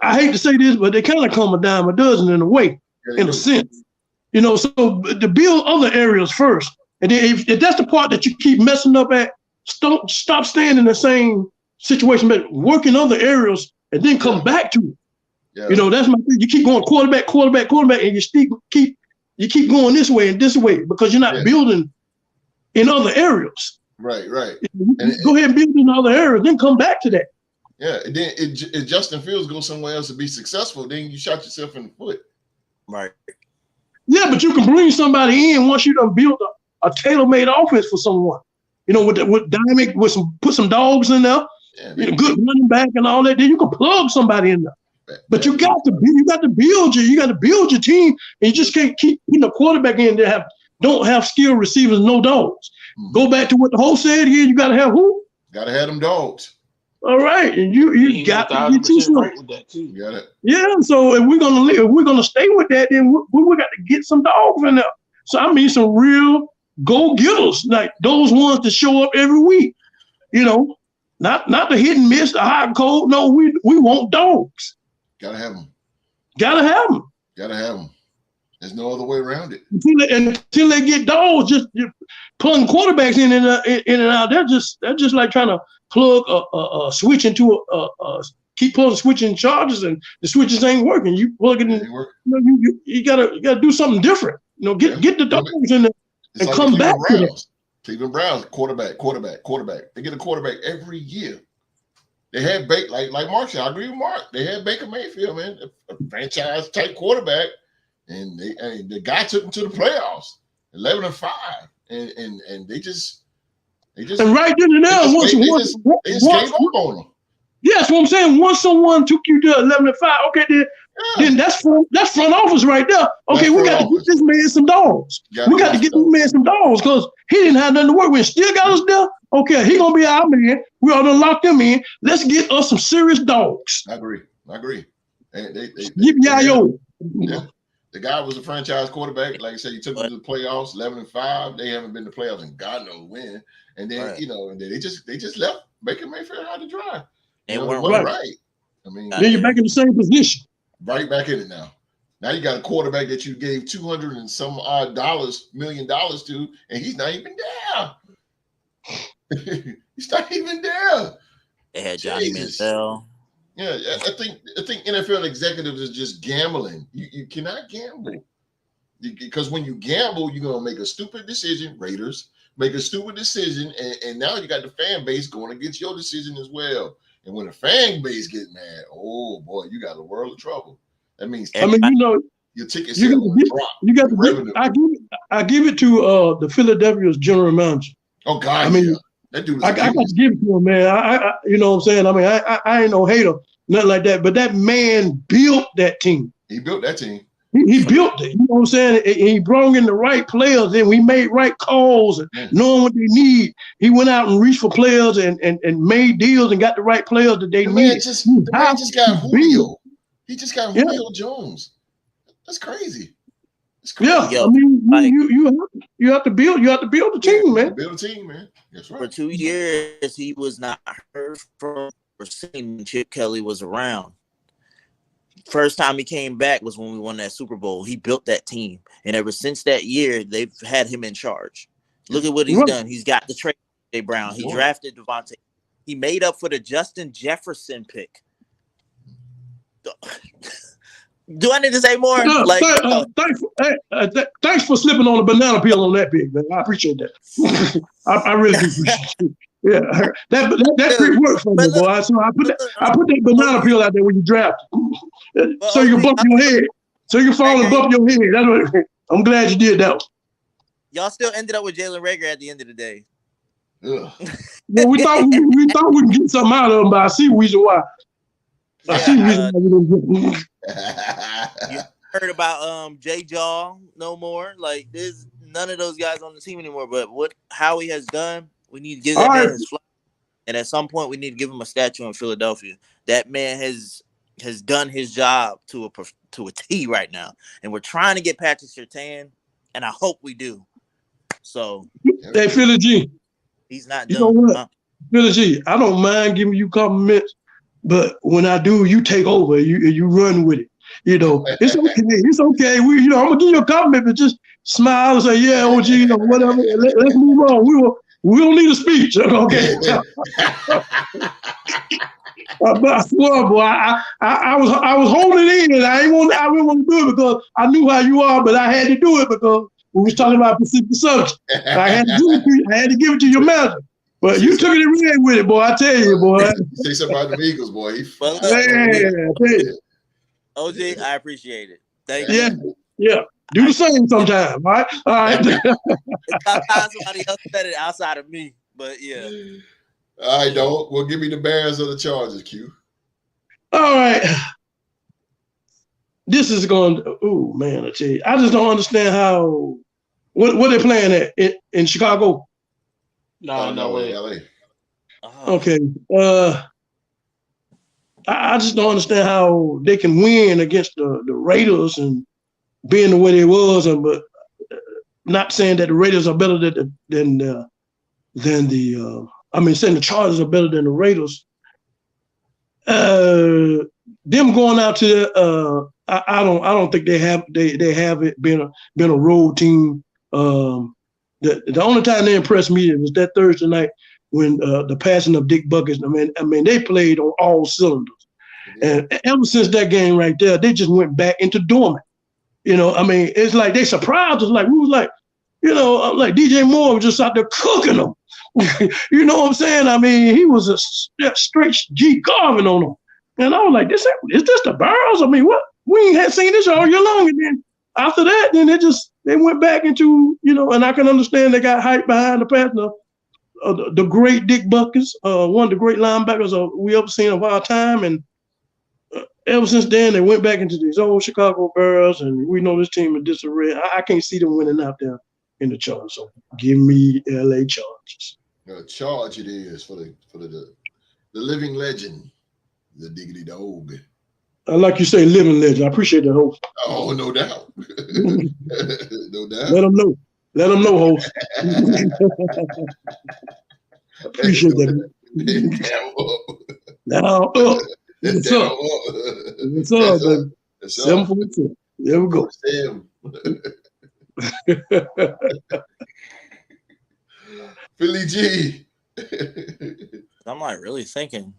I hate to say this, but they kind of come a dime a dozen in a way, in a sense. So to build other areas first, and then if that's the part that you keep messing up at, stop staying in the same situation, but work in other areas and then come back to it. Yeah. That's my thing. You keep going quarterback, and you keep going this way and this way because you're not building in other areas. Right. Go ahead and build in other areas, then come back to that. Yeah, and then if Justin Fields goes somewhere else to be successful, then you shot yourself in the foot. Right. Yeah, but you can bring somebody in once you done build a tailor-made offense for someone. with Diamond, put some dogs in there, good running back and all that. Then you can plug somebody in there. But you got to build your team, and you just can't keep putting a quarterback in that don't have skilled receivers, no dogs. Go back to what the host said here. You got to have who? Got to have them dogs. All right, and you got to get you some. Right with that too. You got it. Yeah, so if we're gonna stay with that, then we got to get some dogs in there. So I mean, some real go-getters, like those ones that show up every week. Not the hit and miss, the hot and cold. No, we want dogs. Gotta have them. Gotta have them. Gotta have them. There's no other way around it. Until they get dogs, just plugging quarterbacks in and out. They're just like trying to plug a switch into keep pulling switching charges, and the switches ain't working. You plug it in. You gotta do something different. Get the dogs in there and like come back to it. Cleveland Browns, quarterback. They get a quarterback every year. They had like Mark said. I agree with Mark. They had Baker Mayfield, man, a franchise type quarterback, and the guy took them to the playoffs, 11-5, and they just and right then and there, they just gave up on them. Yeah, that's what I'm saying. Once someone took you to 11-5, okay, then that's front office right there. Okay, we got to get this man some dogs. We got to get this man some dogs because he didn't have nothing to work with. Still got us there. Okay, he gonna be our man. We ought to lock them in. Let's get us some serious dogs. I agree. And Yayo. Yeah. The guy was a franchise quarterback. Like I said, he took them to the playoffs, 11-5. They haven't been to playoffs and God knows when. And then and then they just left Baker Mayfield out to dry. They weren't right. I mean, then you're back in the same position. Right back in it now. Now you got a quarterback that you gave $200 and some odd million to, and he's not even there. He's not even there. They had Johnny Manziel. Yeah, I think NFL executives is just gambling. You cannot gamble because when you gamble, you're gonna make a stupid decision. Raiders make a stupid decision, and now you got the fan base going against your decision as well. And when the fan base get mad, oh boy, you got a world of trouble. That means your tickets you got to revenue. I give it to the Philadelphia's general manager. Oh God, I mean, that dude. I got to give it to him, man. I you know what I'm saying? I mean, I ain't no hater, nothing like that. But that man built that team. He built that team. He built it. You know what I'm saying? He brought in the right players, and we made right calls and knowing what they need. He went out and reached for players and made deals and got the right players that they need. The man just got Julio. He just got Julio Jones. That's crazy. It's crazy. Yeah, I mean, you have to build. You have to build a team, man. Build a team, man. That's right. For 2 years, he was not heard from or seen when Chip Kelly was around. First time he came back was when we won that Super Bowl. He built that team, and ever since that year, they've had him in charge. Look at what he's done. He's got the trade Jay Brown. He drafted Devontae. He made up for the Justin Jefferson pick. Do I need to say more? Thanks for slipping on the banana peel on that pick, man. I appreciate that. I really do appreciate it. Yeah, that pick worked for me, boy. So I put that banana peel out there when you draft, so you can bump your head, so you can fall and bump your head. That's what, I'm glad you did that. Y'all still ended up with Jalen Reagor at the end of the day. Yeah, we thought we could get something out of him, but I see reason why. I see reason why we didn't get. You heard about Jay Jaw no more? Like there's none of those guys on the team anymore. But what Howie has done, we need to give that man his flowers. And at some point, we need to give him a statue in Philadelphia. That man has done his job to a T right now, and we're trying to get Patrick Surtain, and I hope we do. So, hey, Philly G, he's not you done. Know what? Philly G, I don't mind giving you compliments, but when I do, you take over. You run with it. You know, it's okay. It's okay. I'm gonna give you a compliment, but just smile and say, "Yeah, OG," or whatever. Let's move on. We don't need a speech, okay? But I swear, boy, I was holding in. I didn't want to do it because I knew how you are, but I had to do it because we was talking about specific subject. I had to do it to you. I had to give it to your manager. But you took it and ran with it, boy. I tell you, boy. Say something about the Eagles, boy. OG, I appreciate it. Thank you. Yeah. Do the same sometime, right? All right. It's about time somebody else said it outside of me. But yeah. All right, dog. Well, give me the Bears or the Chargers, Q. All right. This is going. Oh man, I tell you, I just don't understand how. What they playing at in Chicago? No, no way. LA. Okay. I just don't understand how they can win against the Raiders and being the way they was, but not saying that the Raiders are better than the. I mean, saying the Chargers are better than the Raiders. Them going out to I don't think they have it been a road team. The only time they impressed me was that Thursday night when the passing of Dick Buckets. I mean they played on all cylinders, and ever since that game right there, they just went back into dormant. I mean, it's like they surprised us. Like we was like, like DJ Moore was just out there cooking them. You know what I'm saying? I mean, he was a straight G carving on them. And I was like, is this the Bears? I mean, what? We ain't had seen this all year long. And then after that, then they went back into, and I can understand they got hype behind the pass. The great Dick Buckets, one of the great linebackers we ever seen of our time. And ever since then, they went back into these old Chicago Bears, and we know this team is disarray. I can't see them winning out there in the Chargers. So give me LA Chargers. Charge it is for the living legend, the Diggity Dog. Like you say, living legend. I appreciate that, host. Oh, no doubt. No doubt. Let them know, host. Appreciate that. Now up. What's up? What's up, baby? 742. There we go. Philly G. I'm like really thinking.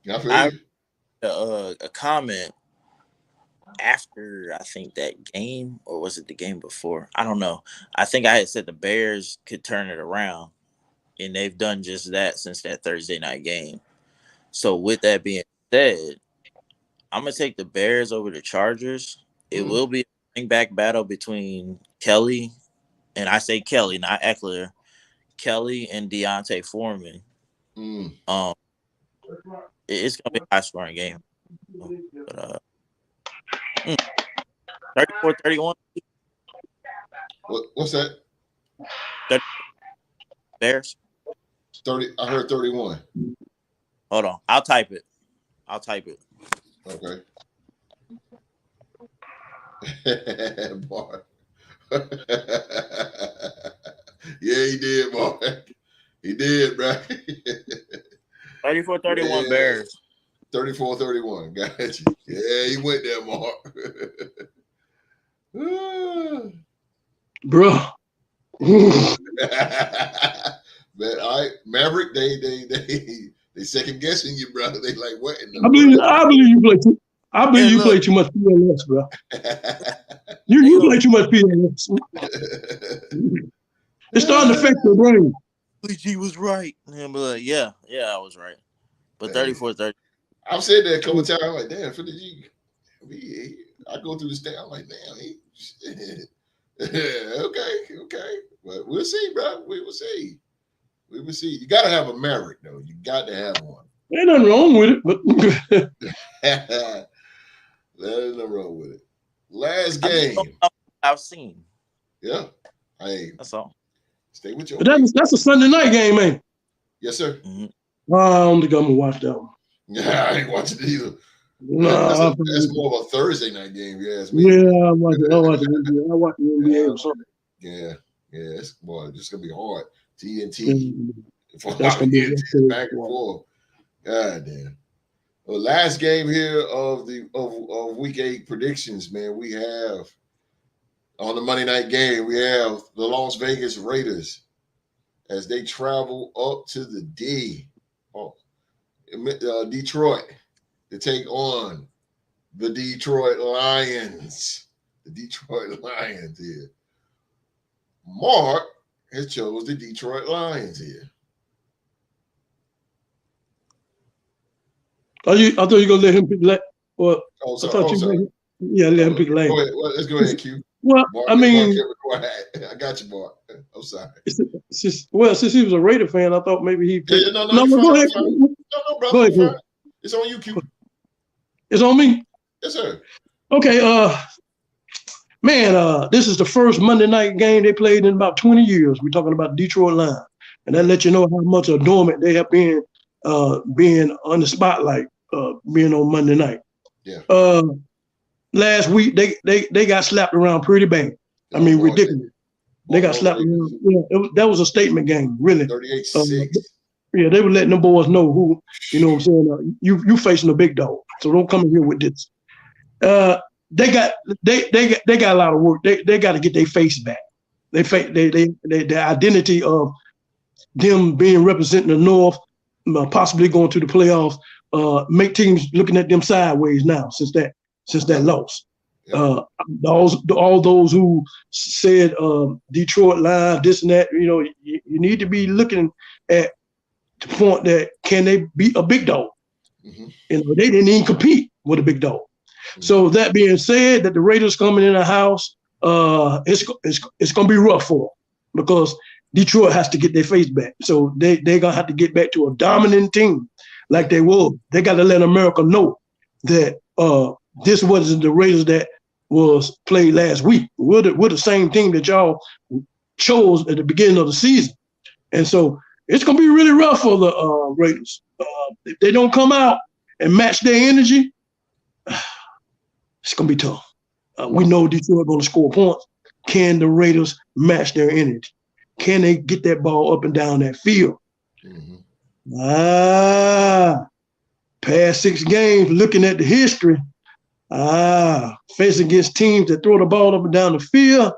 I a comment after I think that game, or was it the game before? I don't know. I think I had said the Bears could turn it around, and they've done just that since that Thursday night game. So with that being said, I'm gonna take the Bears over the Chargers. It will be a running back battle between Kelly, and I say Kelly, not Eckler. Kelly and Deontay Foreman. It's gonna be a high scoring game. But 34-31. What's that? 30 Bears. 30. I heard 31. Hold on. I'll type it. Okay. Boy. Yeah, he did, boy. He did, bro. 34-31 Bears. 34-31. Got you. Yeah, he went there, Mark. Bro. Man, all right, Maverick, they second guessing you, brother. They like what? I believe you play too. I believe you play too much PLS, bro. You play too much PLS. It's starting to affect your brain. G was right. Yeah, I was right. But 34-30. I've said that a couple of times. I'm like, damn, Philly G. I go through the state. I'm like, damn, okay. But we'll see, bro. We will see. You got to have a Maverick, though. You got to have one. Ain't nothing wrong with it, but there's nothing wrong with it. Last game. I've seen. Yeah. Hey, that's all. Stay with your. That's a Sunday night game, man. Yes, sir. Mm-hmm. I don't think I'm gonna watch that one. Yeah, I ain't watching it either. No, that's more of a Thursday night game, you ask me. Yeah, I watch the NBA or something. Yeah, it's just gonna be hard. TNT. That's gonna be back and forth. God damn. Well, last game here of week 8 predictions, man. We have on the Monday night game, we have the Las Vegas Raiders as they travel up to the Detroit to take on the Detroit Lions. The Detroit Lions here. Mark has chose the Detroit Lions here. I thought you were gonna let him pick sorry. Let him pick Lions. Go ahead. Well, let's go ahead, Q. Well, Mark, I mean, I got you, Mark. I'm sorry. Since he was a Raider fan, I thought maybe he picked. No, No, you're fine. go ahead. No, brother, Go ahead. you're fine. It's on you, Q. It's on me. Yes, sir. Okay. Man, this is the first Monday night game they played in about 20 years. We're talking about Detroit Lions, and that lets you know how much adornment they have been being on the spotlight, being on Monday night. Yeah. Last week they got slapped around pretty bad. I mean, ridiculous. They got slapped around. Yeah, that was a statement game, really. 38-6. Yeah, they were letting the boys know who, you know what I'm saying, you facing a big dog. So don't come in here with this. They got a lot of work. They got to get their face back. The identity of them being representing the North, possibly going to the playoffs, make teams looking at them sideways now since that loss. Yeah. All those who said Detroit Lions, this and that, you need to be looking at the point that can they beat a big dog? Mm-hmm. They didn't even compete with a big dog. Mm-hmm. So that being said, that the Raiders coming in the house, it's going to be rough for them because Detroit has to get their face back. So they're going to have to get back to a dominant team like they were. They got to let America know that this wasn't the Raiders that was played last week. We're the same team that y'all chose at the beginning of the season. And so it's going to be really rough for the Raiders. If they don't come out and match their energy, it's going to be tough. We know Detroit going to score points. Can the Raiders match their energy? Can they get that ball up and down that field? Mm-hmm. Past 6 games, looking at the history, facing against teams that throw the ball up and down the field,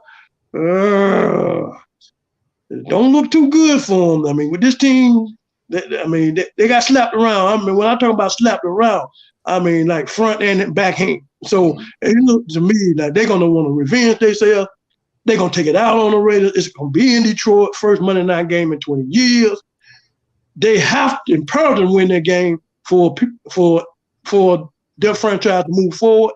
don't look too good for them. I mean, with this team, they got slapped around. I mean, when I talk about slapped around, I mean like front and back hand. So it looks to me like they're going to want to revenge themselves. They're going to take it out on the Raiders. It's going to be in Detroit, first Monday night game in 20 years. They have to imperatively win that game for their franchise to move forward,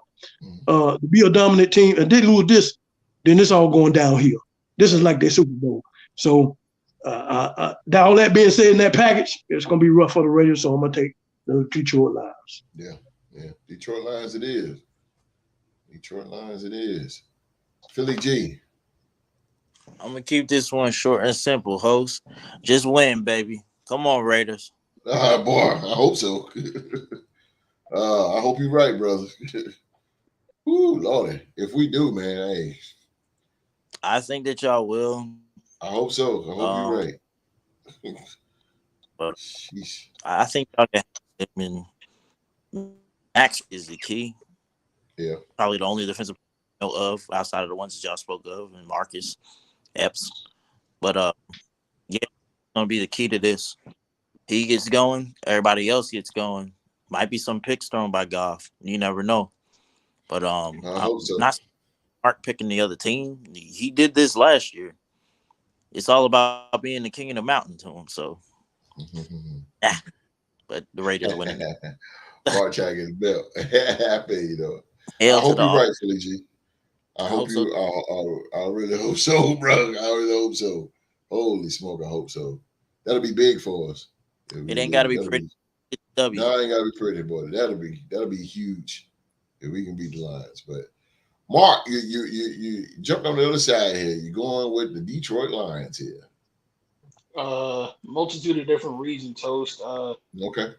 to be a dominant team. And they lose this, then it's all going downhill. This is like their Super Bowl. So all that being said in that package, it's going to be rough for the Raiders, so I'm going to take the Detroit Lions. Yeah. Detroit Lions it is. Detroit Lions it is. Philly G. I'm going to keep this one short and simple, host. Just win, baby. Come on, Raiders. Boy, I hope so. I hope you're right, brother. Ooh, Lordy. If we do, man, hey. I think that y'all will. I hope so. I hope you're right. But I think y'all can have him, and Max is the key. Yeah. Probably the only defensive I know of outside of the ones that y'all spoke of, and Marcus Epps. But yeah, it's gonna be the key to this. He gets going, everybody else gets going. Might be some picks thrown by Goff. You never know. But I hope so. Not Mark picking the other team. He did this last year. It's all about being the king of the mountain to him. So, but the Raiders are winning. Mark trying to get his belt. Happy, I hope you're right, Philly G. I hope you. So. I really hope so, bro. I really hope so. Holy smoke, I hope so. That'll be big for us. It ain't got to be pretty. No, it ain't got to be pretty, boy. That'll be huge if we can beat the Lions. But Mark, you jumped on the other side here. You're going with the Detroit Lions here. Multitude of different reasons, host. Okay.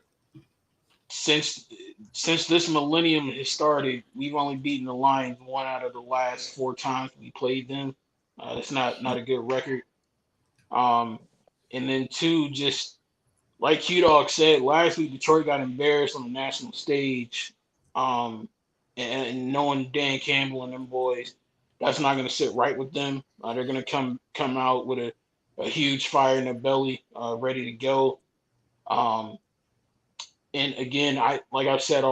Since this millennium has started, we've only beaten the Lions 1 out of the last 4 times we played them. It's not a good record. And then 2, just like Q-Dog said, last week Detroit got embarrassed on the national stage. And knowing Dan Campbell and them boys, that's not going to sit right with them. They're going to come out with a huge fire in their belly, ready to go. And again, like I've said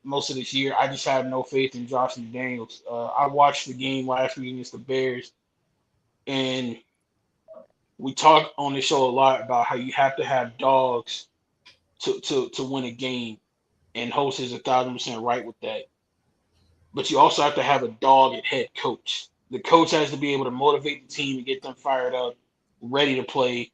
most of this year, I just have no faith in Josh McDaniels. I watched the game last week against the Bears, and we talk on the show a lot about how you have to have dogs to win a game, and Host is 1,000% right with that. But you also have to have a dog at head coach. The coach has to be able to motivate the team and get them fired up, ready to play.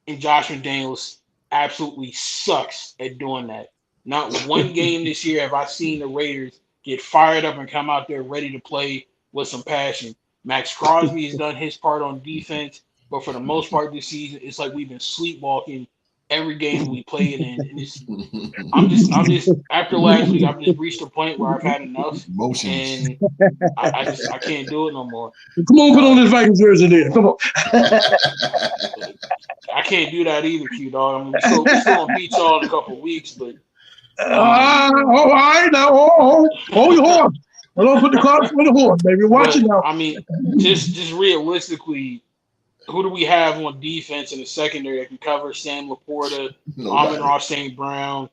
And Josh McDaniels absolutely sucks at doing that. Not one game this year have I seen the Raiders get fired up and come out there ready to play with some passion. Max Crosby has done his part on defense, but for the most part this season, it's like we've been sleepwalking every game we played in. And I'm just after last week, I've just reached a point where I've had enough, Emotions. and I can't do it no more. Come on, put on this Vikings jersey there. Come on. I can't do that either, Q dog. I mean, we're still gonna beat y'all in a couple of weeks, but All right, now, hold your horse. Don't put the cart for the horse, baby. Watch it now. I mean, just realistically, who do we have on defense in the secondary that can cover Sam Laporta, Amon-Ra St. Brown?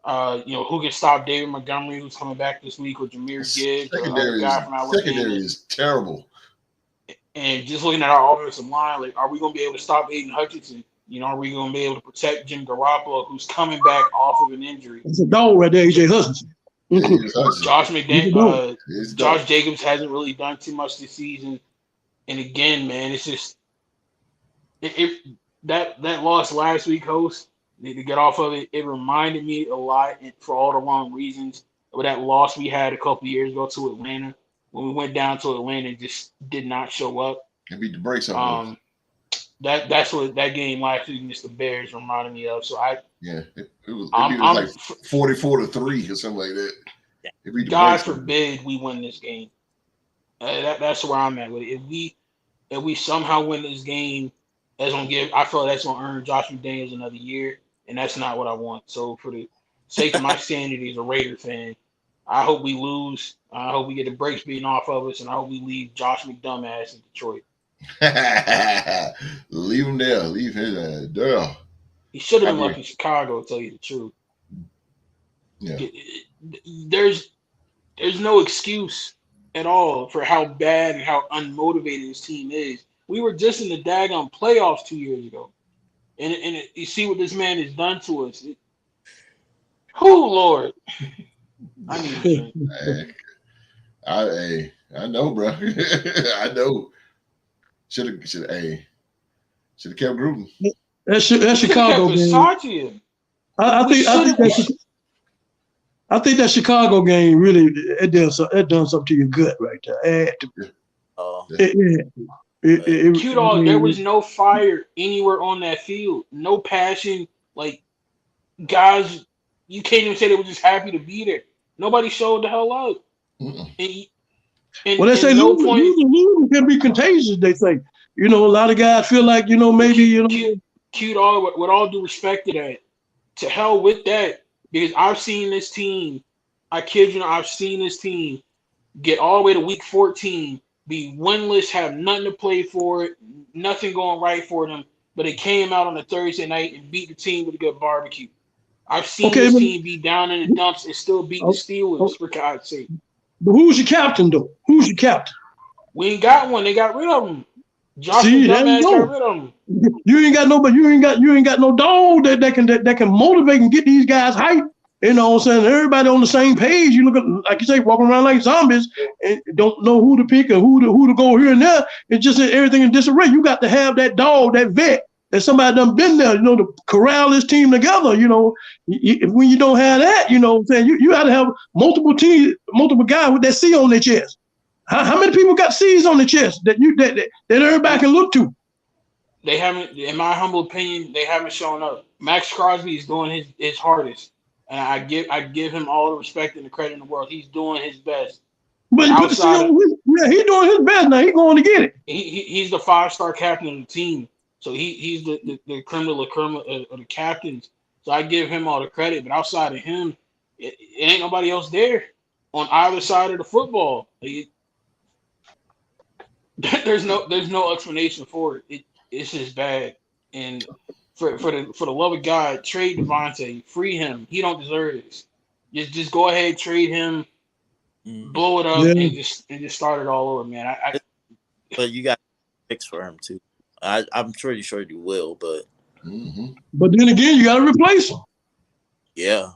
Who can stop David Montgomery, who's coming back this week, or Jahmyr Gibbs, Secondary is terrible. And just looking at our offensive line, like, are we going to be able to stop Aiden Hutchinson? Are we going to be able to protect Jim Garoppolo, who's coming back off of an injury? It's a dog right there, AJ Hutchinson. Josh Jacobs hasn't really done too much this season. And again, man, it's just that loss last week, host, to get off of it, it reminded me a lot, and for all the wrong reasons, of that loss we had a couple years ago to Atlanta. When we went down to Atlanta and just did not show up. And beat the brakes off. That's what that game last week against the Bears reminded me of. So it was like 44-3 or something like that. God forbid we win this game. That's where I'm at with it. If we somehow win this game, I feel like that's gonna earn Josh McDaniels another year, and that's not what I want. So for the sake of my sanity as a Raider fan, I hope we lose. I hope we get the brakes beaten off of us, and I hope we leave Josh McDumbass in Detroit. Leave him there. Leave his ass there. He should have been left in Chicago, to tell you the truth. Yeah. There's no excuse at all for how bad and how unmotivated this team is. We were just in the daggone playoffs 2 years ago. And you see what this man has done to us. Oh, Lord. I need to I know, bro. I know. Should have kept Gruden. That's Chicago game. I think that Chicago game really it done something to your gut right there. There was no fire anywhere on that field, no passion. Like, guys, you can't even say they were just happy to be there. Nobody showed the hell up. They say losing can be contagious. They say, a lot of guys feel like, maybe, Cute all with all due respect to that. To hell with that, because I've seen this team. I kid you not, I've seen this team get all the way to week 14, be winless, have nothing to play for it, nothing going right for them, but it came out on a Thursday night and beat the team with a good barbecue. I've seen this team be down in the dumps and still beat the Steelers, for God's sake. But who's your captain, though? Who's your captain? We ain't got one. They got rid of him. Josh McDaniels got rid of him. You ain't got no dog that can motivate and get these guys hyped. You know what I'm saying? Everybody on the same page. You look at, like you say, walking around like zombies and don't know who to pick and who to go here and there. It's just everything in disarray. You got to have that dog, that vet, that somebody done been there, to corral this team together. When you don't have that, you know what I'm saying? You got to have multiple guys with that C on their chest. How many people got C's on their chest that everybody can look to? They haven't, in my humble opinion, they haven't shown up. Max Crosby is doing his hardest. And I give him all the respect and the credit in the world. He's doing his best. But he's doing his best now. He's going to get it. He's the 5-star captain of the team. So he's the creme de la creme of the captains. So I give him all the credit. But outside of him, it ain't nobody else there on either side of the football. There's no explanation for it. It's just bad. And for the love of God, trade Devontae, free him. He don't deserve this. Just go ahead, trade him, blow it up, and just start it all over, man. But you got picks for him too. I'm sure you will, but. But then again, you got to replace him. Yeah.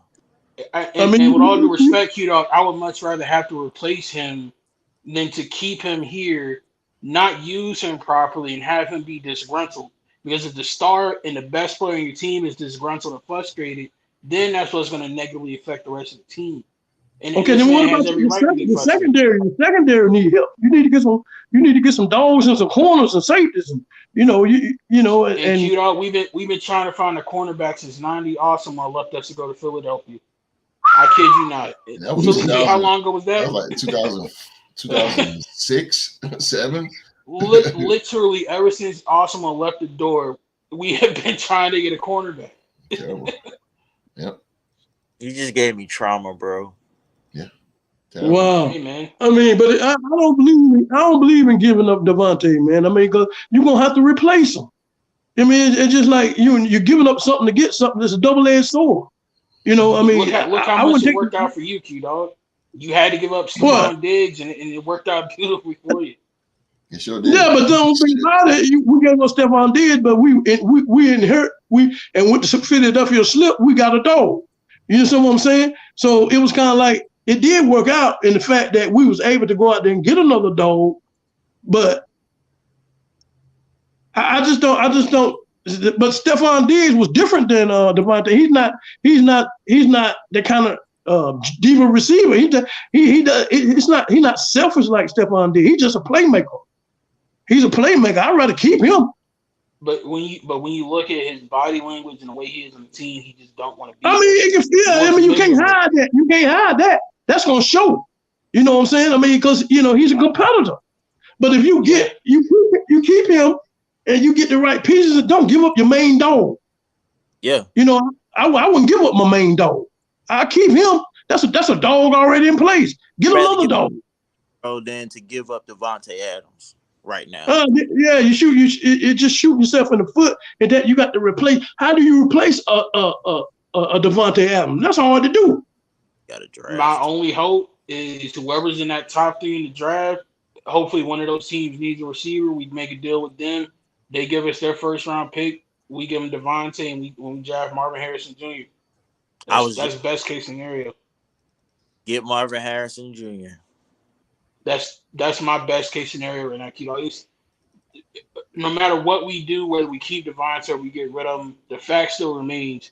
And with all due respect, I would much rather have to replace him than to keep him here, not use him properly, and have him be disgruntled. Because if the star and the best player on your team is disgruntled and frustrated, then that's what's going to negatively affect the rest of the team. And Okay, this then what man has about every right to be the frustrated. secondary? The secondary need help. You need to get some dogs and some corners and safeties, and And Q-Dog, we've been trying to find a cornerback since 90. Awesome, left us to go to Philadelphia. I kid you not. That was Felipe, 2000. how long ago was That that? was like 2006, 7. Literally, ever since Awesome left the door, we have been trying to get a cornerback. Terrible. Yep. You just gave me trauma, bro. Terrible. wow. Hey, man. I mean, but I don't believe in giving up Devontae, man. I mean, 'cause you're gonna have to replace him. I mean, it's just like you're giving up something to get something that's a double-edged sword. I mean, Look how I much wouldn't it take worked out for you, Q-Dog. You had to give up What? Stephon Diggs, and it worked out beautifully for you. It sure did. Yeah, but don't think about it. We gave us Stephon Diggs, but we inherit and with the Philadelphia slip, we got a dog. You understand what I'm saying? So it was kind of like it did work out in the fact that we was able to go out there and get another dog, but I just don't. But Stephon Diggs was different than Devontae. He's not the kind of diva receiver. He's not selfish like Stephon Diggs. He's just a playmaker. He's a playmaker. I'd rather keep him. But when you look at his body language and the way he is on the team, he just don't want to be. I mean, you can't hide that. You can't hide that. That's gonna show. You know what I'm saying? I mean, because he's a competitor. But if you keep him and you get the right pieces, and don't give up your main dog. Yeah. I wouldn't give up my main dog. I keep him. That's a dog already in place. Get another dog. Than to give up Devontae Adams right now. Yeah, you just shoot yourself in the foot, and that you got to replace. How do you replace a Devontae Adams? That's hard to do. Got to draft. My only hope is whoever's in that top 3 in the draft. Hopefully, one of those teams needs a receiver. We make a deal with them. They give us their first round pick. We give them Devontae, and we draft Marvin Harrison Jr. That's best case scenario. Get Marvin Harrison Jr. That's my best case scenario right now. No matter what we do, whether we keep Devontae or we get rid of him, the fact still remains: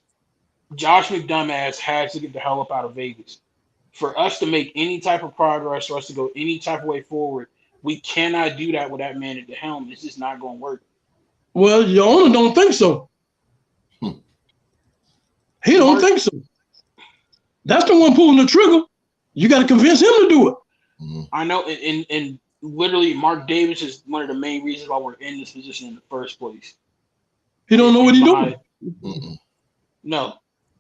Josh McDumbass has to get the hell up out of Vegas. For us to make any type of progress, for us to go any type of way forward, we cannot do that with that man at the helm. It's just not going to work. Well, your owner don't think so. He don't think so. That's the one pulling the trigger. You got to convince him to do it. I know, and literally, Mark Davis is one of the main reasons why we're in this position in the first place. He don't know what he's doing. No.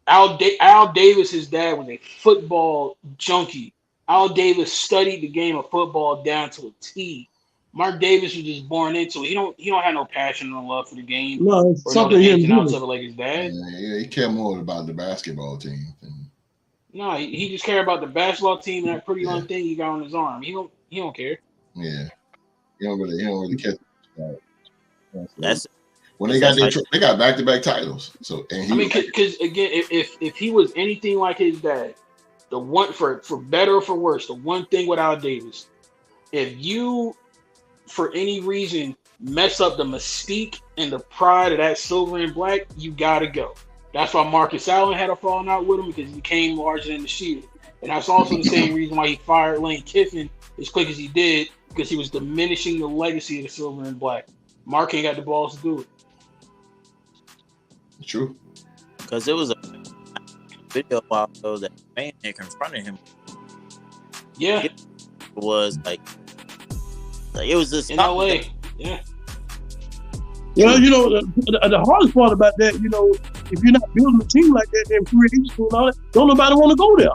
Al Davis's dad was a football junkie. Al Davis studied the game of football down to a T. Mark Davis was just born into it. He don't have no passion or love for the game. No, it's something he else of it like his dad. Yeah, he cared more about the basketball team. No, he just cared about the basketball team and that pretty young thing he got on his arm. He don't care. Yeah, he don't really catch. That's when they got back-to-back titles. So because again, if he was anything like his dad, the one for better or for worse, the one thing with Al Davis, if you for any reason mess up the mystique and the pride of that silver and black, you gotta go. That's why Marcus Allen had a falling out with him, because he came larger than the shield. And that's also the same reason why he fired Lane Kiffin as quick as he did, because he was diminishing the legacy of the silver and black. Mark ain't got the balls to do it. True. Because it was a video a while ago that man confronted him. Yeah. It was like it was this in LA. Yeah. Well, the hardest part about that, if you're not building a team like that, then free agency and all that, don't nobody want to go there.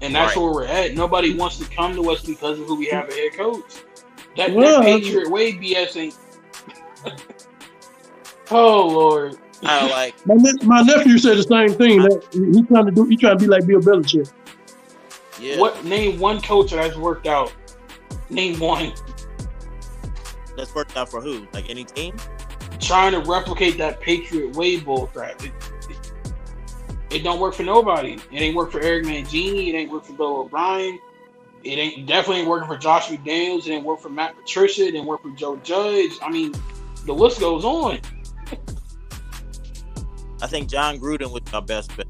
And that's where we're at. Nobody wants to come to us because of who we have a head coach. That Patriot way BS ain't. Oh Lord. I like my nephew said the same thing. That he trying to be like Bill Belichick. Yeah. Name one coach that has worked out. Name one. That's worked out for who? Like any team? Trying to replicate that Patriot way bull crap. It don't work for nobody. It ain't work for Eric Mangini. It ain't work for Bill O'Brien. It definitely ain't working for Josh McDaniels. It didn't work for Matt Patricia. It didn't work for Joe Judge. I mean, the list goes on. I think John Gruden was our best bet.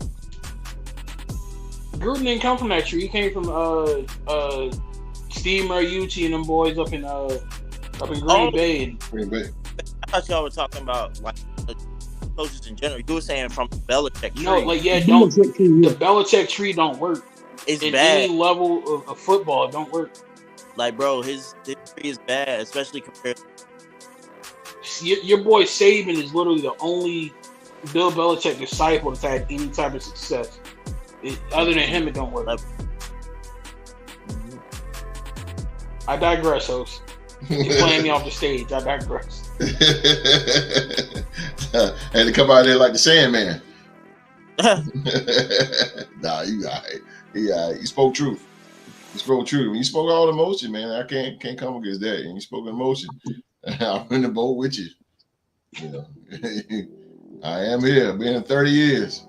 Gruden didn't come from that tree. He came from Steve Mariucci and them boys up in Green Bay. Green Bay. I thought y'all were talking about like coaches in general. You were saying from the Belichick tree. No, like don't the Belichick tree don't work. It's at bad. Any level of football, it don't work. Like, bro, his tree is bad, especially compared. Your boy Saban is literally the only Bill Belichick disciple that's had any type of success. Other than him, it don't work. I digress, host. You're playing me off the stage. I digress. Had to come out there like the Sandman. Nah, you all right. You spoke truth. You spoke truth. You spoke all emotion, man. I can't come against that. And you spoke emotion. I'm in the boat with you. You know, I am here. Been in 30 years.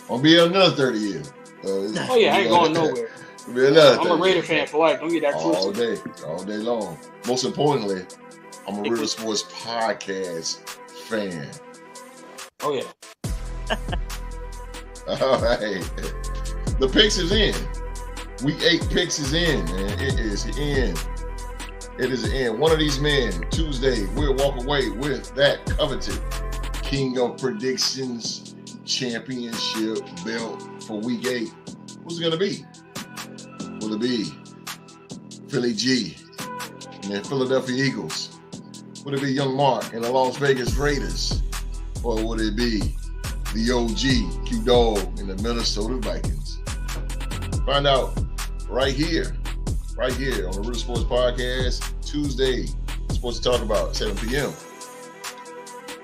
I'll be here another 30 years. Oh yeah, I ain't going nowhere. I'm a Raider fan for life. Don't get that twisted. All day long. Most importantly, I'm a Real Sports Podcast fan. Oh yeah. All right. The picks is in. Week 8 picks is in, man. It is in. It is in. One of these men, Tuesday, will walk away with that coveted King of Predictions championship belt for week 8. Who's it going to be? Will it be Philly G and the Philadelphia Eagles? Would it be Young Mark and the Las Vegas Raiders? Or would it be the OG, Q-Dog, and the Minnesota Vikings? Find out right here on the Real Sports Podcast, Tuesday. Sports to talk about, 7 p.m.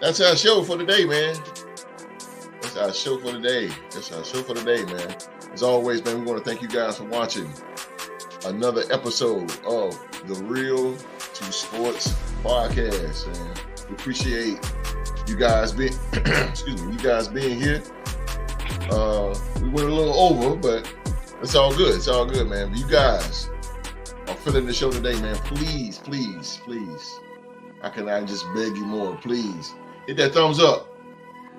That's our show for today, man. That's our show for today, man. As always, man, we want to thank you guys for watching another episode of the Real to Sports Podcast. And we appreciate you guys being here. We went a little over, but it's all good. It's all good, man. But you guys are filling the show today, man. Please. How can I just beg you more? Please hit that thumbs up.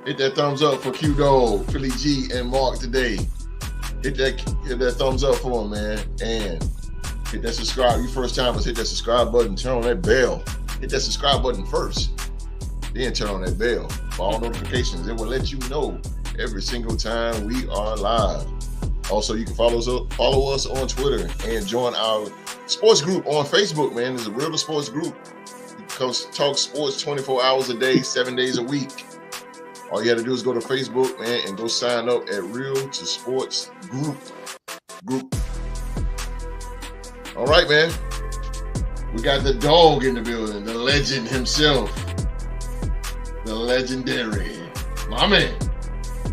Hit that thumbs up for Q-Dog, Philly G, and Mark today. Hit that thumbs up for them, man. And hit that subscribe. You first timers, hit that subscribe button. Turn on that bell. Hit that subscribe button first. Then turn on that bell for all notifications. It will let you know every single time we are live. Also, you can follow us on Twitter and join our sports group on Facebook, man. There's a Real to Sports group. You can talk sports 24 hours a day, 7 days a week. All you have to do is go to Facebook, man, and go sign up at Real to Sports Group. All right, man. We got the dog in the building, the legend himself, the legendary, my man,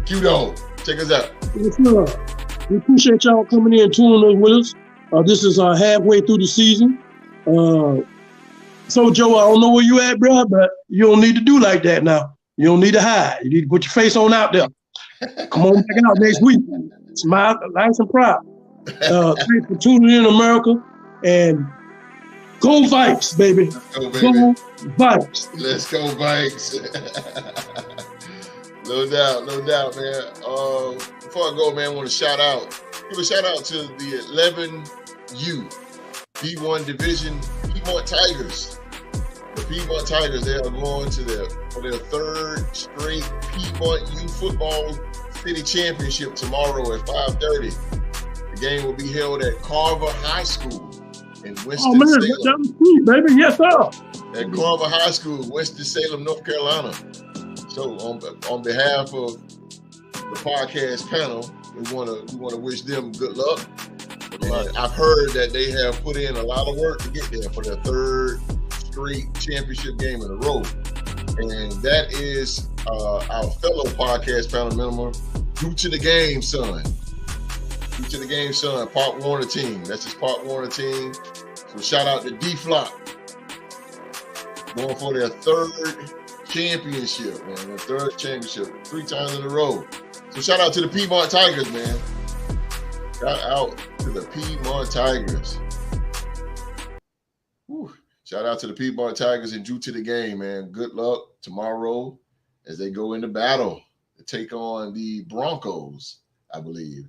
Q-Dog. Check us out. We appreciate y'all coming in and tuning in with us. This is halfway through the season. So, Joe, I don't know where you at, bro, but you don't need to do like that now. You don't need to hide. You need to put your face on out there. Come on back out next week. Smile, nice and proud. Thanks for tuning in, America. And go Vikes, baby. Let's go, baby. Go Vikes. Let's go, Vikes. No doubt, man. Before I go, man, I want to give a shout out to the 11U D1 Division Piedmont Tigers. The Piedmont Tigers, they are going for their 3rd straight Piedmont U Football City Championship tomorrow at 5:30. The game will be held at Carver High School in Winston-Salem. Oh, man, that was sweet, baby. Yes, sir. At Carver High School, Winston-Salem, North Carolina. So on behalf of the podcast panel, we want to wish them good luck. And I've heard that they have put in a lot of work to get there for their 3rd straight championship game in a row. And that is our fellow podcast panel member, Due to the Game, son. Due to the Game, son, Park Warner team. That's his Park Warner team. So shout out to D-Flop. Going for their 3rd championship, man. Their 3rd championship, 3 times in a row. So shout out to the Piedmont Tigers, man. Shout out to the Piedmont Tigers. Whew. Shout out to the Piedmont Tigers and due to the game, man. Good luck tomorrow as they go into battle to take on the Broncos, I believe.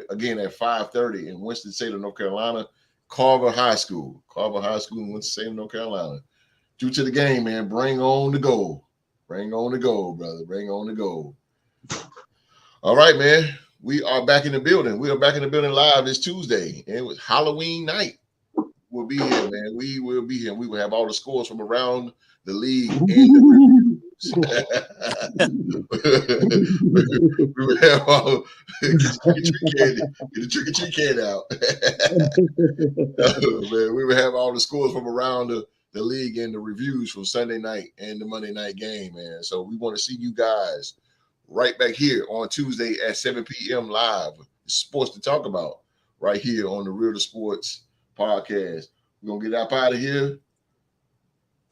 Again, at 5:30 in Winston-Salem, North Carolina, Carver High School. Carver High School in Winston-Salem, North Carolina. Due to the game, man, bring on the goal. Bring on the goal, brother. Bring on the goal. All right, man. We are back in the building. We are back in the building live this Tuesday. And it was Halloween night. We'll be here, man. We will be here. We will have all the scores from around the league and the we will have all get the trick-or-treat candy out. Man, we will have all the scores from around the league and the reviews from Sunday night and the Monday night game, man. So we want to see you guys right back here on Tuesday at 7 p.m. live. Sports to talk about right here on the Real to Sports podcast. We're going to get up out of here.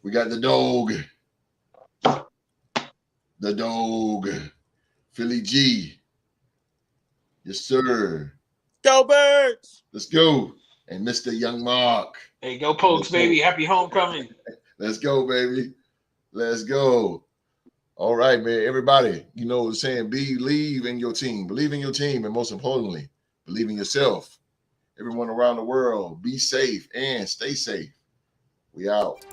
We got the dog. The dog. Philly G. Yes, sir. Go Birds! Let's go. And Mr. Young Mark. Hey, go Pokes, baby. Happy homecoming. Let's go, baby. Let's go. All right, man. Everybody, you know what I'm saying? Believe in your team. Believe in your team. And most importantly, believe in yourself. Everyone around the world, be safe and stay safe. We out.